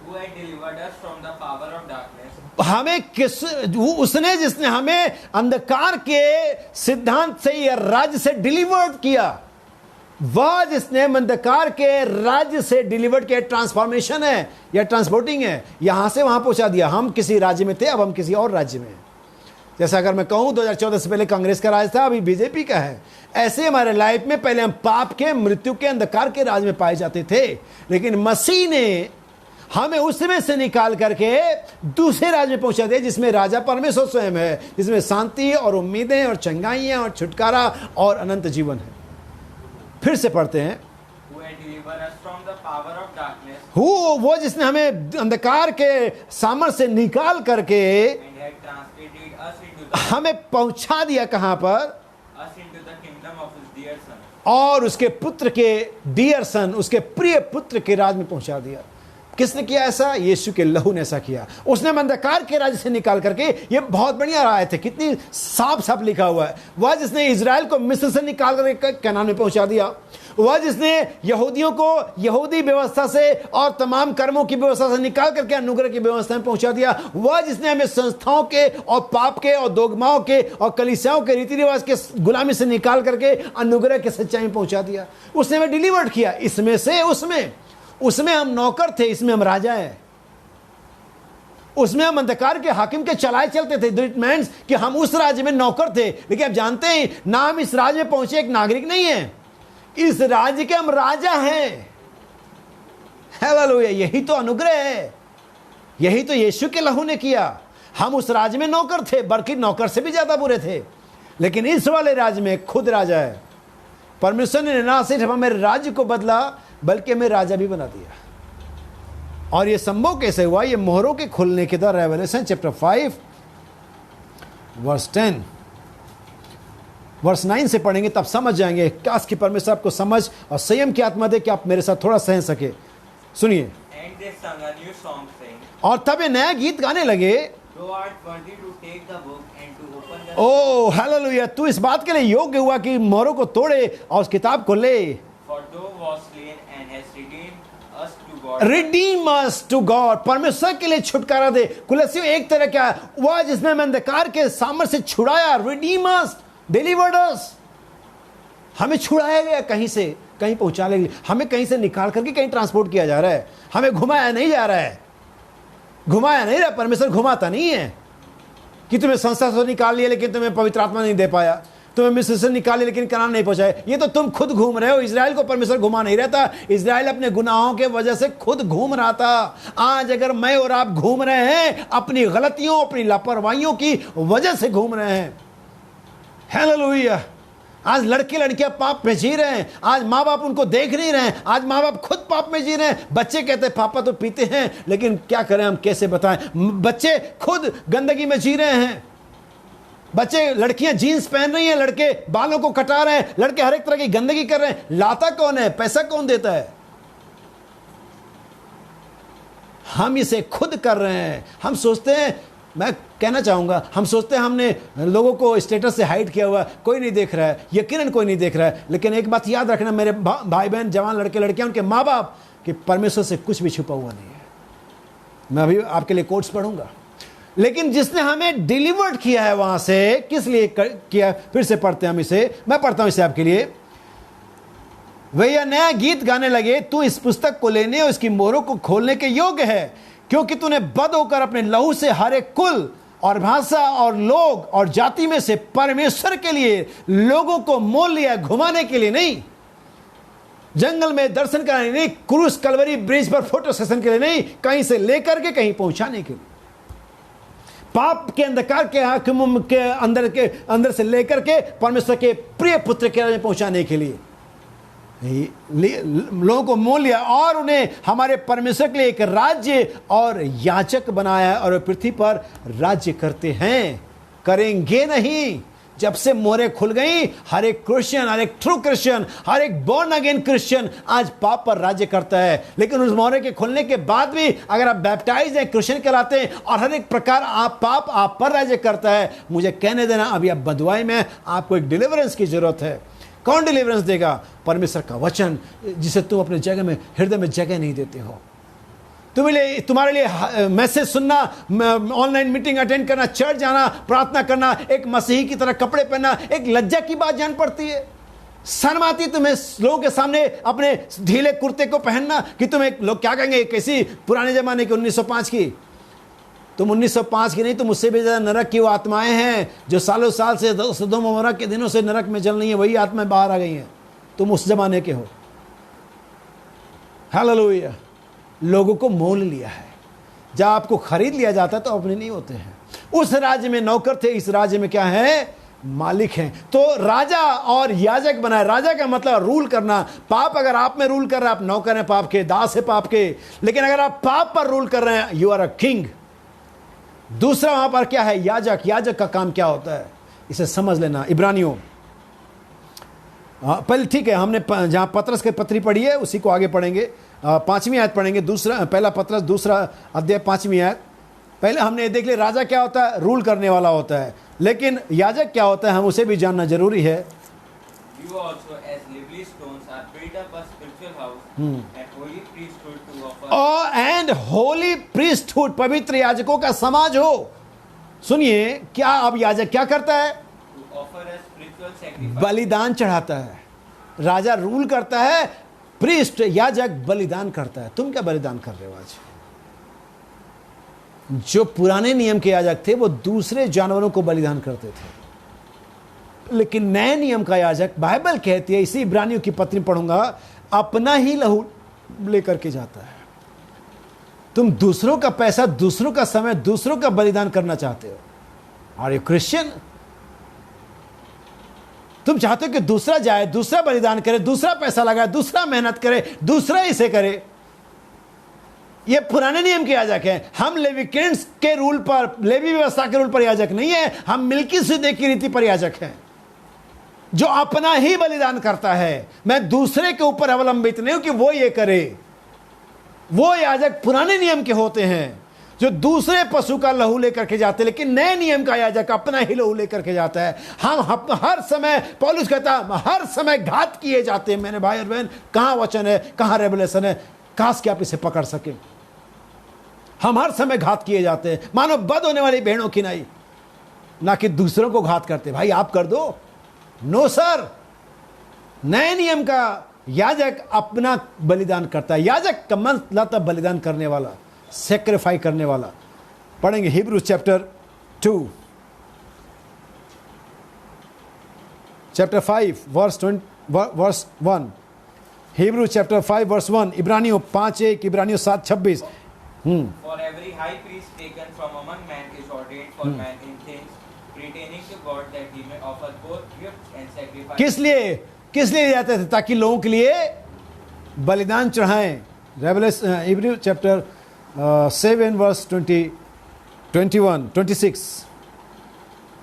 Who had delivered us from the power of darkness? उसने जिसने हमें अंधकार के सिद्धांत से या राज्य से डिलीवर्ड किया, वह जिसने अंधकार के राज्य से डिलीवर्ड किया। ट्रांसफॉर्मेशन है या ट्रांसपोर्टिंग है, यहां से वहां पहुंचा दिया। हम किसी राज्य में थे, अब हम किसी और राज्य में हैं। जैसा अगर मैं कहूं 2014 से पहले कांग्रेस का राज था, अभी बीजेपी का है। ऐसे हमारे लाइफ में पहले हम पाप के, मृत्यु के, अंधकार के राज में पाए जाते थे, लेकिन मसीह ने हमें उसमें से निकाल करके दूसरे राज्य में पहुंचा दिया, जिसमें राजा परमेश्वर स्वयं है, जिसमें शांति और उम्मीदें और चंगाइयां और छुटकारा और अनंत जीवन है। फिर से पढ़ते हैं। Who had delivered us from the power of darkness वो जिसने हमें अंधकार के सामर्थ्य से निकाल करके and had translated us into the हमें पहुंचा दिया कहां पर? us into the kingdom of his dear son. और उसके पुत्र के डियर सन, उसके प्रिय पुत्र के राज में पहुंचा दिया। किसने किया ऐसा? यीशु के लहू ने ऐसा किया। उसने अंधकार के राज्य से निकाल करके, ये बहुत बढ़िया आयत है, कितनी साफ साफ लिखा हुआ है। वह जिसने इजराइल को मिस्र से निकाल करके कनान में पहुंचा दिया, वह जिसने यहूदियों को यहूदी व्यवस्था से और तमाम कर्मों की व्यवस्था से निकाल करके अनुग्रह की व्यवस्था में पहुंचा दिया, वह जिसने हमें संस्थाओं के और पाप के और दोगमाओं के और कलीसियाओं के रीति रिवाज के गुलामी से निकाल करके अनुग्रह के सच्चाई में पहुंचा दिया। उसने हमें डिलीवर्ड किया। इसमें से उसमें हम नौकर थे, इसमें हम राजा हैं। उसमें हम अंधकार के हाकिम के चलाए चलते थे। इट मींस कि हम उस राज्य में नौकर थे, लेकिन आप जानते हैं ना, हम इस राज्य में पहुंचे एक नागरिक नहीं है, इस राज्य के हम राजा हैं। हालेलुया, यही तो अनुग्रह है, यही तो यीशु के लहू ने किया। हम उस राज्य में नौकर थे, बल्कि नौकर से भी ज्यादा बुरे थे, लेकिन इस वाले राज्य में खुद राजा है। परमेश्वर ने ना सिर्फ हमें राज्य को बदला, बल्कि हमें राजा भी बना दिया। और यह संभव कैसे हुआ? ये मोहरों के खुलने के द्वारा। रेवलेशन चैप्टर 5 वर्स 10 वर्स 9 से पढ़ेंगे, तब समझ जाएंगे। काश कि परमेश्वर आपको समझ और संयम की आत्मा दे कि आप मेरे साथ थोड़ा सह सके। सुनिए। And they sung a new song saying, और तब ये नया गीत गाने लगे, Thou art worthy to take the book and to open the ओ हालेलुया, तू इस बात के लिए योग्य हुआ कि मोहरों को तोड़े और उस किताब को ले। for thou was slain and hast redeemed us to God. Redeem us to God, परमेश्वर के लिए छुटकारा दे। कुलस्सियों एक तरह क्या है? वह जिसने हमें अंधकार के सामर्थ्य से छुड़ाया। Redeem us, delivered us, हमें छुड़ाया गया, कहीं से कहीं पहुंचाने के लिए। हमें कहीं से निकाल करके कहीं ट्रांसपोर्ट किया जा रहा है, हमें घुमाया नहीं जा रहा है। घुमाया नहीं रहा, परमेश्वर घुमाता नहीं है कि तुम्हें संस्था से निकाल लिया लेकिन तुम्हें पवित्र आत्मा नहीं दे पाया, तुम्हें मिस्र से निकाल लिया लेकिन कनान नहीं पहुंचाए। ये तो तुम खुद घूम रहे हो। इजराइल को परमेश्वर घुमा नहीं रहता, इजराइल अपने गुनाहों के वजह से खुद घूम रहा था। आज अगर मैं और आप घूम रहे हैं, अपनी गलतियों, अपनी लापरवाहियों की वजह से घूम रहे हैं। हालेलुया। आज लड़के लड़कियां पाप में जी रहे हैं, आज माँ बाप उनको देख नहीं रहे हैं, आज माँ बाप खुद पाप में जी रहे हैं। बच्चे कहते हैं पापा तो पीते हैं, लेकिन क्या करें, हम कैसे बताएं, बच्चे खुद गंदगी में जी रहे हैं। बच्चे, लड़कियां जीन्स पहन रही हैं, लड़के बालों को कटा रहे हैं, लड़के हर एक तरह की गंदगी कर रहे हैं। लाता कौन है? पैसा कौन देता है? हम इसे खुद कर रहे हैं। हम सोचते हैं, मैं कहना चाहूंगा, हम सोचते हैं हमने लोगों को स्टेटस से हाइड किया हुआ, कोई नहीं देख रहा है, यकीनन कोई नहीं देख रहा है। लेकिन एक बात याद रखना मेरे भाई बहन, जवान लड़के लड़कियां, उनके माँ बाप, कि परमेश्वर से कुछ भी छुपा हुआ नहीं है। मैं अभी आपके लिए कोट्स पढ़ूंगा। लेकिन जिसने हमें डिलीवर्ड किया है वहां से, किस लिए किया? फिर से पढ़ते हैं हम इसे, मैं पढ़ता हूं इसे आपके लिए। वे यह नया गीत गाने लगे, तू इस पुस्तक को लेने और इसकी मोहरों को खोलने के योग्य है, क्योंकि तूने बद होकर अपने लहू से हर एक कुल और भाषा और लोग और जाति में से परमेश्वर के लिए लोगों को मोल लिया, घुमाने के लिए नहीं, जंगल में दर्शन कराने नहीं, क्रूस कलवरी ब्रिज पर फोटो सेशन के लिए नहीं, कहीं से लेकर के कहीं पहुंचाने के लिए, पाप के अंधकार के हाकिम के अंदर से लेकर के परमेश्वर के प्रिय पुत्र के में पहुंचाने के लिए लोगों को मोल लिया और उन्हें हमारे परमेश्वर के लिए एक राज्य और याजक बनाया, और पृथ्वी पर राज्य करते हैं, करेंगे नहीं। जब से मोहरें खुल गई, हर एक क्रिश्चियन, हर एक ट्रू क्रिश्चियन, हर एक बॉर्न अगेन क्रिश्चियन आज पाप पर राज्य करता है। लेकिन उस मोहरे के खुलने के बाद भी अगर आप बैप्टाइज हैं, क्रिश्चियन कहलाते हैं, और हर एक प्रकार पाप आप पर राज्य करता है, मुझे कहने देना, अभी आप बदवाई में, आपको एक डिलीवरेंस की जरूरत है। कौन डिलीवरेंस देगा? परमेश्वर का वचन, जिसे तुम अपने जगह में, हृदय में जगह नहीं देते हो। तुम्हारे लिए मैसेज सुनना, ऑनलाइन मीटिंग अटेंड करना, चर्च जाना, प्रार्थना करना, एक मसीही की तरह कपड़े पहनना एक लज्जा की बात जान पड़ती है। शर्म आती तुम्हें लोगों के सामने अपने ढीले कुर्ते को पहनना, कि तुम्हें लोग क्या कहेंगे, कैसी पुराने जमाने की 1905 की। तुम 1905 की नहीं, तुम उससे भी ज्यादा नरक की वो आत्माएं हैं जो सालों साल से सदोम और अमोरा के दिनों से नरक में जल रही हैं, वही आत्माएं बाहर आ गई हैं। तुम उस जमाने के हो। हालेलुया। लोगों को मोल लिया है। जब आपको खरीद लिया जाता है तो अपने नहीं होते हैं। उस राज्य में नौकर थे, इस राज्य में क्या है? मालिक हैं। तो राजा और याजक बनाए। राजा का मतलब रूल करना। पाप अगर आप में रूल कर रहा है, आप नौकर हैं पाप के, दास है पाप के। लेकिन अगर आप पाप पर रूल कर रहे हैं, यू आर अ किंग। दूसरा वहां पर क्या है? याजक। याजक का काम क्या होता है, इसे समझ लेना। इब्रानियों, पहले ठीक है, हमने जहां पतरस की पत्री पढ़ी है उसी को आगे पढ़ेंगे। 5वीं आयत पढ़ेंगे। पहला पतरस 2 अध्याय 5वीं आयत। पहले हमने देख लिया राजा क्या होता है, रूल करने वाला होता है। लेकिन याजक क्या होता है, हम उसे भी जानना जरूरी है। You also, as lively stones, are built up a spiritual house and holy priesthood to offer. And Holi priesthood, पवित्र याजकों का समाज हो। सुनिए, क्या अब याजक क्या करता है? To offer a spiritual sacrifice. बलिदान चढ़ाता है। राजा रूल करता है, प्रीस्ट याजक बलिदान करता है। तुम क्या बलिदान कर रहे हो आज? जो पुराने नियम के याजक थे वो दूसरे जानवरों को बलिदान करते थे, लेकिन नए नियम का याजक, बाइबल कहती है, इसी इब्रानियों की पत्री पढ़ूंगा, अपना ही लहू लेकर के जाता है। तुम दूसरों का पैसा, दूसरों का समय, दूसरों का बलिदान करना चाहते हो। Are you Christian? तुम चाहते हो कि दूसरा जाए, दूसरा बलिदान करे, दूसरा पैसा लगाए, दूसरा मेहनत करे, दूसरा इसे करे। ये पुराने नियम के याजक हैं। हम लेविकेंस के रूल पर, लेवी व्यवस्था के रूल पर याजक नहीं है। हम मिल्कीसिदक की रीति पर याजक हैं, जो अपना ही बलिदान करता है। मैं दूसरे के ऊपर अवलंबित नहीं हूं कि वो ये करे। वो याजक पुराने नियम के होते हैं जो दूसरे पशु का लहू लेकर के जाते हैं, लेकिन नए नियम का याजक अपना ही लहू लेकर के जाता है। हम हर समय, पौलुस कहता है, हर समय घात किए जाते हैं। मेरे भाई और बहन, कहां वचन है, कहां रेवलेशन है? काश कि आप इसे पकड़ सके। हम हर समय घात किए जाते हैं, मानो बद होने वाली भेड़ों की नहीं, ना कि दूसरों को घात करते। भाई आप कर दो, नो सर। नए नियम का याजक अपना बलिदान करता है। याजक का मतलब बलिदान करने वाला, सेक्रीफाई करने वाला। पढ़ेंगे Hebrews chapter 5 verse 1। Hebrews chapter 5 verse 1, इब्रानियों 5:1, इब्रानियों 7:26। For every high priest taken from among men is ordained for man in things pertaining to God, that he may offer both gifts and sacrifices. किस लिए जाते थे? ताकि लोगों के लिए बलिदान चढ़ाएं। Revelation every chapter 7 verse 20, 21, 26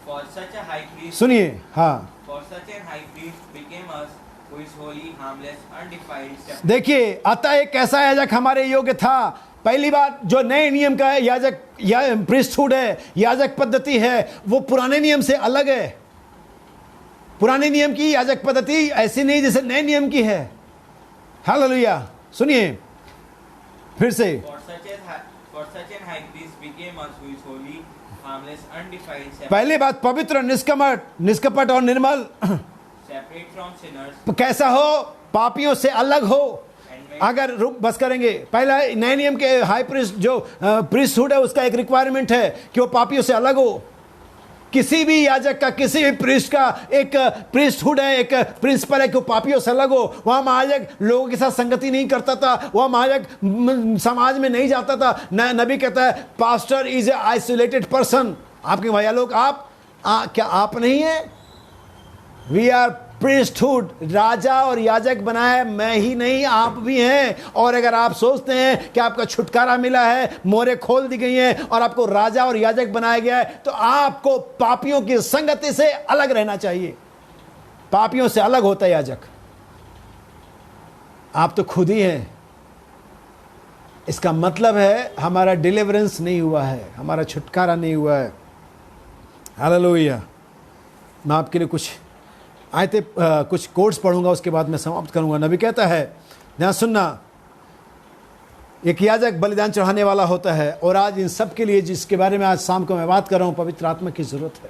For such a high priest, सुनिए। हाँ, for such an high priest became us, who is holy, harmless, undefiled, separate. देखिए, अतः एक ऐसा याजक हमारे योग्य था। पहली बात, जो नए नियम का याजक या प्रीस्टहुड है, याजक पद्धति है, वो पुराने नियम से अलग है। पुराने नियम की याजक पद्धति ऐसी नहीं जैसे नए नियम की है। हालेलुया। सुनिए फिर से। For such an high priest became us, who is holy, harmless, undefiled, separate, पहली बात, पवित्र, निष्कपट और निर्मल। separate from sinners, कैसा हो? पापियों से अलग हो। and made अगर रुक बस करेंगे, पहला नए नियम के हाई प्रीस्ट जो प्रीस्टहुड है, उसका एक रिक्वायरमेंट है कि वो पापियों से अलग हो। किसी भी याजक का, किसी भी प्रीस्ट का एक प्रीस्टहुड है, एक प्रिंसिपल है कि वो पापियों से अलग हो। वहाँ महायाजक लोगों के साथ संगति नहीं करता था, वहाँ महायाजक समाज में नहीं जाता था। नबी कहता है pastor is a isolated person. आपके भैया लोग, क्या आप नहीं है? वी आर प्रीस्टहुड, राजा और याजक बनाया मैं ही नहीं, आप भी हैं। और अगर आप सोचते हैं कि आपका छुटकारा मिला है, मोहरें खोल दी गई हैं और आपको राजा और याजक बनाया गया है, तो आपको पापियों की संगति से अलग रहना चाहिए। पापियों से अलग होता है याजक। आप तो खुद ही हैं। इसका मतलब है हमारा डिलीवरेंस नहीं हुआ है, हमारा छुटकारा नहीं हुआ है। हालेलुया। मैं आपके लिए कुछ आयते कुछ कोट्स पढ़ूंगा, उसके बाद मैं समाप्त करूंगा। नबी कहता है, ध्यान सुनना, एक याजक बलिदान चढ़ाने वाला होता है। और आज इन सब के लिए जिसके बारे में आज शाम को मैं बात कर रहा हूं, पवित्र आत्मा की जरूरत है।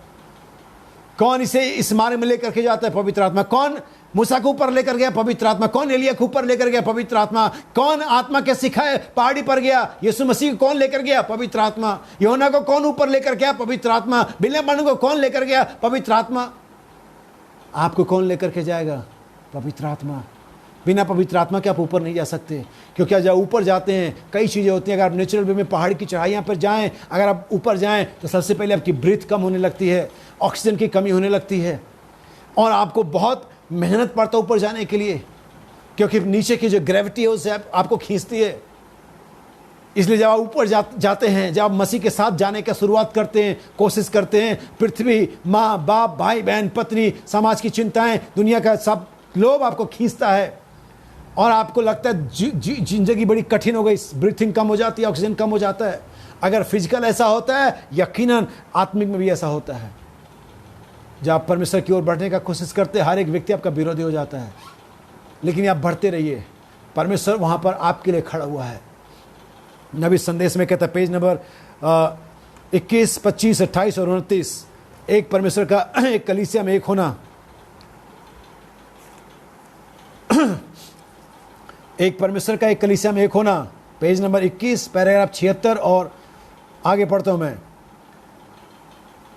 कौन इसे इस मार्ग में लेकर के जाता है? पवित्र आत्मा। कौन मूसा को ऊपर लेकर गया? पवित्र आत्मा। कौन एलिया को ऊपर लेकर गया? पवित्र आत्मा। कौन आत्मा के सिखाए पहाड़ी पर गया? यीशु मसीह को कौन लेकर गया? पवित्र आत्मा। योना को कौन ऊपर लेकर गया? पवित्र आत्मा। बिलेम को कौन लेकर गया? पवित्र आत्मा। आपको कौन लेकर के जाएगा? पवित्र आत्मा। बिना पवित्र आत्मा के आप ऊपर नहीं जा सकते, क्योंकि जब ऊपर जाते हैं कई चीज़ें होती हैं। अगर आप नेचुरल वे में पहाड़ की चढ़ाइयाँ पर जाएं, अगर आप ऊपर जाएं तो सबसे पहले आपकी ब्रीथ कम होने लगती है, ऑक्सीजन की कमी होने लगती है, और आपको बहुत मेहनत पड़ता है ऊपर जाने के लिए, क्योंकि नीचे की जो ग्रेविटी है उससे आपको खींचती है। इसलिए जब आप ऊपर जाते हैं, जब आप मसीह के साथ जाने का शुरुआत करते हैं, कोशिश करते हैं, पृथ्वी, माँ बाप, भाई बहन, पत्नी, समाज की चिंताएं, दुनिया का सब लोभ आपको खींचता है और आपको लगता है जिंदगी बड़ी कठिन हो गई, ब्रीथिंग कम हो जाती है, ऑक्सीजन कम हो जाता है। अगर फिजिकल ऐसा होता है, यकीनन आत्मिक में भी ऐसा होता है। जब आप परमेश्वर की ओर बढ़ने का कोशिश करते हैं, हर एक व्यक्ति आपका विरोधी हो जाता है, लेकिन आप बढ़ते रहिए। परमेश्वर वहाँ पर आपके लिए खड़ा हुआ है। नबी संदेश में कहता है, पेज नंबर 21, 25, 28 और 29, एक परमेश्वर का एक कलीसिया में एक होना। एक परमेश्वर का एक कलीसिया में एक होना, पेज नंबर 21, पैराग्राफ 76 और आगे पढ़ता हूं मैं।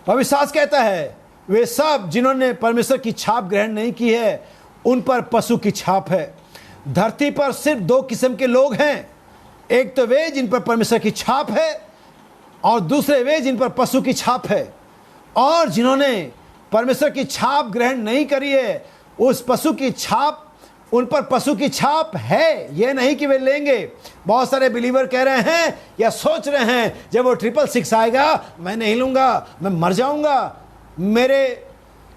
पवित्र शास्त्र कहता है, वे सब जिन्होंने परमेश्वर की छाप ग्रहण नहीं की है, उन पर पशु की छाप है। धरती पर सिर्फ दो किस्म के लोग हैं, एक तो वे जिन पर परमेश्वर की छाप है, और दूसरे वे जिन पर पशु की छाप है। और जिन्होंने परमेश्वर की छाप ग्रहण नहीं करी है, उस पशु की छाप, उन पर पशु की छाप है, यह नहीं कि वे लेंगे। बहुत सारे बिलीवर कह रहे हैं या सोच रहे हैं, जब वो 666 आएगा मैं नहीं लूंगा, मैं मर जाऊंगा। मेरे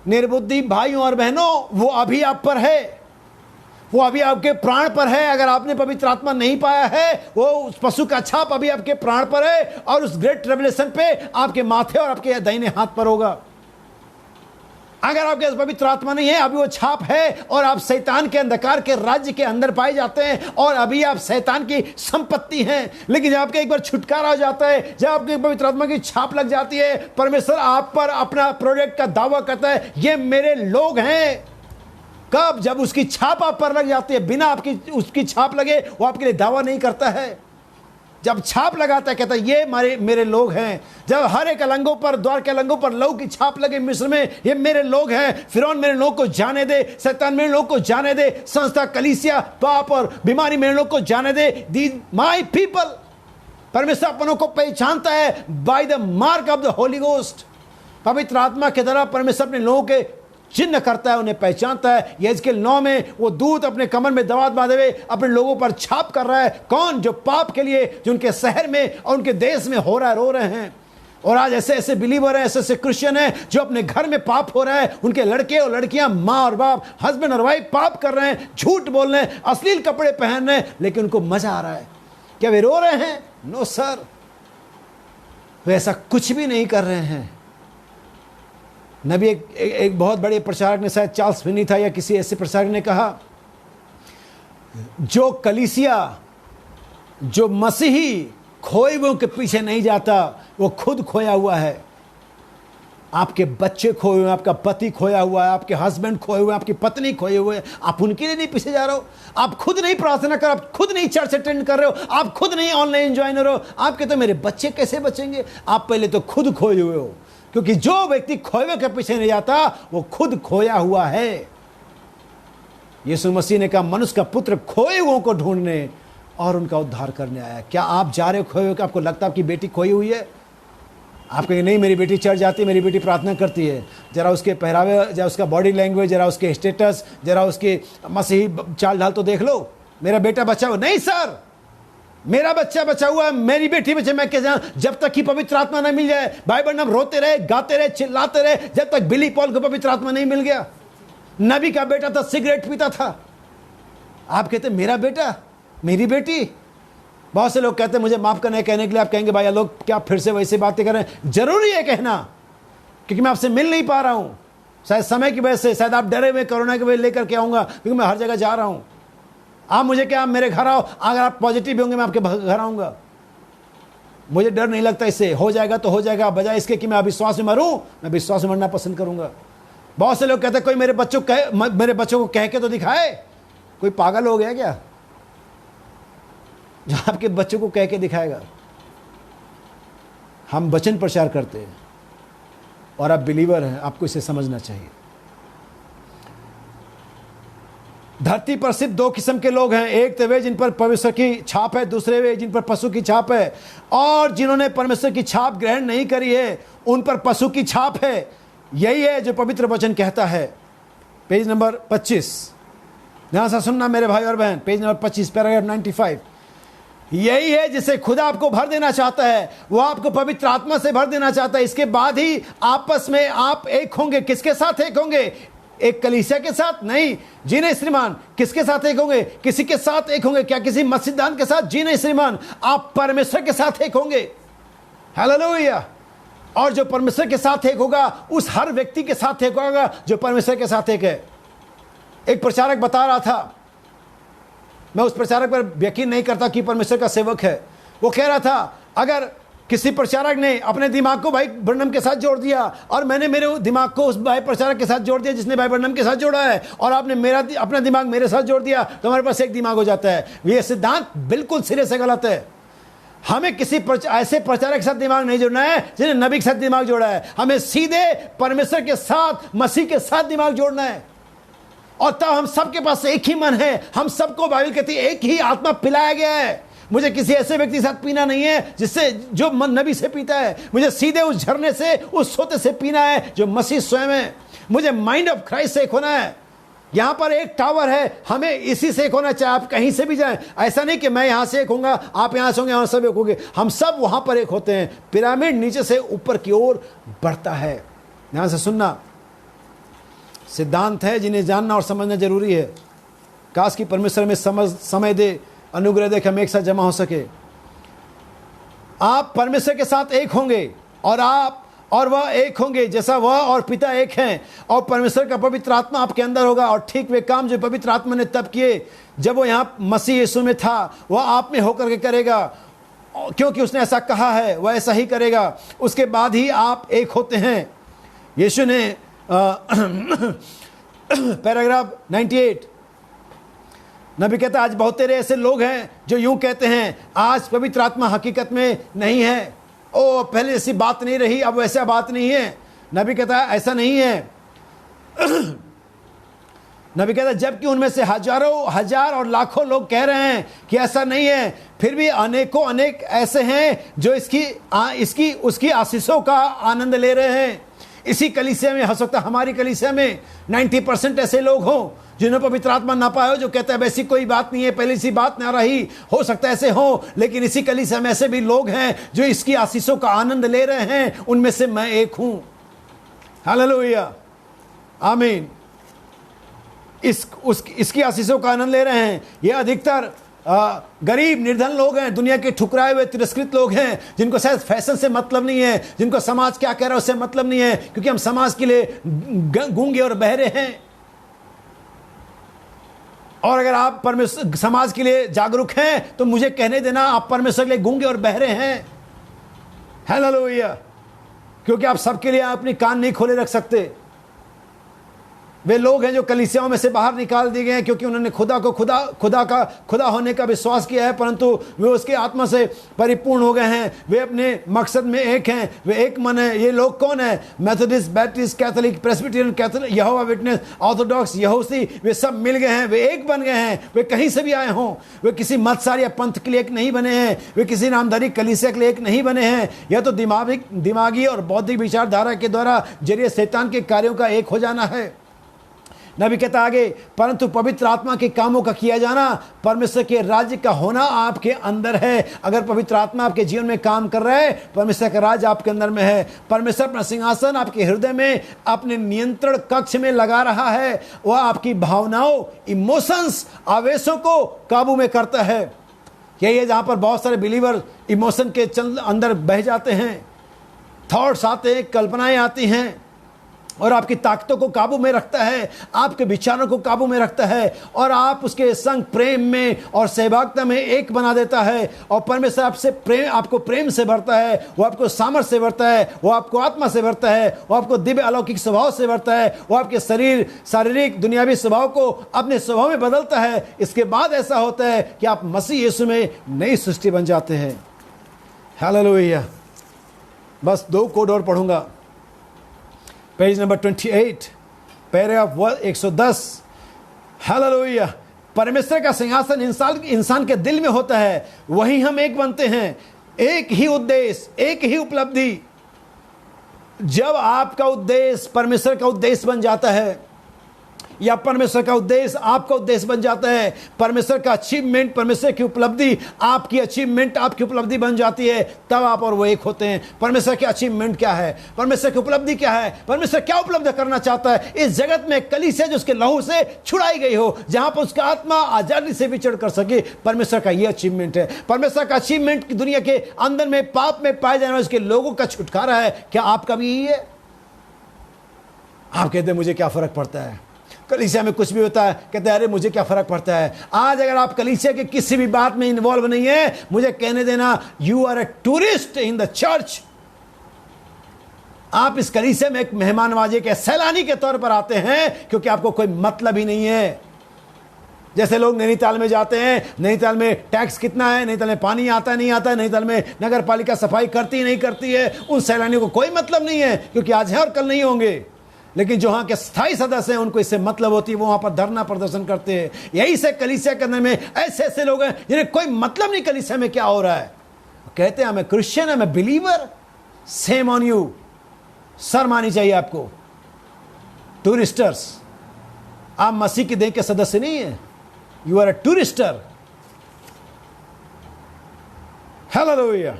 निर्बुद्धि भाइयों और बहनों, वो अभी आप पर है, वो अभी आपके प्राण पर है। अगर आपने पवित्र आत्मा नहीं पाया है, वो उस पशु का छाप अभी आपके प्राण पर है, और उस ग्रेट ट्रिब्यूलेशन पे आपके माथे और आपके दाहिने हाथ पर होगा। अगर आपके पास पवित्र आत्मा नहीं है, अभी वो छाप है, और आप शैतान के अंधकार के राज्य के अंदर पाए जाते हैं, और अभी आप शैतान की संपत्ति हैं। लेकिन जब आपके एक बार छुटकारा हो जाता है, जब आपके पवित्र आत्मा की छाप लग जाती है, परमेश्वर आप पर अपना प्रोडक्ट का दावा करता है, ये मेरे लोग हैं। कब? जब उसकी छाप आप पर लग जाती है। बिना आपकी उसकी छाप लगे वो आपके लिए दावा नहीं करता है। जब छाप लगाता है, कहता है ये मेरे लोग हैं। जब हर एक अलंगों पर, द्वार के अलंगों पर लहू की छाप लगे मिस्र में, ये मेरे लोग हैं। फिरौन मेरे लोग को जाने दे, शैतान मेरे लोग को जाने दे, संस्था, कलीसिया, पाप और बीमारी मेरे लोग को जाने दे। दी माई पीपल। परमेश्वर अपनों को पहचानता है by the mark of the Holi ghost. पवित्र आत्मा के द्वारा परमेश्वर अपने लोगों के चिन्ह करता है, उन्हें पहचानता है। यहेजकेल 9 में वो दूत अपने कमर में दवात बांधे हुए अपने लोगों पर छाप कर रहा है। कौन? जो पाप के लिए, जो उनके शहर में और उनके देश में हो रहा है, रो रहे हैं। और आज ऐसे ऐसे बिलीवर हैं, ऐसे ऐसे क्रिश्चियन हैं जो अपने घर में पाप हो रहा है। उनके लड़के और लड़कियां, माँ और बाप, हस्बैंड और वाइफ पाप कर रहे हैं, झूठ बोल रहे हैं, अश्लील कपड़े पहन रहे हैं, लेकिन उनको मजा आ रहा है। क्या वे रो रहे हैं? नो सर, वे ऐसा कुछ भी नहीं कर रहे हैं। नबी एक बहुत बड़े प्रचारक ने, शायद चार्ल्स फिनी था या किसी ऐसे प्रचारक ने कहा, जो कलीसिया, जो मसीही खोए हुए के पीछे नहीं जाता, वो खुद खोया हुआ है। आपके बच्चे खोए हुए, आपका पति खोया हुआ है, आपके हस्बैंड खोए हुए, आपकी पत्नी खोए हुए, आप उनके लिए नहीं पीछे जा रहे हो। आप खुद नहीं प्रार्थना कर, आप खुद नहीं चर्च अटेंड कर रहे हो, आप खुद नहीं ऑनलाइन ज्वाइनर हो। आप कहते हो मेरे बच्चे कैसे बचेंगे? आप पहले तो खुद खोए हुए हो, क्योंकि जो व्यक्ति खोए हुए के पीछे नहीं जाता वो खुद खोया हुआ है। यीशु मसीह ने कहा, मनुष्य का पुत्र खोए हुओं को ढूंढने और उनका उद्धार करने आया। क्या आप जा रहे हो खोए हुए? आपको लगता है आपकी बेटी खोई हुई है? आप कहेंगे नहीं, मेरी बेटी चर्च जाती है, मेरी बेटी प्रार्थना करती है। जरा उसके पहरावे, जरा उसका बॉडी लैंग्वेज, जरा उसके स्टेटस, जरा उसके मसीही चाल ढाल तो देख लो। मेरा बेटा बचा हुआ? नहीं सर, मेरा बच्चा बचा हुआ है, मेरी बेटी बचे। मैं क्या जान, जब तक कि पवित्र आत्मा नहीं मिल जाए। भाई बहन हम रोते रहे, गाते रहे, चिल्लाते रहे, जब तक बिली पॉल को पवित्र आत्मा नहीं मिल गया। नबी का बेटा था, सिगरेट पीता था। आप कहते मेरा बेटा, मेरी बेटी। बहुत से लोग कहते हैं मुझे माफ करने कहने के लिए। आप कहेंगे भाई लोग क्या फिर से वैसे बातें कर रहे हैं? जरूरी है कहना, क्योंकि मैं आपसे मिल नहीं पा रहा हूं, शायद समय की वजह से, शायद आप डरे हुए कोरोना की वजह लेकर के आऊंगा, क्योंकि मैं हर जगह जा रहा हूं। आप मुझे क्या, आप मेरे घर आओ, अगर आप पॉजिटिव होंगे मैं आपके घर आऊंगा। मुझे डर नहीं लगता इससे, हो जाएगा तो हो जाएगा, बजाय इसके कि मैं अविश्वास में मरूं, मैं विश्वास में मरना पसंद करूंगा। बहुत से लोग कहते हैं कोई मेरे बच्चों को कह के तो दिखाए। कोई पागल हो गया क्या जो आपके बच्चों को कह के दिखाएगा? हम वचन प्रचार करते हैं और आप बिलीवर हैं, आपको इसे समझना चाहिए। धरती पर सिर्फ 2 किस्म के लोग हैं। एक तो वे जिन पर परमेश्वर की छाप है, दूसरे वे जिन पर पशु की छाप है। और जिन्होंने परमेश्वर की छाप ग्रहण नहीं करी है, उन पर पशु की छाप है। यही है जो पवित्र वचन कहता है। पेज नंबर 25, ध्यान से सुनना मेरे भाई और बहन, पेज नंबर 25, पैराग्राफ 95। यही है जिसे खुदा आपको भर देना चाहता है। वो आपको पवित्र आत्मा से भर देना चाहता है। इसके बाद ही आपस में आप एक होंगे। किसके साथ एक होंगे? एक कलीसिया के साथ नहीं। जी नहीं श्रीमान। किसके साथ एक होंगे? किसी के साथ एक होंगे। क्या किसी मस्जिदान के साथ? जी नहीं श्रीमान। आप परमेश्वर के साथ एक होंगे। हालेलुया। और जो परमेश्वर के साथ एक होगा, उस हर व्यक्ति के साथ एक होगा जो परमेश्वर के साथ एक है। एक प्रचारक बता रहा था, मैं उस प्रचारक पर यकीन नहीं करता कि परमेश्वर का सेवक है। वो कह रहा था, अगर किसी प्रचारक ने अपने दिमाग को भाई ब्रनम के साथ जोड़ दिया और मैंने मेरे दिमाग को उस भाई प्रचारक के साथ जोड़ दिया जिसने भाई ब्रनम के साथ जोड़ा है, और आपने अपना दिमाग मेरे साथ जोड़ दिया, तो हमारे पास एक दिमाग हो जाता है। ये सिद्धांत बिल्कुल सिरे से गलत है। हमें किसी ऐसे प्रचारक के साथ दिमाग नहीं जोड़ना है जिन्हें नबी के साथ दिमाग जोड़ा है। हमें सीधे परमेश्वर के साथ, मसीह के साथ दिमाग जोड़ना है। और तब हम सबके पास एक ही मन है। हम सबको बाइबल कहती है एक ही आत्मा पिलाया गया है। मुझे किसी ऐसे व्यक्ति के साथ पीना नहीं है जिससे जो मन नबी से पीता है। मुझे सीधे उस झरने से, उस सोते से पीना है जो मसीह स्वयं है। मुझे माइंड ऑफ क्राइस्ट से एक होना है। यहां पर एक टावर है, हमें इसी से एक होना चाहिए। आप कहीं से भी जाएं, ऐसा नहीं कि मैं यहां से एक होऊंगा, आप यहां से होंगे, यहां सब एक होंगे। हम सब वहां पर एक होते हैं। पिरामिड नीचे से ऊपर की ओर बढ़ता है। ध्यान से सुनना, सिद्धांत है जिन्हें जानना और समझना जरूरी है। काश की परमेश्वर में समय दे, अनुग्रह दे कि हम एक साथ जमा हो सके। आप परमेश्वर के साथ एक होंगे और आप और वह एक होंगे जैसा वह और पिता एक हैं। और परमेश्वर का पवित्र आत्मा आपके अंदर होगा। और ठीक वे काम जो पवित्र आत्मा ने तब किए जब वो यहाँ मसीह यीशु में था, वह आप में होकर के करेगा, क्योंकि उसने ऐसा कहा है, वह ऐसा ही करेगा। उसके बाद ही आप एक होते हैं। यीशु ने पैराग्राफ 98, नबी कहता आज बहुत तेरे ऐसे लोग हैं जो यूं कहते हैं आज पवित्र आत्मा हकीकत में नहीं है। ओ पहले ऐसी बात नहीं रही, अब वैसा बात नहीं है। नबी कहता है ऐसा नहीं है। नबी कहता है जबकि उनमें से हजारों हजार और लाखों लोग कह रहे हैं कि ऐसा नहीं है, फिर भी अनेकों अनेक ऐसे हैं जो इसकी उसकी आशीषों का आनंद ले रहे हैं। इसी कलीसिया में, हो सकता है हमारी कलीसिया में 90% ऐसे लोग हों जिन्हें पवित्र आत्मा ना पाए हो, जो कहते हैं वैसी कोई बात नहीं है, पहले सी बात ना रही, हो सकता है ऐसे हो। लेकिन इसी कलीसिया में ऐसे भी लोग हैं जो इसकी आशीषों का आनंद ले रहे हैं, उनमें से मैं एक हूं। हालेलुया, आमीन। इसकी आशीषों का आनंद ले रहे हैं। ये अधिकतर गरीब निर्धन लोग हैं, दुनिया के ठुकराए हुए तिरस्कृत लोग हैं, जिनको शायद फैशन से मतलब नहीं है, जिनको समाज क्या कह रहा है उससे मतलब नहीं है, क्योंकि हम समाज के लिए गूंगे और बहरे हैं। और अगर आप परमेश्वर समाज के लिए जागरूक हैं तो मुझे कहने देना, आप परमेश्वर के लिए गूंगे और बहरे हैं। हालेलुया, क्योंकि आप सबके लिए अपनी कान नहीं खोले रख सकते। वे लोग हैं जो कलीसियाओं में से बाहर निकाल दिए गए हैं क्योंकि उन्होंने खुदा होने का विश्वास किया है, परंतु वे उसके आत्मा से परिपूर्ण हो गए हैं। वे अपने मकसद में एक हैं, वे एक मन है। ये लोग कौन है? Methodist, Baptist, Catholic, Presbyterian, Catholic, Jehovah witness, orthodox, यहूदी, वे सब मिल गए हैं, वे एक बन गए हैं। वे कहीं से भी आए हों, वे किसी मतसार या पंथ के लिए एक नहीं बने हैं, वे किसी नामधारी कलीसिया के लिए एक नहीं बने हैं। यह तो दिमागी और बौद्धिक विचारधारा के द्वारा जरिए शैतान के कार्यों का एक हो जाना है। नबी कहता आगे, परंतु पवित्र आत्मा के कामों का किया जाना परमेश्वर के राज्य का होना आपके अंदर है। अगर पवित्र आत्मा आपके जीवन में काम कर रहा है, परमेश्वर का राज्य आपके अंदर में है। परमेश्वर अपना सिंहासन आपके हृदय में अपने नियंत्रण कक्ष में लगा रहा है। वह आपकी भावनाओं, इमोशंस, आवेशों को काबू में करता है। यही है जहां पर बहुत सारे बिलीवर इमोशन के अंदर बह जाते हैं, थॉट्स आते हैं, कल्पनाएं आती हैं, और आपकी ताकतों को काबू में रखता है, आपके विचारों को काबू में रखता है, और आप उसके संग प्रेम में और सहभागिता में एक बना देता है। और परमेश्वर आपको प्रेम से भरता है, वो आपको सामर्थ्य से भरता है, वो आपको आत्मा से भरता है, वो आपको दिव्य अलौकिक स्वभाव से भरता है, वो आपके शारीरिक दुनियावी स्वभाव को अपने स्वभाव में बदलता है। इसके बाद ऐसा होता है कि आप मसीह यीशु में नई सृष्टि बन जाते हैं। हालेलुया। बस 2 कोड और पढ़ूंगा। Page number 28, paragraph 110। हालेलुया। परमेश्वर का सिंहासन इंसान के दिल में होता है, वहीं हम एक बनते हैं। एक ही उद्देश्य, एक ही उपलब्धि। जब आपका उद्देश्य परमेश्वर का उद्देश्य बन जाता है, या परमेश्वर का उद्देश्य आपका उद्देश्य बन जाता है, परमेश्वर का अचीवमेंट, परमेश्वर की उपलब्धि आपकी अचीवमेंट, आपकी उपलब्धि बन जाती है, तब आप और वो एक होते हैं। परमेश्वर की अचीवमेंट क्या है? परमेश्वर की उपलब्धि क्या है? परमेश्वर क्या उपलब्ध करना चाहता है इस जगत में? कलीसिया जो उसके लहू से छुड़ाई गई हो, जहां पर उसका आत्मा आजादी से विचरण कर सके, परमेश्वर का यह अचीवमेंट है। परमेश्वर का अचीवमेंट की दुनिया के अंदर में पाप में पाए जाने वाले उसके लोगों का छुटकारा है। क्या आपका भी यही है? आप कहते हैं मुझे क्या फर्क पड़ता है, कलीसिया में कुछ भी होता है, कहते हैं अरे मुझे क्या फर्क पड़ता है। आज अगर आप कलीसिया के किसी भी बात में इन्वॉल्व नहीं है, मुझे कहने देना, you are a tourist in the church. आप इस कलीसिया में एक मेहमानवाजी के सैलानी के तौर पर आते हैं, क्योंकि आपको कोई मतलब ही नहीं है। जैसे लोग नैनीताल में जाते हैं, नैनीताल में टैक्स कितना है, नैनीताल में पानी आता है नहीं आता है, नैनीताल में नगर पालिका सफाई करती नहीं करती है, उन सैलानियों को कोई मतलब नहीं है, क्योंकि आज है और कल नहीं होंगे। लेकिन जो वहां के स्थायी सदस्य हैं, उनको इससे मतलब होती है, वो वहां पर धरना प्रदर्शन करते हैं। यही से कलीसिया के अंदर में ऐसे ऐसे लोग हैं जिन्हें कोई मतलब नहीं कलीसिया में क्या हो रहा है। कहते हैं मैं क्रिश्चियन है, मैं बिलीवर, सेम ऑन यू। शर्म आनी चाहिए आपको। टूरिस्टर्स, आप मसीह की देह के सदस्य नहीं है, यू आर ए टूरिस्टर। हालेलुया।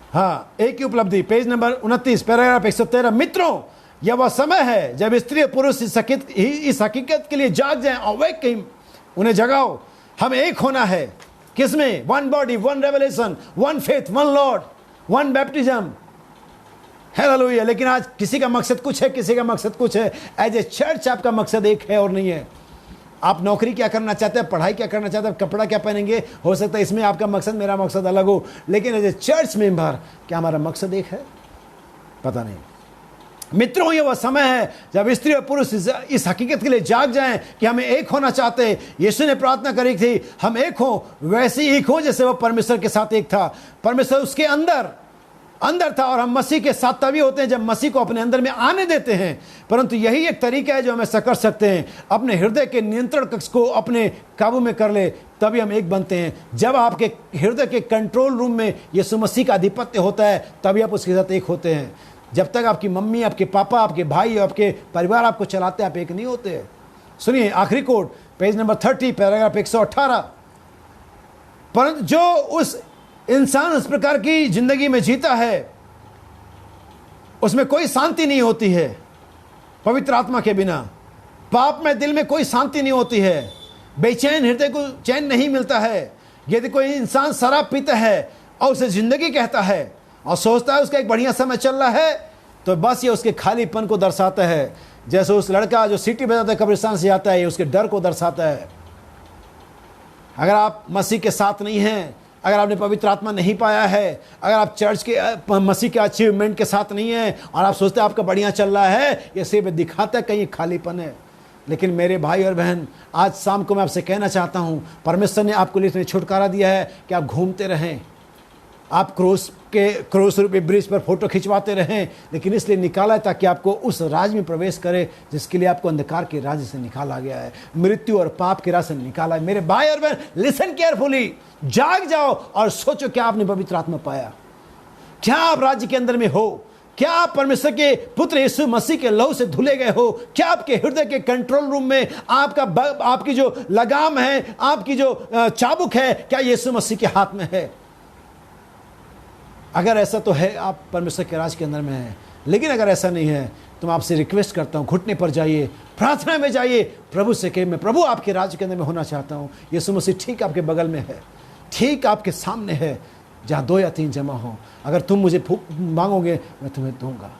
हाँ, एक ही उपलब्धि। Page number 29, paragraph 113। मित्रों, यह वह समय है जब स्त्री और पुरुष इस हकीकत के लिए जाग जाएं। अवेक हिम, उन्हें जगाओ। हमें एक होना है। किसमें? One body, one revelation, one faith, one Lord, one baptism. Hallelujah. लेकिन आज किसी का मकसद कुछ है, किसी का मकसद कुछ है। एज ए चर्च आपका मकसद एक है और नहीं है। आप नौकरी क्या करना चाहते हैं, पढ़ाई क्या करना चाहते हैं, कपड़ा क्या पहनेंगे, हो सकता है इसमें आपका मकसद मेरा मकसद अलग हो, लेकिन एज ए चर्च मेंबर क्या हमारा मकसद एक है? पता नहीं। मित्रों, ये वह समय है जब स्त्री और पुरुष इस हकीकत के लिए जाग जाएं कि हमें एक होना चाहते हैं। यीशु ने प्रार्थना करी थी, हम एक हों, वैसे एक हों जैसे वह परमेश्वर के साथ एक था। परमेश्वर उसके अंदर अंदर था और हम मसीह के साथ तभी होते हैं जब मसीह को अपने अंदर में आने देते हैं। परंतु यही एक तरीका है जो हम ऐसा कर सकते हैं, अपने हृदय के नियंत्रण कक्ष को अपने काबू में कर ले, तभी हम एक बनते हैं। जब आपके हृदय के कंट्रोल रूम में यीशु मसीह का आधिपत्य होता है तभी आप उसके साथ एक होते हैं। जब तक आपकी मम्मी, आपके पापा, आपके भाई, आपके परिवार आपको चलाते हैं, आप एक नहीं होते। सुनिए आखिरी कोड, पेज नंबर 30, पैराग्राफ 118। परंतु जो उस इंसान उस प्रकार की जिंदगी में जीता है, उसमें कोई शांति नहीं होती है पवित्र आत्मा के बिना। पाप में दिल में कोई शांति नहीं होती है, बेचैन हृदय को चैन नहीं मिलता है। यदि कोई इंसान शराब पीता है और उसे जिंदगी कहता है और सोचता है उसका एक बढ़िया समय चल रहा है, तो बस ये उसके खालीपन को दर्शाता है। जैसे उस लड़का जो सीटी बजाता है कब्रिस्तान से आता है, ये उसके डर को दर्शाता है। अगर आप मसीह के साथ नहीं हैं, अगर आपने पवित्र आत्मा नहीं पाया है, अगर आप चर्च के मसीह के अचीवमेंट के साथ नहीं हैं और आप सोचते हैं आपका बढ़िया चल रहा है, ये सिर्फ दिखाता है कहीं खालीपन है। लेकिन मेरे भाई और बहन, आज शाम को मैं आपसे कहना चाहता हूँ, परमेश्वर ने आपको लिए छुटकारा दिया है कि आप घूमते रहें, आप क्रूस रूपी ब्रिज पर फोटो खिंचवाते रहें, लेकिन इसलिए निकाला है ताकि आपको उस राज में प्रवेश करे जिसके लिए आपको अंधकार के राज्य से निकाला गया है, मृत्यु और पाप के राज से निकाला है। मेरे भाई और बहन, लिसन केयरफुली, जाग जाओ और सोचो क्या आपने पवित्र आत्मा पाया, क्या आप राज्य के अंदर में हो, क्या आप परमेश्वर के पुत्र यीशु मसीह के लहू से धुले गए हो, क्या आपके हृदय के कंट्रोल रूम में आपकी जो लगाम है, आपकी जो चाबुक है, क्या यीशु मसीह के हाथ में है? अगर ऐसा तो है, आप परमेश्वर के राज के अंदर में हैं। लेकिन अगर ऐसा नहीं है तो मैं आपसे रिक्वेस्ट करता हूँ, घुटने पर जाइए, प्रार्थना में जाइए, प्रभु से कहिए मैं प्रभु आपके राज के अंदर में होना चाहता हूँ। यीशु मसीह ठीक आपके बगल में है, ठीक आपके सामने है, जहाँ 2 या 3 जमा हो। अगर तुम मुझे मांगोगे मैं तुम्हें दूंगा।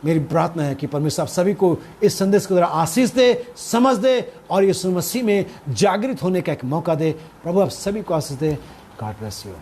मेरी प्रार्थना है कि परमेश्वर आप सभी को इस संदेश के द्वारा आशीष दे, समझ दे और यीशु मसीह में जागृत होने का एक मौका दे। प्रभु आप सभी को आशीष दे। God bless you.